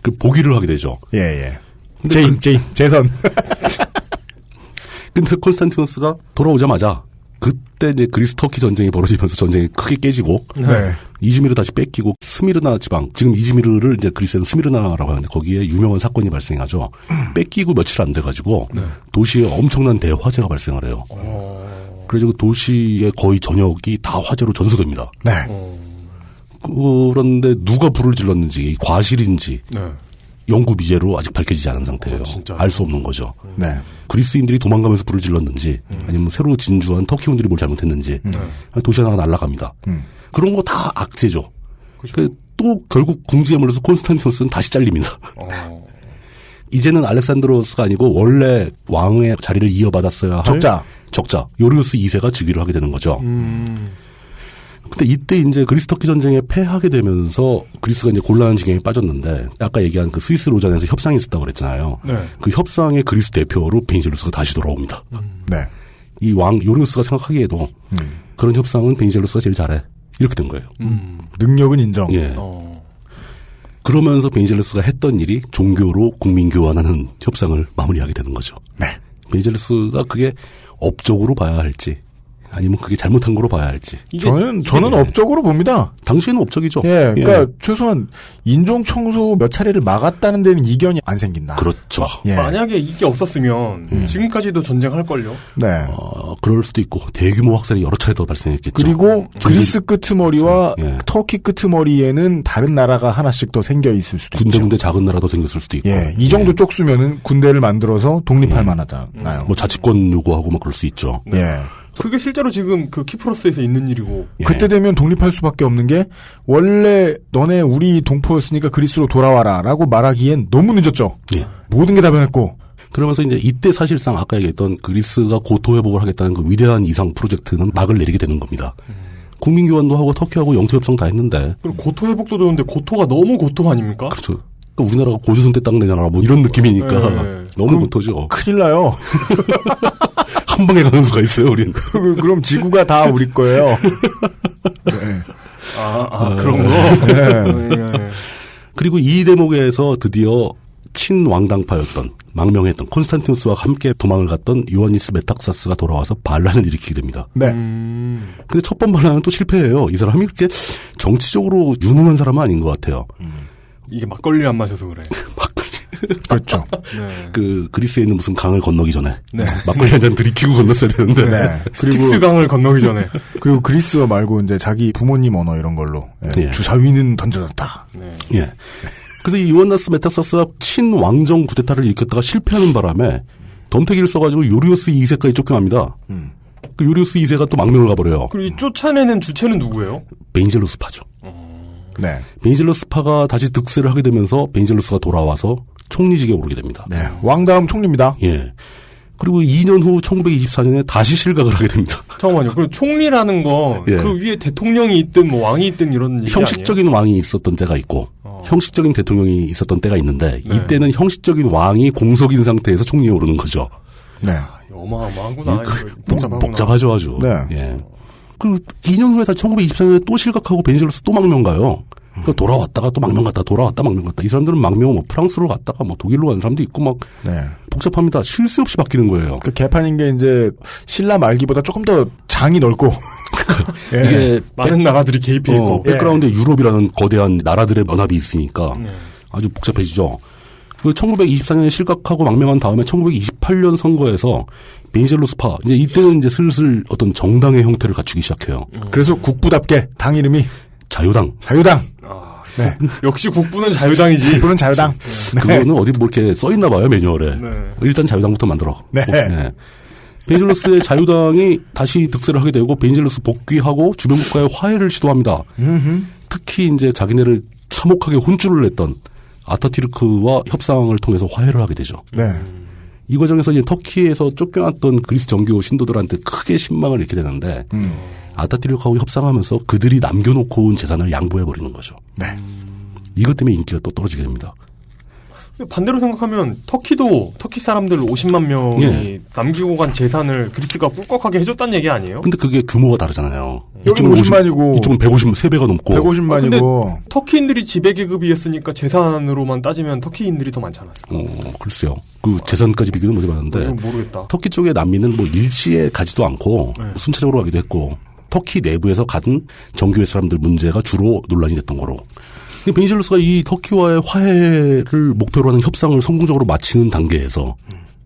Speaker 4: 그 복위를 하게 되죠.
Speaker 2: 예. 재선.
Speaker 4: 근데 콘스탄티누스가 돌아오자마자 그때 이제 그리스 터키 전쟁이 벌어지면서 전쟁이 크게 깨지고 이즈미르 다시 뺏기고 스미르나 지방 지금 이즈미르를 이제 그리스에는 스미르나라고 하는데 거기에 유명한 사건이 발생하죠. 뺏기고 며칠 안 돼가지고 도시에 엄청난 대화재가 발생을 해요. 그래서 그 도시의 거의 전역이 다 화재로 전소됩니다.
Speaker 2: 네.
Speaker 4: 그런데 누가 불을 질렀는지 과실인지 영구 미제로 아직 밝혀지지 않은 상태예요. 알 수 없는 거죠.
Speaker 2: 네.
Speaker 4: 그리스인들이 도망가면서 불을 질렀는지 아니면 새로 진주한 터키군들이 뭘 잘못했는지 도시 하나가 날아갑니다. 그런 거 다 악재죠. 또 결국 궁지에 몰려서 콘스탄티누스는 다시 잘립니다. 이제는 알렉산드로스가 아니고 원래 왕의 자리를 이어받았어야 할 적자 요리우스 2세가 즉위를 하게 되는 거죠. 근데 이때 이제 그리스 터키 전쟁에 패하게 되면서 그리스가 이제 곤란한 지경에 빠졌는데 아까 얘기한 그 스위스 로잔에서 협상이 있었다고 그랬잖아요. 그 협상의 그리스 대표로 베니젤로스가 다시 돌아옵니다. 이 왕 요리우스가 생각하기에도 그런 협상은 베니젤로스가 제일 잘해. 이렇게 된 거예요.
Speaker 2: 능력은 인정.
Speaker 4: 예. 그러면서 베니젤로스가 했던 일이 종교로 국민 교환하는 협상을 마무리하게 되는 거죠.
Speaker 2: 네.
Speaker 4: 베니젤로스가 그게 업적으로 봐야 할지 아니면 그게 잘못한 거로 봐야 할지.
Speaker 2: 저는 업적으로 봅니다.
Speaker 4: 당시에는 업적이죠.
Speaker 2: 예, 그러니까 최소한 인종 청소 몇 차례를 막았다는 데는 이견이 안 생긴다.
Speaker 4: 그렇죠.
Speaker 3: 만약에 이게 없었으면 지금까지도 전쟁할걸요.
Speaker 2: 네.
Speaker 4: 그럴 수도 있고 대규모 확산이 여러 차례 더 발생했겠죠.
Speaker 2: 그리고 그리스 끄트머리와 터키 끄트머리에는 다른 나라가 하나씩 더 생겨 있을 수도 있죠.
Speaker 4: 군데 작은 나라 더 생겼을 수도 있고.
Speaker 2: 이 정도 쪽수면은 군대를 만들어서 독립할 만하잖아요.
Speaker 4: 뭐 자치권 요구하고 막 그럴 수 있죠.
Speaker 3: 그게 실제로 지금 그 키프로스에서 있는 일이고.
Speaker 2: 그때 되면 독립할 수밖에 없는 게 원래 너네 우리 동포였으니까 그리스로 돌아와라라고 말하기엔 너무 늦었죠. 모든 게 다 변했고.
Speaker 4: 그러면서 이제 이때 사실상 아까 얘기했던 그리스가 고토 회복을 하겠다는 그 위대한 이상 프로젝트는 막을 내리게 되는 겁니다. 국민 교환도 하고 터키하고 영토 협상 다 했는데.
Speaker 3: 그럼 고토 회복도 좋은데 고토가 너무 고토 아닙니까?
Speaker 4: 그렇죠. 그러니까 우리나라가 고조선 때 땅 내놔라 뭐 이런 느낌이니까 너무 고토죠.
Speaker 2: 큰일 나요.
Speaker 4: 한 방에 가는 수가 있어요, 우리는.
Speaker 2: 그럼 지구가 다 우리 거예요.
Speaker 3: 그런 거?
Speaker 4: 그리고 이 대목에서 드디어 친왕당파였던, 망명했던 콘스탄티누스와 함께 도망을 갔던 요한니스 메탁사스가 돌아와서 반란을 일으키게 됩니다. 근데 첫 번 반란은 또 실패해요. 이 사람이 그렇게 정치적으로 유능한 사람은 아닌 것 같아요.
Speaker 3: 이게 막걸리를 안 마셔서 그래.
Speaker 2: 그렇죠.
Speaker 4: 그 그리스에 있는 무슨 강을 건너기 전에 막걸리 한 잔 들이키고 건넜어야 되는데.
Speaker 3: 그리고 스틱스 강을 건너기 전에.
Speaker 2: 그리고 그리스어 말고 이제 자기 부모님 언어 이런 걸로 주사위는 던져놨다.
Speaker 4: 그래서 이 요한나스 메타사스가 친왕정 구데타를 일으켰다가 실패하는 바람에 덤태기를 써가지고 요리우스 2세까지 쫓겨납니다. 그 요리우스 2세가 또 망명을 가버려요.
Speaker 3: 그리고 이 쫓아내는 주체는 누구예요?
Speaker 4: 베니젤로스파죠. 베니젤로스파가 다시 득세를 하게 되면서 베니젤로스가 돌아와서 총리직에 오르게 됩니다.
Speaker 2: 왕 다음 총리입니다.
Speaker 4: 그리고 2년 후 1924년에 다시 실각을 하게 됩니다.
Speaker 3: 잠깐만요. 그럼 총리라는 거 그 위에 대통령이 있든 뭐 왕이 있든 이런 얘기
Speaker 4: 형식적인
Speaker 3: 아니에요?
Speaker 4: 왕이 있었던 때가 있고 형식적인 대통령이 있었던 때가 있는데 이때는 형식적인 왕이 공석인 상태에서 총리에 오르는 거죠.
Speaker 3: 어마어마하구나.
Speaker 4: 복잡하죠 아주. 그 2년 후에 다시 1924년에 또 실각하고 베니젤로스 또 망명 가요. 그러니까 돌아왔다가 또 망명 갔다 돌아왔다 망명 갔다. 이 사람들은 망명 뭐 프랑스로 갔다가 뭐 독일로 가는 사람도 있고 막 복잡합니다. 쉴 새 없이 바뀌는 거예요.
Speaker 2: 그 개판인 게 이제 신라 말기보다 조금 더 장이 넓고
Speaker 4: 이게
Speaker 3: 많은 나라들이 개입해 있고
Speaker 4: 백그라운드에 유럽이라는 거대한 나라들의 연합이 있으니까 아주 복잡해지죠. 그 1924년에 실각하고 망명한 다음에 1928년 선거에서 베니젤로스파 이제 이때는 이제 슬슬 어떤 정당의 형태를 갖추기 시작해요.
Speaker 2: 그래서 국부답게 당 이름이
Speaker 4: 자유당.
Speaker 2: 네.
Speaker 3: 역시 국부는 자유당이지.
Speaker 2: 국부는 자유당.
Speaker 4: 네. 그거는 어디 뭐 이렇게 써있나 봐요, 매뉴얼에.
Speaker 3: 네.
Speaker 4: 일단 자유당부터 만들어.
Speaker 2: 네.
Speaker 4: 네. 베니젤로스의 자유당이 다시 득세를 하게 되고 베니젤로스 복귀하고 주변 국가의 화해를 시도합니다. 특히 이제 자기네를 참혹하게 혼쭐을 냈던 아타튀르크와 협상을 통해서 화해를 하게 되죠.
Speaker 2: 네.
Speaker 4: 이 과정에서 이제 터키에서 쫓겨났던 그리스 정교 신도들한테 크게 신망을 잃게 되는데 아타튀르크하고 협상하면서 그들이 남겨놓고 온 재산을 양보해버리는 거죠.
Speaker 2: 네.
Speaker 4: 이것 때문에 인기가 또 떨어지게 됩니다.
Speaker 3: 반대로 생각하면 터키 사람들 50만 명이
Speaker 4: 예.
Speaker 3: 남기고 간 재산을 그리스가 꿀꺽하게 해줬다는 얘기 아니에요?
Speaker 4: 근데 그게 규모가 다르잖아요.
Speaker 2: 여기는 50만이고
Speaker 4: 이쪽은 150만, 3배가 넘고.
Speaker 2: 150만이고.
Speaker 3: 터키인들이 지배계급이었으니까 재산으로만 따지면 터키인들이 더 많지 않았어요?
Speaker 4: 글쎄요. 그 재산까지 비교는 못 해봤는데.
Speaker 3: 모르겠다.
Speaker 4: 터키 쪽의 난민은 뭐 일시에 가지도 않고
Speaker 3: 네.
Speaker 4: 순차적으로 가기도 했고 터키 내부에서 가든 정교회 사람들 문제가 주로 논란이 됐던 거로. 베니젤로스가 이 터키와의 화해를 목표로 하는 협상을 성공적으로 마치는 단계에서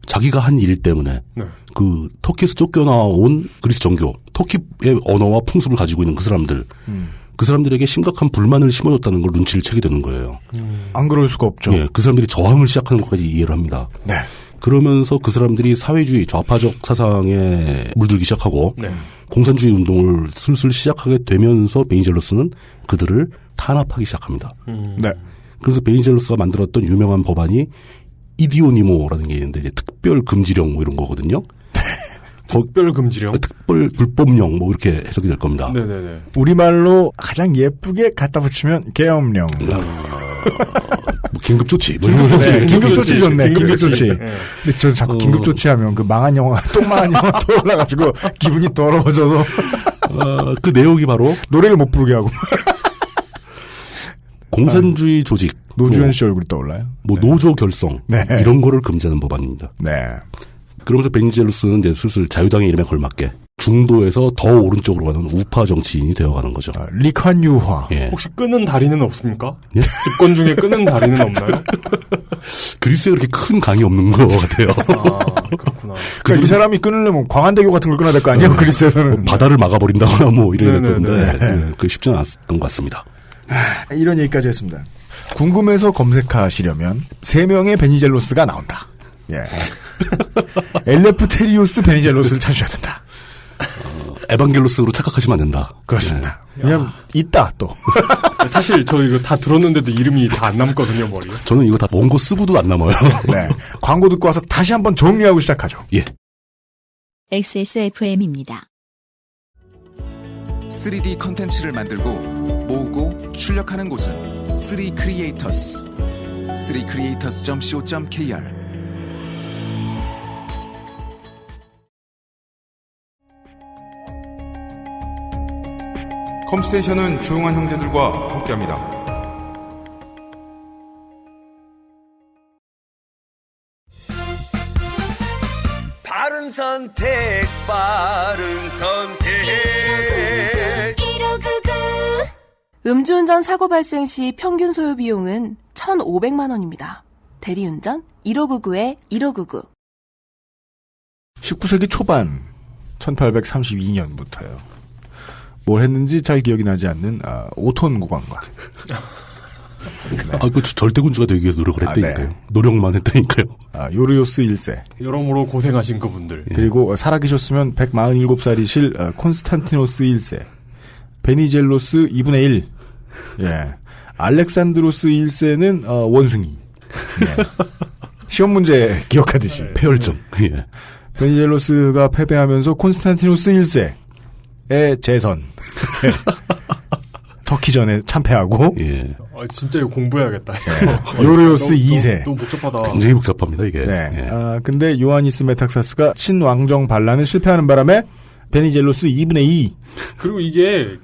Speaker 4: 자기가 한 일 때문에
Speaker 3: 네.
Speaker 4: 그 터키에서 쫓겨나온 그리스 정교, 터키의 언어와 풍습을 가지고 있는 그 사람들, 그 사람들에게 심각한 불만을 심어줬다는 걸 눈치를 채게 되는 거예요.
Speaker 2: 안 그럴 수가 없죠.
Speaker 4: 예, 그 사람들이 저항을 시작하는 것까지 이해를 합니다.
Speaker 2: 네.
Speaker 4: 그러면서 그 사람들이 사회주의 좌파적 사상에 물들기 시작하고
Speaker 3: 네.
Speaker 4: 공산주의 운동을 슬슬 시작하게 되면서 베니젤로스는 그들을 탄압하기 시작합니다.
Speaker 2: 네.
Speaker 4: 그래서 베니젤로스가 만들었던 유명한 법안이 이디오니모라는 게 있는데 이제 특별 금지령 뭐 이런 거거든요.
Speaker 3: 특별 금지령?
Speaker 4: 특별 불법령 뭐 이렇게 해석이 될 겁니다.
Speaker 3: 네네네.
Speaker 2: 우리말로 가장 예쁘게 갖다 붙이면 계엄령.
Speaker 4: 뭐 긴급조치. 뭐
Speaker 2: 긴급 조치.
Speaker 4: 네,
Speaker 2: 긴급조치 좋네. 긴급조치.
Speaker 3: 네.
Speaker 2: 근데 저 자꾸 긴급조치 하면 그 망한 영화, 똥망한 영화 떠올라가지고 기분이 더러워져서.
Speaker 4: 그 내용이 바로
Speaker 2: 노래를 못 부르게 하고.
Speaker 4: 공산주의 조직.
Speaker 2: 노주현 씨 얼굴이 떠올라요?
Speaker 4: 뭐 노조 결성.
Speaker 2: 네.
Speaker 4: 이런 거를 금지하는 법안입니다.
Speaker 2: 네.
Speaker 4: 그러면서 베니젤로스는 이제 슬슬 자유당의 이름에 걸맞게 중도에서 더 오른쪽으로 가는 우파 정치인이 되어가는 거죠.
Speaker 2: 리칸유화.
Speaker 4: 예.
Speaker 3: 혹시 끄는 다리는 없습니까?
Speaker 4: 예?
Speaker 3: 집권 중에 끄는 다리는 없나요?
Speaker 4: 그리스에 그렇게 큰 강이 없는 것 같아요.
Speaker 3: 그렇구나.
Speaker 2: 그러니까 이 사람이 끊으려면 광안대교 같은 걸 끊어야 될 거 아니에요? 그리스에서는.
Speaker 4: 뭐 바다를 막아버린다거나 뭐 이래야 될
Speaker 3: 네네네.
Speaker 4: 건데 그게 쉽지 않았던 것 같습니다.
Speaker 2: 이런 얘기까지 했습니다. 궁금해서 검색하시려면 3명의 베니젤로스가 나온다. 예. 엘레프테리오스 베니젤로스를 찾으셔야 된다.
Speaker 4: 에반겔로스로 착각하시면 안 된다.
Speaker 2: 그렇습니다. 왜냐면 있다 또.
Speaker 3: 사실 저 이거 다 들었는데도 이름이 다 안 남거든요, 머리에.
Speaker 4: 저는 이거 다 원고 쓰고도 안 남아요.
Speaker 2: 네. 광고 듣고 와서 다시 한번 정리하고 시작하죠.
Speaker 4: 예.
Speaker 1: XSFM입니다.
Speaker 13: 3D 컨텐츠를 만들고 모으고 출력하는 곳은 3크리에이터스. 3creators.co.kr
Speaker 14: 컴스테이션은 조용한 형제들과 함께합니다.
Speaker 10: 바른 선택, 바른 선택.
Speaker 5: 음주운전 사고 발생 시 평균 소요 비용은 1,500만 원입니다. 대리운전 1599-1599.
Speaker 2: 19세기 초반 1832년부터요. 뭘 했는지 잘 기억이 나지 않는 5톤 구간과
Speaker 4: 그 절대군주가 되기 위해서 노력을 했다니까요.
Speaker 2: 네.
Speaker 4: 노력만 했다니까요.
Speaker 2: 요르요스 1세.
Speaker 3: 여러모로 고생하신 그분들.
Speaker 2: 그리고 살아계셨으면 147살이실 콘스탄티노스 1세. 베니젤로스 2분의 1. 예. 알렉산드로스 1세는 원숭이. 예. 시험 문제 기억하듯이.
Speaker 4: 폐혈증. 예.
Speaker 2: 베니젤로스가 패배하면서 콘스탄티노스 1세의 재선. 터키전에 참패하고.
Speaker 4: 예.
Speaker 3: 진짜 이거 공부해야겠다.
Speaker 2: 예. 요르요스 2세.
Speaker 3: 너무 복잡하다.
Speaker 4: 굉장히 복잡합니다, 이게.
Speaker 2: 네.
Speaker 4: 예.
Speaker 2: 근데 요하니스 메탁사스가 친왕정 반란을 실패하는 바람에 베니젤로스 2분의 2.
Speaker 3: 그리고 이게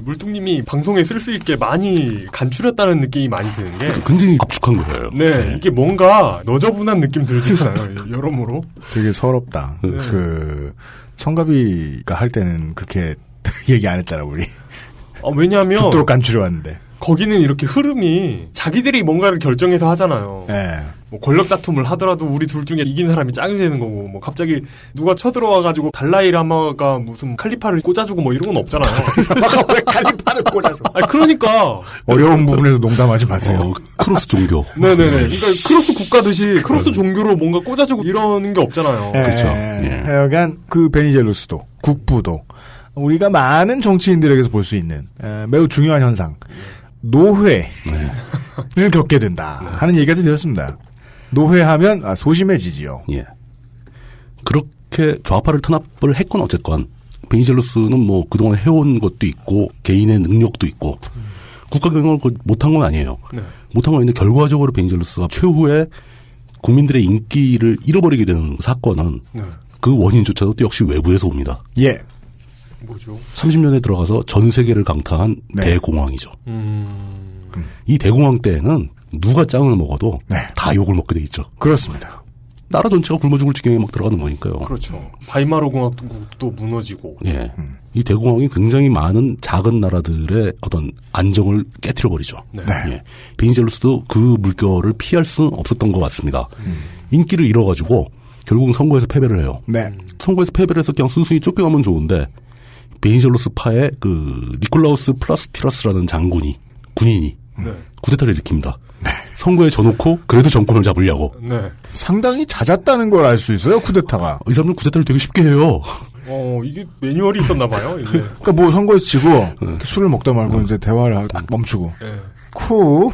Speaker 3: 물뚱님이 방송에 쓸 수 있게 많이 간추렸다는 느낌이 많이 드는 게
Speaker 4: 굉장히 압축한 거예요.
Speaker 3: 네, 이게 뭔가 너저분한 느낌 들지 않아요? 여러모로.
Speaker 2: 되게 서럽다.
Speaker 3: 네.
Speaker 2: 성가비가 할 때는 그렇게 얘기 안 했잖아, 우리.
Speaker 3: 왜냐하면
Speaker 2: 죽도록 간추려왔는데.
Speaker 3: 거기는 이렇게 흐름이 자기들이 뭔가를 결정해서 하잖아요.
Speaker 2: 네.
Speaker 3: 뭐 권력 다툼을 하더라도 우리 둘 중에 이긴 사람이 짱이 되는 거고, 뭐 갑자기 누가 쳐들어와가지고 달라이라마가 무슨 칼리파를 꽂아주고 뭐 이런 건 없잖아요.
Speaker 2: 왜 칼리파를 꽂아줘?
Speaker 3: 아니 그러니까
Speaker 2: 어려운 부분에서 농담하지 마세요.
Speaker 4: 크로스 종교.
Speaker 3: 네네네. 그러니까 크로스 국가듯이 크로스 종교로 뭔가 꽂아주고 이러는 게 없잖아요.
Speaker 2: 그렇죠. 하여간 그 베니젤루스도 국부도 우리가 많은 정치인들에게서 볼 수 있는 매우 중요한 현상. 노회를 겪게 된다 하는 얘기까지 들었습니다. 노회하면 소심해지지요.
Speaker 4: 예. 그렇게 좌파를 탄압을 했건 어쨌건 베니젤루스는 뭐 그동안 해온 것도 있고 개인의 능력도 있고 국가 경영을 못한 건 아니에요.
Speaker 3: 네.
Speaker 4: 못한 건 아닌데 결과적으로 베니젤루스가 최후에 국민들의 인기를 잃어버리게 되는 사건은 그 원인조차도 또 역시 외부에서 옵니다.
Speaker 2: 예.
Speaker 3: 뭐죠?
Speaker 4: 30년에 들어가서 전 세계를 강타한 대공황이죠. 이 대공황 때에는 누가 짱을 먹어도 다 욕을 먹게 돼 있죠.
Speaker 2: 그렇습니다.
Speaker 4: 나라 전체가 굶어 죽을 지경에 막 들어가는 거니까요.
Speaker 3: 그렇죠. 바이마르 공화국도 무너지고.
Speaker 4: 예. 이 대공황이 굉장히 많은 작은 나라들의 어떤 안정을 깨트려 버리죠.
Speaker 3: 네.
Speaker 4: 예. 베니젤루스도 그 물결을 피할 수는 없었던 것 같습니다. 인기를 잃어가지고 결국은 선거에서 패배를 해요.
Speaker 2: 네.
Speaker 4: 선거에서 패배를 해서 그냥 순순히 쫓겨가면 좋은데 베니젤루스 파의 그 니콜라우스 플라스티러스라는 군인이 쿠데타를 일으킵니다. 선거에 져놓고 그래도 정권을 잡으려고.
Speaker 3: 네.
Speaker 2: 상당히 잦았다는 걸 알 수 있어요, 쿠데타가.
Speaker 4: 이 사람은 쿠데타를 되게 쉽게 해요.
Speaker 3: 이게 매뉴얼이 있었나 봐요, 이게.
Speaker 2: 그러니까 뭐 선거에서 지고 술을 먹다 말고 이제 대화를 멈추고. 쿠.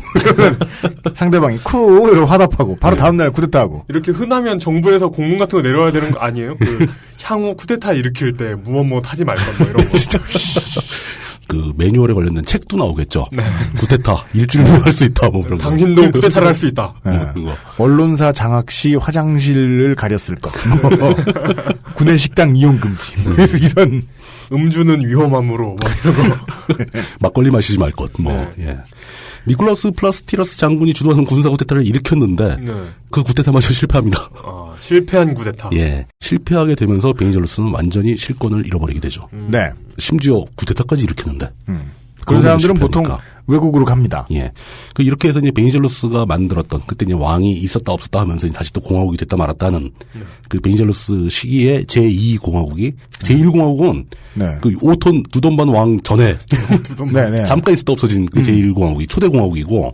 Speaker 2: 상대방이 쿠. 이러고 화답하고. 바로 다음날 쿠데타하고.
Speaker 3: 이렇게 흔하면 정부에서 공문 같은 거 내려야 되는 거 아니에요? 그 향후 쿠데타 일으킬 때 무엇 하지 말 것 뭐 이런 거.
Speaker 4: 그 매뉴얼에 관련된 책도 나오겠죠. 네. 쿠데타 일주일 후에 할 수 있다. 뭐 그런
Speaker 3: 당신도 쿠데타를 할 수 있다.
Speaker 2: 네. 언론사 장악 시 화장실을 가렸을 것. 군내 식당 이용 금지. 이런
Speaker 3: 음주는 위험함으로 이런 거.
Speaker 4: 막걸리 마시지 말 것. 예. 니콜라우스 플라스티러스 장군이 주도하는 군사 쿠데타를 일으켰는데 그 쿠데타마저 실패합니다.
Speaker 3: 실패한 쿠데타.
Speaker 4: 예. 실패하게 되면서 베니젤루스는 완전히 실권을 잃어버리게 되죠.
Speaker 2: 네.
Speaker 4: 심지어 쿠데타까지 일으켰는데.
Speaker 2: 그런 사람들은 보통 외국으로 갑니다.
Speaker 4: 예. 이렇게 해서 이제 베니젤루스가 만들었던 그때 이제 왕이 있었다 없었다 하면서 다시 또 공화국이 됐다 말았다는 그 베니젤루스 시기에 제2공화국이 제1공화국은 그 5톤 두돈반 왕 전에 잠깐 있었다 없어진 그 제1공화국이 초대공화국이고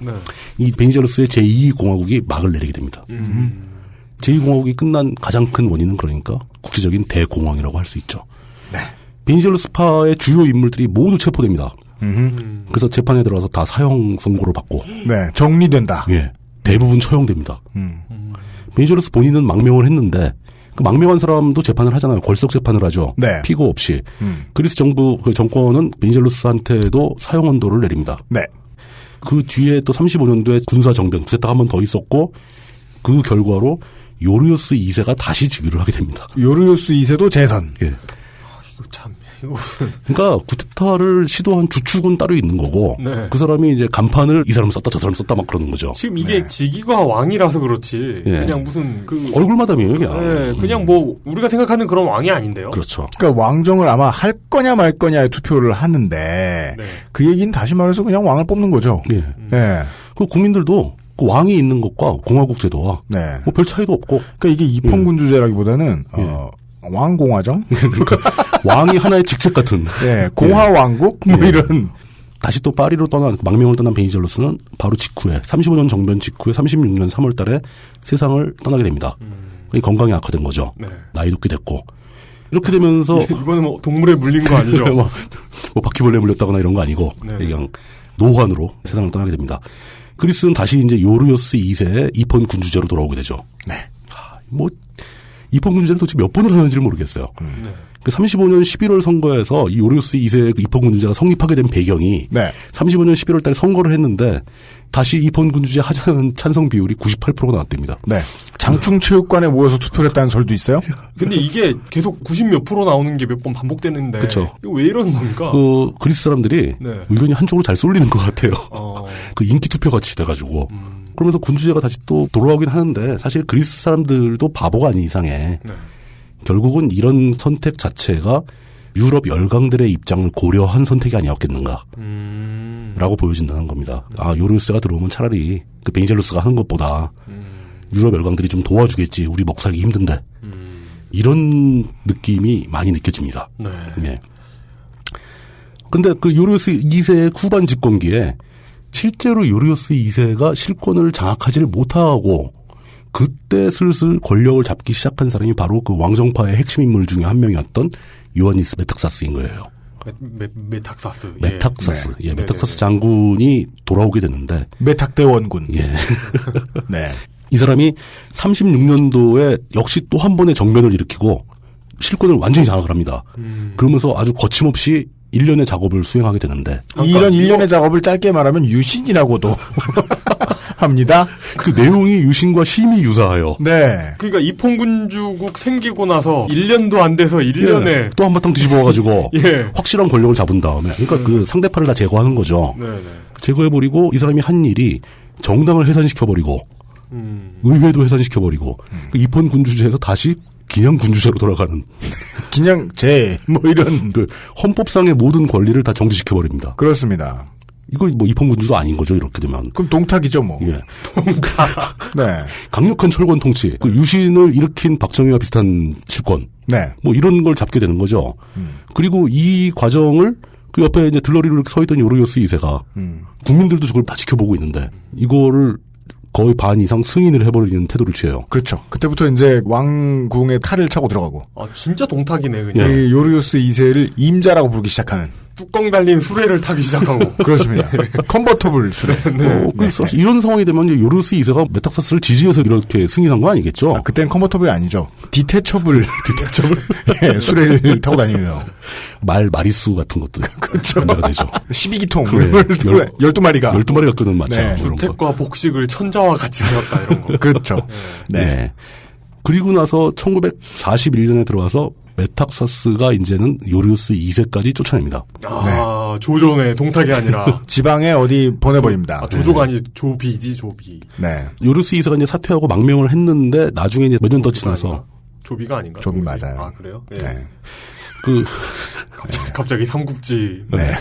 Speaker 4: 이 베니젤루스의 제2공화국이 막을 내리게 됩니다. 제2공화국이 끝난 가장 큰 원인은 그러니까 국제적인 대공황이라고 할 수 있죠. 베니젤루스파의 주요 인물들이 모두 체포됩니다. 그래서 재판에 들어가서 다 사형 선고를 받고.
Speaker 2: 네, 정리된다.
Speaker 4: 예. 대부분 처형됩니다. 베니젤루스 본인은 망명을 했는데, 그 망명한 사람도 재판을 하잖아요. 걸석 재판을 하죠.
Speaker 2: 네.
Speaker 4: 피고 없이. 그리스 정부, 그 정권은 베니젤루스한테도 사형 언도를 내립니다.
Speaker 2: 네.
Speaker 4: 그 뒤에 또 35년도에 군사 정변, 쿠데타가 한 번 더 있었고, 그 결과로 요르요스 2세가 다시 즉위를 하게 됩니다.
Speaker 2: 요르요스 2세도 재선.
Speaker 4: 예.
Speaker 3: 이거 참.
Speaker 4: 그러니까 쿠데타를 시도한 주축은 따로 있는 거고 그 사람이 이제 간판을 이 사람 썼다 저 사람 썼다 막 그러는 거죠.
Speaker 3: 지금 이게 직위가 왕이라서 그렇지 그냥 무슨 그
Speaker 4: 얼굴마담이에요 그냥.
Speaker 3: 네, 그냥 뭐 우리가 생각하는 그런 왕이 아닌데요.
Speaker 4: 그렇죠.
Speaker 2: 그러니까 왕정을 아마 할 거냐 말 거냐에 투표를 하는데 그 얘기는 다시 말해서 그냥 왕을 뽑는 거죠.
Speaker 4: 예. 그 국민들도 그 왕이 있는 것과 공화국 제도와 뭐 별 차이도 없고.
Speaker 2: 그러니까 이게 입헌군주제라기보다는 왕공화정?
Speaker 4: 그러니까 왕이 하나의 직책 같은.
Speaker 2: 네, 공화왕국? 뭐 이런.
Speaker 4: 다시 또 파리로 망명을 떠난 베니젤루스는 바로 직후에, 35년 정변 직후에 36년 3월 달에 세상을 떠나게 됩니다. 건강이 악화된 거죠. 나이도 꽤 됐고. 이렇게 되면서.
Speaker 3: 이거는 뭐 동물에 물린 거 아니죠?
Speaker 4: 뭐 바퀴벌레에 물렸다거나 이런 거 아니고. 그냥 노환으로 세상을 떠나게 됩니다. 그리스는 다시 이제 요르요스 2세의 입헌 군주제로 돌아오게 되죠. 입헌 군주제를 도대체 몇 번을 하는지를 모르겠어요. 35년 11월 선거에서 이 요르요스 2세의 그 입헌 군주제가 성립하게 된 배경이 35년 11월 달에 선거를 했는데 다시 입헌 군주제 하자는 찬성 비율이 98%가 나왔답니다.
Speaker 2: 네. 장충체육관에 모여서 투표를 했다는 설도 있어요?
Speaker 3: 근데 이게 계속 90몇 % 나오는 게 몇 번 반복되는데
Speaker 4: 그쵸.
Speaker 3: 이거 왜 이러는 겁니까?
Speaker 4: 그 그리스 사람들이 의견이 한쪽으로 잘 쏠리는 것 같아요. 그 인기 투표 같이 돼가지고. 그러면서 군주제가 다시 또 돌아오긴 하는데 사실 그리스 사람들도 바보가 아닌 이상에 결국은 이런 선택 자체가 유럽 열강들의 입장을 고려한 선택이 아니었겠는가. 라고 보여진다는 겁니다. 아, 요리오스가 들어오면 차라리 그 베니젤루스가 하는 것보다 유럽 열강들이 좀 도와주겠지. 우리 먹살기 힘든데. 이런 느낌이 많이 느껴집니다.
Speaker 3: 네.
Speaker 4: 예. 근데 그 요리오스 2세의 후반 집권기에 실제로 요리오스 2세가 실권을 장악하지를 못하고 그때 슬슬 권력을 잡기 시작한 사람이 바로 그 왕정파의 핵심 인물 중에 한 명이었던 요하니스 메탁사스인 거예요.
Speaker 3: 메탁사스.
Speaker 4: 메탁사스.
Speaker 3: 예.
Speaker 4: 예, 메탁사스 장군이 돌아오게 되는데.
Speaker 2: 메탁대원군.
Speaker 4: 예.
Speaker 2: 네.
Speaker 4: 이 사람이 36년도에 역시 또 한 번의 정변을 일으키고 실권을 완전히 장악을 합니다. 그러면서 아주 거침없이 1년의 작업을 수행하게 되는데.
Speaker 2: 이런 1년의 작업을 짧게 말하면 유신이라고도 합니다.
Speaker 4: 그 내용이 유신과 심히 유사해요.
Speaker 2: 네.
Speaker 3: 그러니까 이폰군주국 생기고 나서 1년도 안 돼서 1년에
Speaker 4: 예. 또 한바탕 뒤집어가지고
Speaker 3: 예.
Speaker 4: 확실한 권력을 잡은 다음에 그러니까 그 상대파를 다 제거하는 거죠.
Speaker 3: 네네.
Speaker 4: 제거해버리고 이 사람이 한 일이 정당을 해산시켜버리고 의회도 해산시켜버리고 그 이폰 군주제에서 다시 그냥 군주제로 돌아가는
Speaker 2: 그냥 뭐 이런
Speaker 4: 그 헌법상의 모든 권리를 다 정지시켜버립니다.
Speaker 2: 그렇습니다.
Speaker 4: 이거 뭐 이폰 군주도 아닌 거죠 이렇게 되면.
Speaker 2: 그럼 동탁이죠 뭐.
Speaker 4: 예.
Speaker 2: 동탁. 네.
Speaker 4: 강력한 철권 통치, 그 유신을 일으킨 박정희와 비슷한 실권.
Speaker 2: 네.
Speaker 4: 뭐 이런 걸 잡게 되는 거죠. 그리고 이 과정을 그 옆에 이제 들러리로 서 있던 요리오스 2세가 국민들도 저걸 다 지켜보고 있는데 이거를 거의 반 이상 승인을 해버리는 태도를 취해요.
Speaker 2: 그렇죠. 그때부터 이제 왕궁에 칼을 차고 들어가고.
Speaker 3: 아, 진짜 동탁이네, 그냥.
Speaker 2: 이 요리오스 2세를 임자라고 부르기 시작하는.
Speaker 3: 뚜껑 달린 수레를 타기 시작하고.
Speaker 2: 그렇습니다. 컨버터블 수레.
Speaker 4: 네. 그래서 이런 상황이 되면 요리오스 2세가 메탁사스를 지지해서 이렇게 승인한 거 아니겠죠?
Speaker 2: 아, 그때는 컨버터블이 아니죠. 디태처블. 예, 수레를 타고 다니면서.
Speaker 4: 마리수 같은 것도.
Speaker 2: 그렇죠.
Speaker 4: 되죠.
Speaker 2: 12기통.
Speaker 4: 네.
Speaker 2: 12마리가.
Speaker 4: 12마리가 끄는 마차.
Speaker 2: 네.
Speaker 3: 주택과 복식을 천자와 같이 하였다, 이런 거.
Speaker 2: 그렇죠.
Speaker 4: 네. 네. 그리고 나서 1941년에 들어와서 메탁사스가 이제는 요리오스 2세까지 쫓아냅니다.
Speaker 3: 아, 네. 조조네, 동탁이 아니라.
Speaker 2: 지방에 어디 보내버립니다.
Speaker 3: 조조가 아니, 조비지, 조비.
Speaker 2: 네.
Speaker 4: 요리오스 2세가 이제 사퇴하고 망명을 했는데, 나중에 이제 몇 년 더 지나서.
Speaker 3: 조비가 아닌가?
Speaker 2: 조비 맞아요.
Speaker 3: 아, 그래요?
Speaker 2: 네.
Speaker 3: 네. 갑자기 삼국지.
Speaker 2: 네.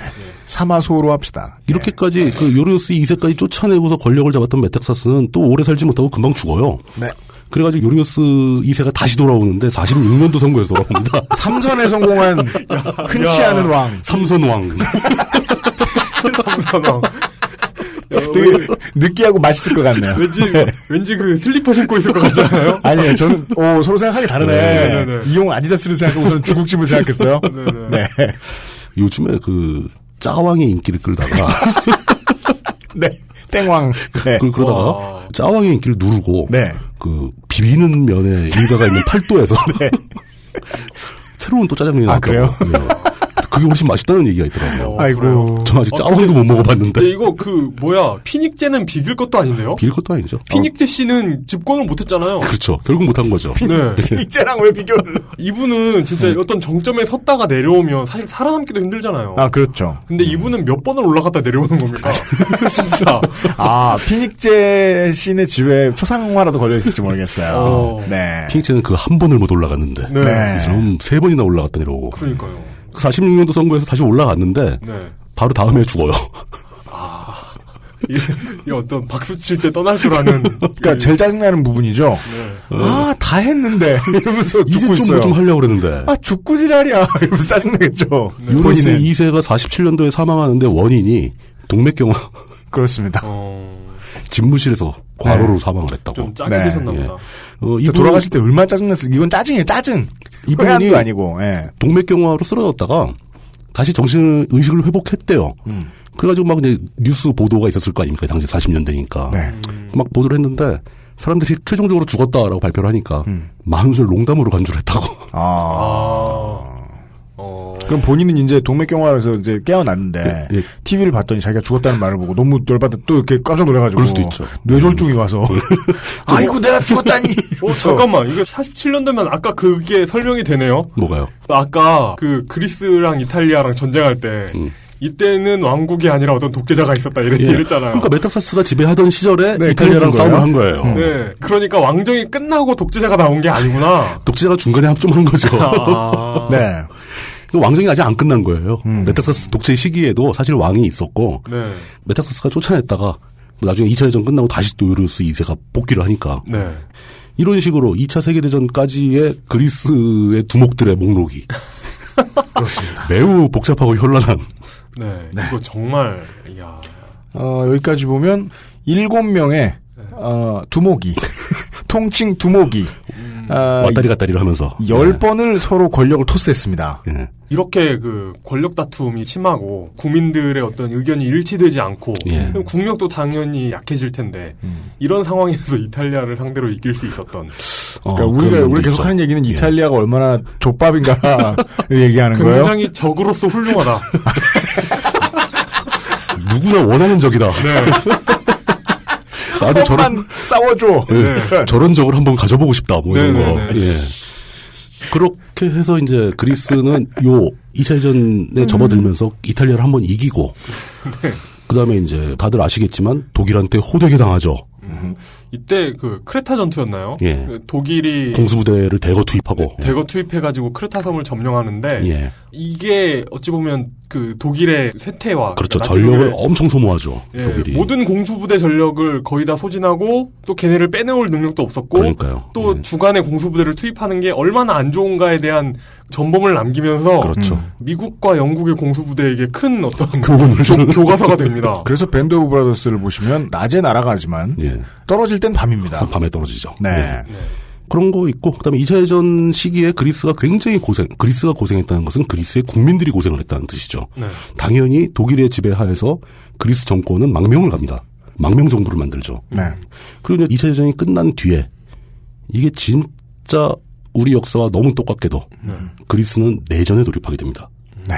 Speaker 2: 사마소로 합시다.
Speaker 4: 이렇게까지 그 요리오스 2세까지 쫓아내고서 권력을 잡았던 메탁사스는 또 오래 살지 못하고 금방 죽어요.
Speaker 2: 네.
Speaker 4: 그래가지고 요리오스 2세가 다시 돌아오는데 46년도 선거에서 돌아옵니다.
Speaker 2: 삼선에 성공한 흔치 않은 왕.
Speaker 4: 삼선왕.
Speaker 3: 삼선왕.
Speaker 2: 되게 느끼하고 맛있을 것 같네요.
Speaker 3: 왠지 그 슬리퍼 신고 있을 것 같지 않아요?
Speaker 2: 아니에요. 저는 서로 생각하기 다르네.
Speaker 3: 네네네.
Speaker 2: 이용 아디다스를 생각하고 저는 중국집을 생각했어요. 네.
Speaker 4: 요즘에 그 짜왕의 인기를 끌다가
Speaker 2: 네. 땡왕. 네.
Speaker 4: 그러다가 짜왕의 인기를 누르고
Speaker 2: 네.
Speaker 4: 그 비비는 면에 일가가 있는 팔도에서
Speaker 2: 네.
Speaker 4: 새로운 또 짜장면이 나왔다고.
Speaker 2: 그래요?
Speaker 4: 네. 그게 훨씬 맛있다는 얘기가 있더라고요.
Speaker 2: 아이고.
Speaker 4: 저 아직 짜왕도 못 먹어봤는데.
Speaker 3: 근데 이거 피닉제는 비길 것도 아닌데요?
Speaker 4: 비길 것도 아니죠.
Speaker 3: 피닉제 씨는 집권을 못했잖아요.
Speaker 4: 그렇죠. 결국 못한 거죠.
Speaker 3: 네.
Speaker 2: 피닉제랑 왜 비교를?
Speaker 3: 이분은 진짜 어떤 정점에 섰다가 내려오면 사실 살아남기도 힘들잖아요.
Speaker 2: 아, 그렇죠.
Speaker 3: 근데 이분은 몇 번을 올라갔다 내려오는 겁니까? 진짜.
Speaker 2: 아, 피닉제 씨네 집에 초상화라도 걸려있을지 모르겠어요. 네.
Speaker 4: 피닉제는 그 한 번을 못 올라갔는데.
Speaker 2: 네.
Speaker 4: 이 사람은 3번이나 올라갔다 내려오고.
Speaker 3: 그러니까요.
Speaker 4: 46년도 선거에서 다시 올라갔는데
Speaker 3: 네.
Speaker 4: 바로 다음에 죽어요.
Speaker 3: 아, 이 어떤 박수 칠 때 떠날 줄 아는.
Speaker 2: 그러니까 제일 짜증나는 부분이죠.
Speaker 3: 네.
Speaker 2: 아, 다 했는데 이러면서
Speaker 4: 이제
Speaker 2: 죽고 있어요.
Speaker 4: 좀 하려고 그랬는데.
Speaker 2: 아, 죽고 지랄이야. 이러면서 짜증나겠죠.
Speaker 4: 네. 요리오스 2세가 47년도에 사망하는데 원인이 동맥경화.
Speaker 2: 그렇습니다.
Speaker 4: 집무실에서 과로로 사망을 했다고.
Speaker 3: 좀 짜게 되셨나 보다.
Speaker 2: 이분 돌아가실 때 얼마나 짜증났어요. 이건 짜증이에요, 짜증.
Speaker 4: 이분이
Speaker 2: 아니고, 예.
Speaker 4: 동맥경화로 쓰러졌다가 다시 의식을 회복했대요. 그래가지고 막 이제 뉴스 보도가 있었을 거 아닙니까? 당시 40년대니까.
Speaker 2: 네.
Speaker 4: 막 보도를 했는데 사람들이 최종적으로 죽었다라고 발표를 하니까 만우절 농담으로 간주를 했다고.
Speaker 2: 그럼 본인은 이제 동맥경화에서 이제 깨어났는데 TV를 봤더니 자기가 죽었다는 말을 보고 너무 열받아 또 이렇게 깜짝 놀라가지고
Speaker 4: 그럴 수도 있죠.
Speaker 2: 뇌졸중이 와서 아이고 내가 죽었다니.
Speaker 3: 잠깐만 이게 47년도면 아까 그게 설명이 되네요.
Speaker 4: 뭐가요?
Speaker 3: 아까 그 그리스랑 이탈리아랑 전쟁할 때 이때는 왕국이 아니라 어떤 독재자가 있었다 이런 얘기를 했잖아요.
Speaker 4: 그러니까 메탁사스가 지배하던 시절에
Speaker 2: 네,
Speaker 4: 이탈리아랑 싸움을 한 거예요.
Speaker 3: 네, 그러니까 왕정이 끝나고 독재자가 나온 게 아니구나.
Speaker 4: 독재자가 중간에 합종한 거죠.
Speaker 2: 네.
Speaker 4: 왕정이 아직 안 끝난 거예요. 메타서스 독재 시기에도 사실 왕이 있었고
Speaker 3: 네.
Speaker 4: 메타서스가 쫓아냈다가 나중에 2차 대전 끝나고 다시 또 요리우스 2세가 복귀를 하니까
Speaker 3: 네.
Speaker 4: 이런 식으로 2차 세계대전까지의 그리스의 두목들의 목록이
Speaker 2: 그렇습니다.
Speaker 4: 매우 복잡하고 현란한.
Speaker 3: 네. 이거 정말 이야.
Speaker 2: 여기까지 보면 7명의 두목이 통칭 두목이
Speaker 4: 왔다리 갔다리를 하면서
Speaker 2: 10번을 서로 권력을 토스했습니다.
Speaker 4: 네.
Speaker 3: 이렇게 그 권력 다툼이 심하고 국민들의 어떤 의견이 일치되지 않고
Speaker 4: 예.
Speaker 3: 국력도 당연히 약해질 텐데 이런 상황에서 이탈리아를 상대로 이길 수 있었던.
Speaker 2: 그러니까 우리가 계속 하는 얘기는 이탈리아가 얼마나 족밥인가를 얘기하는 거예요.
Speaker 3: 굉장히 적으로서 훌륭하다.
Speaker 4: 누구나 원하는 적이다.
Speaker 3: 네.
Speaker 2: 나도 저런 싸워줘.
Speaker 4: 네. 저런 적을 한번 가져보고 싶다. 뭐 이런 거. 예. 그렇게 해서 이제 그리스는 요 2차 대전에 접어들면서 이탈리아를 한번 이기고
Speaker 3: 네.
Speaker 4: 그다음에 이제 다들 아시겠지만 독일한테 호되게 당하죠.
Speaker 3: 이때 그 크레타 전투였나요?
Speaker 4: 예.
Speaker 3: 그 독일이
Speaker 4: 공수부대를 대거 투입하고
Speaker 3: 대거 투입해가지고 크레타 섬을 점령하는데
Speaker 4: 예.
Speaker 3: 이게 어찌 보면 그 독일의 쇠퇴와
Speaker 4: 그렇죠. 전력을 엄청 소모하죠.
Speaker 3: 예,
Speaker 4: 독일이.
Speaker 3: 모든 공수부대 전력을 거의 다 소진하고 또 걔네를 빼내올 능력도 없었고
Speaker 4: 그러니까요.
Speaker 3: 또 주간에 공수부대를 투입하는 게 얼마나 안 좋은가에 대한 전범을 남기면서
Speaker 4: 그렇죠.
Speaker 3: 미국과 영국의 공수부대에게 큰 어떤
Speaker 4: 교훈을
Speaker 3: 교과서가 됩니다.
Speaker 2: 그래서 밴드 오브 브라더스를 보시면 낮에 날아가지만
Speaker 4: 예.
Speaker 2: 떨어질 땐 밤입니다.
Speaker 4: 밤에 떨어지죠.
Speaker 2: 네.
Speaker 4: 네. 그런 거 있고 그다음에 2차 대전 시기에 그리스가 굉장히 그리스가 고생했다는 것은 그리스의 국민들이 고생을 했다는 뜻이죠.
Speaker 3: 네.
Speaker 4: 당연히 독일의 지배하에서 그리스 정권은 망명을 갑니다. 망명 정부를 만들죠.
Speaker 2: 네.
Speaker 4: 그리고 2차 대전이 끝난 뒤에 이게 진짜 우리 역사와 너무 똑같게도 그리스는 내전에 돌입하게 됩니다.
Speaker 2: 네.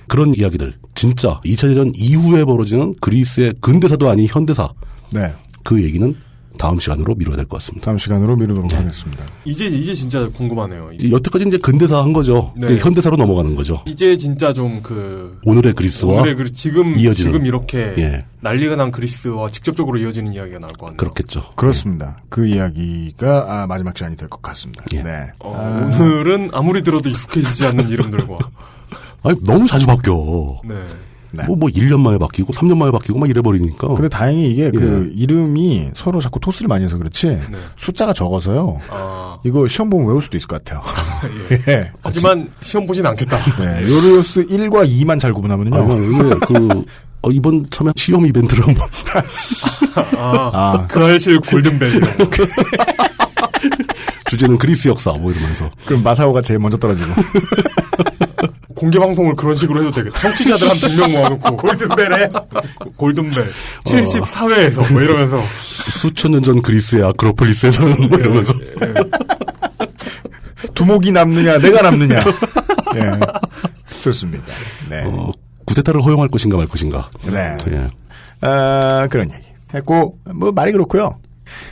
Speaker 4: 그런 이야기들 진짜 2차 대전 이후에 벌어지는 그리스의 근대사도 아닌 현대사
Speaker 2: 네.
Speaker 4: 그 얘기는 다음 시간으로 미뤄야 될 것 같습니다.
Speaker 2: 다음 시간으로 미루도록 하겠습니다.
Speaker 3: 이제 진짜 궁금하네요.
Speaker 4: 여태까지 이제 근대사 한 거죠.
Speaker 3: 네.
Speaker 4: 이제 현대사로 넘어가는 거죠.
Speaker 3: 이제 진짜 좀
Speaker 4: 오늘의 그리스와
Speaker 3: 지금 이렇게
Speaker 4: 예.
Speaker 3: 난리가 난 그리스와 직접적으로 이어지는 이야기가 나올 것 같네요.
Speaker 4: 그렇겠죠.
Speaker 2: 그렇습니다. 그 이야기가 마지막 시간이 될 것 같습니다.
Speaker 4: 예.
Speaker 2: 네.
Speaker 3: 오늘은 아무리 들어도 익숙해지지 않는 이름들과
Speaker 4: 아니 너무 자주 바뀌어.
Speaker 3: 네.
Speaker 2: 네.
Speaker 4: 뭐 1년 만에 바뀌고 3년 만에 바뀌고 막 이래버리니까.
Speaker 2: 근데 다행히 이게 그 이름이 서로 자꾸 토스를 많이 해서 그렇지 숫자가 적어서요. 이거 시험 보면 외울 수도 있을 것 같아요.
Speaker 3: 예. 하지만 시험 보진 않겠다.
Speaker 2: 네. 요리우스 1과 2만 잘 구분하면요.
Speaker 4: 이게 이번 참여 시험 이벤트를 한번.
Speaker 3: 그 알실 골든벨.
Speaker 4: 주제는 그리스 역사 뭐 이러면서.
Speaker 2: 그럼 마사오가 제일 먼저 떨어지고.
Speaker 3: 공개 방송을 그런 식으로 해도 되겠다. 청취자들 한 100명 모아놓고 골든벨 74회에서 뭐 이러면서
Speaker 4: 수천 년 전 그리스의 아크로폴리스에서는 뭐 이러면서
Speaker 2: 두목이 남느냐 내가 남느냐. 예. 좋습니다. 네.
Speaker 4: 구테타를 허용할 것인가 말 것인가.
Speaker 2: 네.
Speaker 4: 예.
Speaker 2: 그런 얘기 했고 뭐 말이 그렇고요.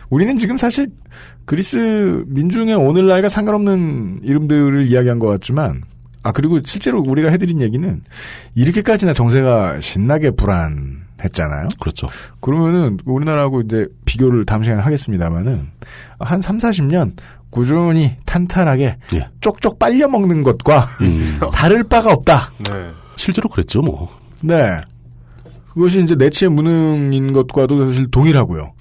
Speaker 2: 우리는 지금 사실 그리스 민중의 오늘날과 상관없는 이름들을 이야기한 것 같지만 그리고 실제로 우리가 해드린 얘기는 이렇게까지나 정세가 신나게 불안했잖아요.
Speaker 4: 그렇죠.
Speaker 2: 그러면은 우리나라하고 이제 비교를 다음 시간에 하겠습니다만은 한 30-40년 꾸준히 탄탄하게 쪽쪽 빨려 먹는 것과 다를 바가 없다.
Speaker 3: 네.
Speaker 4: 실제로 그랬죠, 뭐.
Speaker 2: 네. 그것이 이제 내치의 무능인 것과도 사실 동일하고요.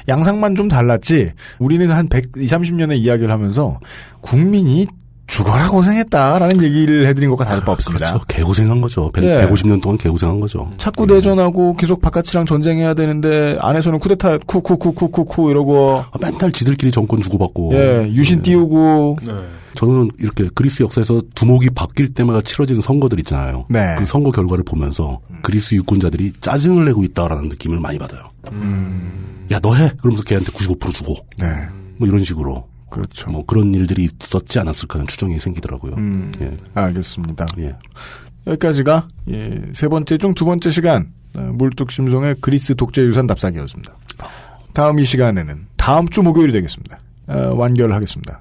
Speaker 2: 양상만 좀 달랐지 우리는 한 120-30년의 이야기를 하면서 국민이 죽어라 고생했다라는 얘기를 해드린 것과 다를 바 없습니다.
Speaker 4: 그렇죠. 개고생한 거죠. 150년 동안 개고생한 거죠.
Speaker 2: 자꾸 대전하고 계속 바깥이랑 전쟁해야 되는데 안에서는 쿠데타 쿠쿠쿠쿠쿠쿠 이러고
Speaker 4: 맨날 지들끼리 정권 주고받고
Speaker 2: 유신 띄우고
Speaker 4: 저는 이렇게 그리스 역사에서 두목이 바뀔 때마다 치러지는 선거들 있잖아요.
Speaker 2: 네.
Speaker 4: 그 선거 결과를 보면서 그리스 유권자들이 짜증을 내고 있다라는 느낌을 많이 받아요. 야, 너 해! 그러면서 걔한테 95% 주고. 뭐 이런 식으로.
Speaker 2: 그렇죠.
Speaker 4: 뭐 그런 일들이 있었지 않았을까 하는 추정이 생기더라고요.
Speaker 2: 예. 알겠습니다. 여기까지가 세 번째 중 두 번째 시간 물뚝심송의 그리스 독재유산 답사기였습니다. 다음 이 시간에는 다음 주 목요일이 되겠습니다. 완결하겠습니다.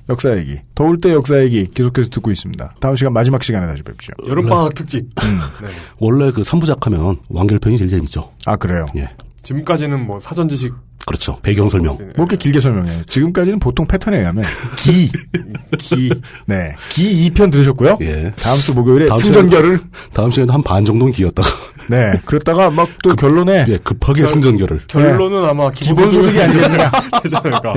Speaker 2: 역사 얘기, 더울 때 역사 얘기 계속해서 듣고 있습니다. 다음 시간 마지막 시간에 다시 뵙죠.
Speaker 3: 여름방학 특집.
Speaker 4: 네. 원래 그 3부작 하면 완결편이 제일 재밌죠.
Speaker 2: 그래요?
Speaker 4: 예.
Speaker 3: 지금까지는 뭐 사전 지식
Speaker 4: 그렇죠. 배경 설명.
Speaker 2: 뭐 이렇게 길게 설명해요. 지금까지는 보통 패턴에 의하면 네. 기 2편 들으셨고요.
Speaker 4: 예.
Speaker 2: 다음 주 목요일에 승전결을.
Speaker 4: 다음 시간에 한 반 정도는 기였다가.
Speaker 2: 네. 그랬다가 막 또 결론에.
Speaker 4: 예, 급하게 승전결을.
Speaker 3: 결론은 네. 아마
Speaker 2: 기본소득이 아니겠느냐.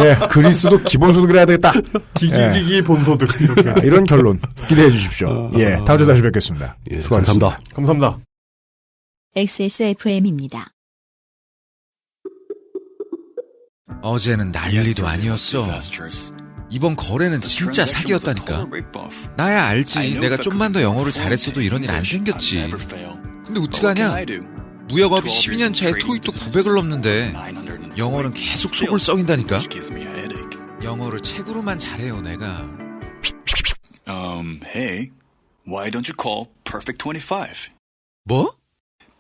Speaker 2: 예. 그리스도 기본소득을 해야 되겠다.
Speaker 3: 기기기기 본소득. 이렇게.
Speaker 2: 이런 결론 기대해 주십시오. 예. 다음 주에 다시 뵙겠습니다.
Speaker 4: 예,
Speaker 2: 수고하셨습니다.
Speaker 3: 감사합니다.
Speaker 1: XSFM입니다.
Speaker 15: 어제는 난리도 아니었어. 이번 거래는 진짜 사기였다니까. 나야 알지. 내가 좀만 더 영어를 잘했어도 이런 일 안 생겼지. 근데 어떡하냐? 무역업이 12년 차에 토익도 900을 넘는데 영어는 계속 속을 썩인다니까. 영어를 책으로만 잘해요, 내가.
Speaker 8: Hey, why don't you call Perfect 25?
Speaker 15: 뭐?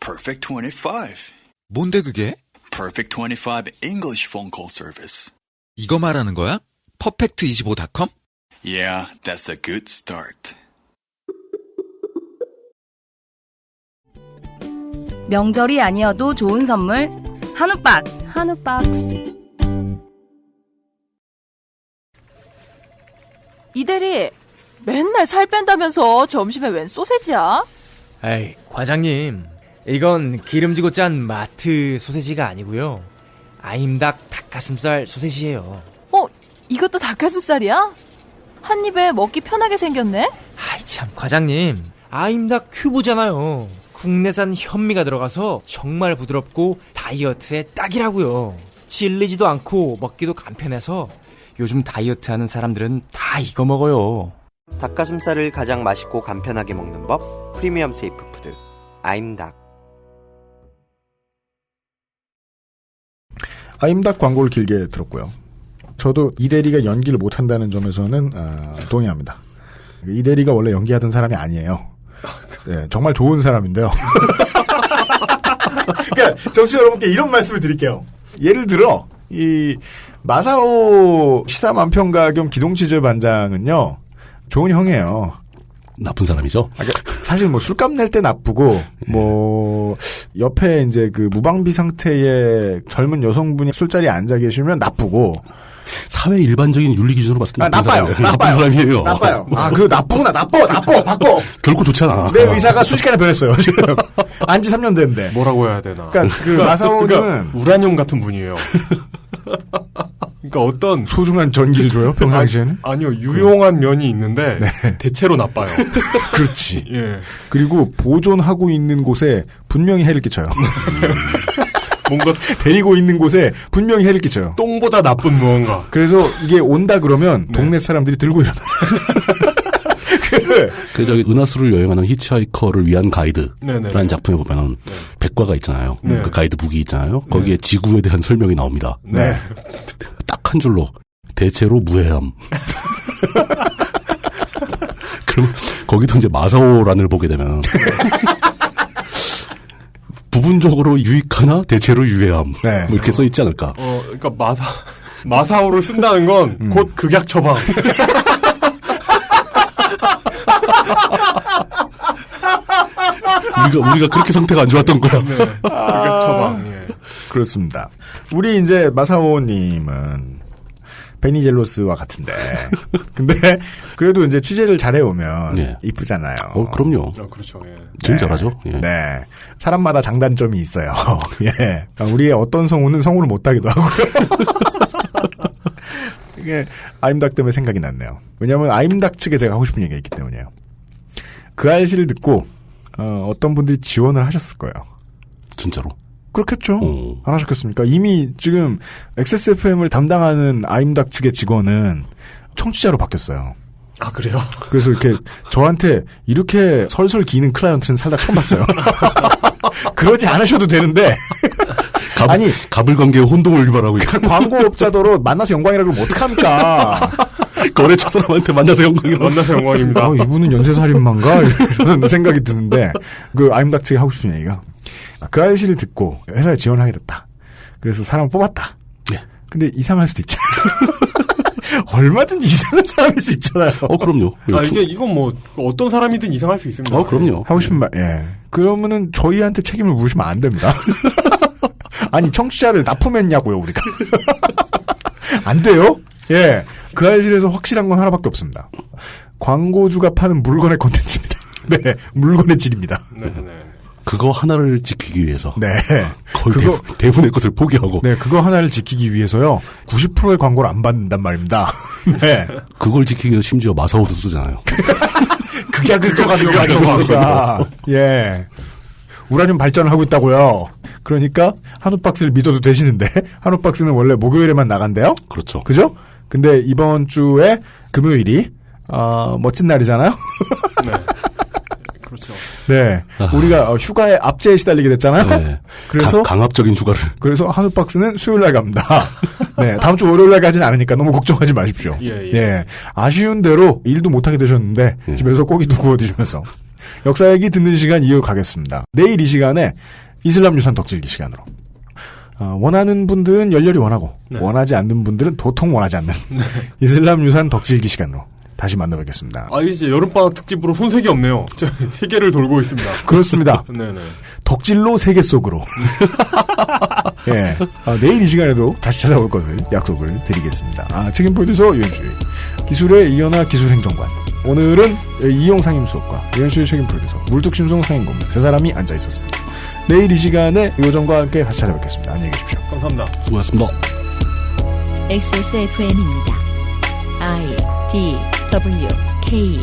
Speaker 8: Perfect 25.
Speaker 15: 뭔데 그게?
Speaker 8: Perfect 25 English phone call service.
Speaker 15: 이거 말하는 거야? perfect25.com?
Speaker 8: Yeah, that's a good start.
Speaker 5: 명절이 아니어도 좋은 선물 한우 박스.
Speaker 6: 한우 박스.
Speaker 16: 이대리, 맨날 살 뺀다면서 점심에 웬 소세지야?
Speaker 17: 에이, 과장님. 이건 기름지고 짠 마트 소세지가 아니고요. 아임닭 닭가슴살 소세지예요.
Speaker 16: 이것도 닭가슴살이야? 한 입에 먹기 편하게 생겼네?
Speaker 17: 아이 참, 과장님. 아임닭 큐브잖아요. 국내산 현미가 들어가서 정말 부드럽고 다이어트에 딱이라고요. 질리지도 않고 먹기도 간편해서 요즘 다이어트하는 사람들은 다 이거 먹어요.
Speaker 18: 닭가슴살을 가장 맛있고 간편하게 먹는 법, 프리미엄 세이프 푸드 아임닭.
Speaker 2: 아임닭 광고를 길게 들었고요. 저도 이대리가 연기를 못한다는 점에서는 동의합니다. 이대리가 원래 연기하던 사람이 아니에요. 네, 정말 좋은 사람인데요. 그러니까 정치 여러분께 이런 말씀을 드릴게요. 예를 들어 이 마사오 시사만평가 겸 기동치즈 반장은요, 좋은 형이에요.
Speaker 4: 나쁜 사람이죠.
Speaker 2: 사실 뭐 술값 낼 때 나쁘고 뭐 옆에 이제 그 무방비 상태의 젊은 여성분이 술자리에 앉아 계시면 나쁘고.
Speaker 4: 사회 일반적인 윤리 기준으로 봤을 때
Speaker 2: 나빠요.
Speaker 4: 나쁜 사람이에요.
Speaker 2: 나빠요. 그 나쁘구나. 나빠. 바꿔.
Speaker 4: 결코 좋지 않아.
Speaker 2: 내 의사가 순식간에 변했어요. 지금 안지 3년 됐는데.
Speaker 3: 뭐라고 해야 되나?
Speaker 2: 그러니까 그 마사오는
Speaker 3: 그러니까 우라늄 같은 분이에요. 그러니까 어떤
Speaker 2: 소중한 전기를 줘요, 평상시에는?
Speaker 3: 아니요, 유용한 면이 있는데
Speaker 2: 네.
Speaker 3: 대체로 나빠요.
Speaker 2: 그렇지.
Speaker 3: 예.
Speaker 2: 그리고 보존하고 있는 곳에 분명히 해를 끼쳐요.
Speaker 3: 뭔가
Speaker 2: 데리고 있는 곳에 분명히 해를 끼쳐요.
Speaker 3: 똥보다 나쁜 무언가.
Speaker 2: 그래서 이게 온다 그러면 동네 사람들이 들고 일어나.
Speaker 4: 그 저기 은하수를 여행하는 히치하이커를 위한 가이드라는 작품에 보면은 백과가 있잖아요.
Speaker 3: 네.
Speaker 4: 그 가이드북이 있잖아요. 거기에 지구에 대한 설명이 나옵니다.
Speaker 2: 네.
Speaker 4: 딱 한 줄로 대체로 무해함. 그럼 거기도 이제 마사오란을 보게 되면 부분적으로 유익하나 대체로 유해함.
Speaker 2: 네.
Speaker 4: 뭐 이렇게 써 있지 않을까.
Speaker 3: 그러니까 마사오를 쓴다는 건 곧 극약 처방.
Speaker 4: 우리가 그렇게 상태가 안 좋았던 거야.
Speaker 3: 네. 극약 처방. 예.
Speaker 2: 그렇습니다. 우리 이제 마사오님은 베니젤로스와 같은데, 근데 그래도 이제 취재를 잘해오면
Speaker 4: 네.
Speaker 2: 이쁘잖아요.
Speaker 4: 그럼요.
Speaker 3: 그렇죠. 예.
Speaker 4: 제일 잘하죠. 예.
Speaker 2: 네, 사람마다 장단점이 있어요. 예, 그러니까 우리의 어떤 성우는 성우를 못하기도 하고요. 이게 아임닭 때문에 생각이 났네요. 왜냐하면 아임닭 측에 제가 하고 싶은 얘기가 있기 때문이에요. 그 알씨를 듣고 어떤 분들이 지원을 하셨을 거예요.
Speaker 4: 진짜로?
Speaker 2: 그렇겠죠. 안 하셨겠습니까? 이미 지금 XSFM을 담당하는 아임닭 측의 직원은 청취자로 바뀌었어요.
Speaker 3: 아, 그래요?
Speaker 2: 그래서 이렇게 저한테 이렇게 설설 기는 클라이언트는 살다 처음 봤어요. 그러지 않으셔도 되는데.
Speaker 4: 아니, 가불관계에 혼동을 유발하고 있어요.
Speaker 2: 광고업자도로 만나서 영광이라 그러면 어떡합니까?
Speaker 4: 거래처 사람한테 만나서
Speaker 3: 영광입니다.
Speaker 2: 이분은 연쇄살인마인가? 이런 생각이 드는데, 그 아임닭 측이 하고 싶은 얘기가, 그 알씨를 듣고 회사에 지원을 하게 됐다. 그래서 사람을 뽑았다.
Speaker 4: 네.
Speaker 2: 근데 이상할 수도 있잖아요. 얼마든지 이상한 사람일 수 있잖아요.
Speaker 4: 그럼요.
Speaker 3: 이건 뭐 어떤 사람이든 이상할 수 있습니다.
Speaker 4: 그럼요.
Speaker 2: 하고 싶은 말, 예. 그러면은 저희한테 책임을 물으시면 안 됩니다. 아니 청취자를 납품했냐고요 우리가. 안 돼요? 예, 그 알실에서 확실한 건 하나밖에 없습니다. 광고주가 파는 물건의 콘텐츠입니다. 네, 물건의 질입니다.
Speaker 3: 네.
Speaker 4: 그거 하나를 지키기 위해서.
Speaker 2: 네.
Speaker 4: 거의 대부분의 것을 포기하고.
Speaker 2: 네, 그거 하나를 지키기 위해서요. 90%의 광고를 안 받는단 말입니다. 네.
Speaker 4: 그걸 지키기 위해서 심지어 마사오도 쓰잖아요.
Speaker 2: 극약을 써가지고 가져가니까. 예. 우라늄 발전을 하고 있다고요. 그러니까 한우박스를 믿어도 되시는데 한우박스는 원래 목요일에만 나간대요.
Speaker 4: 그렇죠.
Speaker 2: 그죠? 근데 이번 주에 금요일이 멋진 날이잖아요.
Speaker 3: 네. 그렇죠.
Speaker 2: 네. 우리가 휴가에 압제에 시달리게 됐잖아요.
Speaker 4: 네.
Speaker 2: 그래서
Speaker 4: 강압적인 휴가를.
Speaker 2: 그래서 한우박스는 수요일 날 갑니다. 네. 다음 주 월요일 날 가진 않으니까 너무 걱정하지 마십시오. 예. 아쉬운 대로 일도 못하게 되셨는데 집에서 고기도 구워 드시면서 역사 얘기 듣는 시간 이어가겠습니다. 내일 이 시간에 이슬람 유산 덕질기 시간으로. 원하는 분들은 열렬히 원하고 원하지 않는 분들은 도통 원하지 않는 이슬람 유산 덕질기 시간으로 다시 만나뵙겠습니다.
Speaker 3: 이제 여름방학 특집으로 손색이 없네요. 세계를 돌고 있습니다.
Speaker 2: 그렇습니다.
Speaker 3: 네네.
Speaker 2: 덕질로 세계 속으로. 예. 내일 이 시간에도 다시 찾아올 것을 약속을 드리겠습니다. 책임 프로듀서 유현수의 기술의 이현아 기술행정관. 오늘은 이용 상임수석과 유현수의 책임 프로듀서 물뚝심송 상임고문 세 사람이 앉아 있었습니다. 내일 이 시간에 요정과 함께 다시 찾아뵙겠습니다. 안녕히 계십시오.
Speaker 3: 감사합니다.
Speaker 4: 수고하셨습니다.
Speaker 1: XSFM입니다. I, D, W, K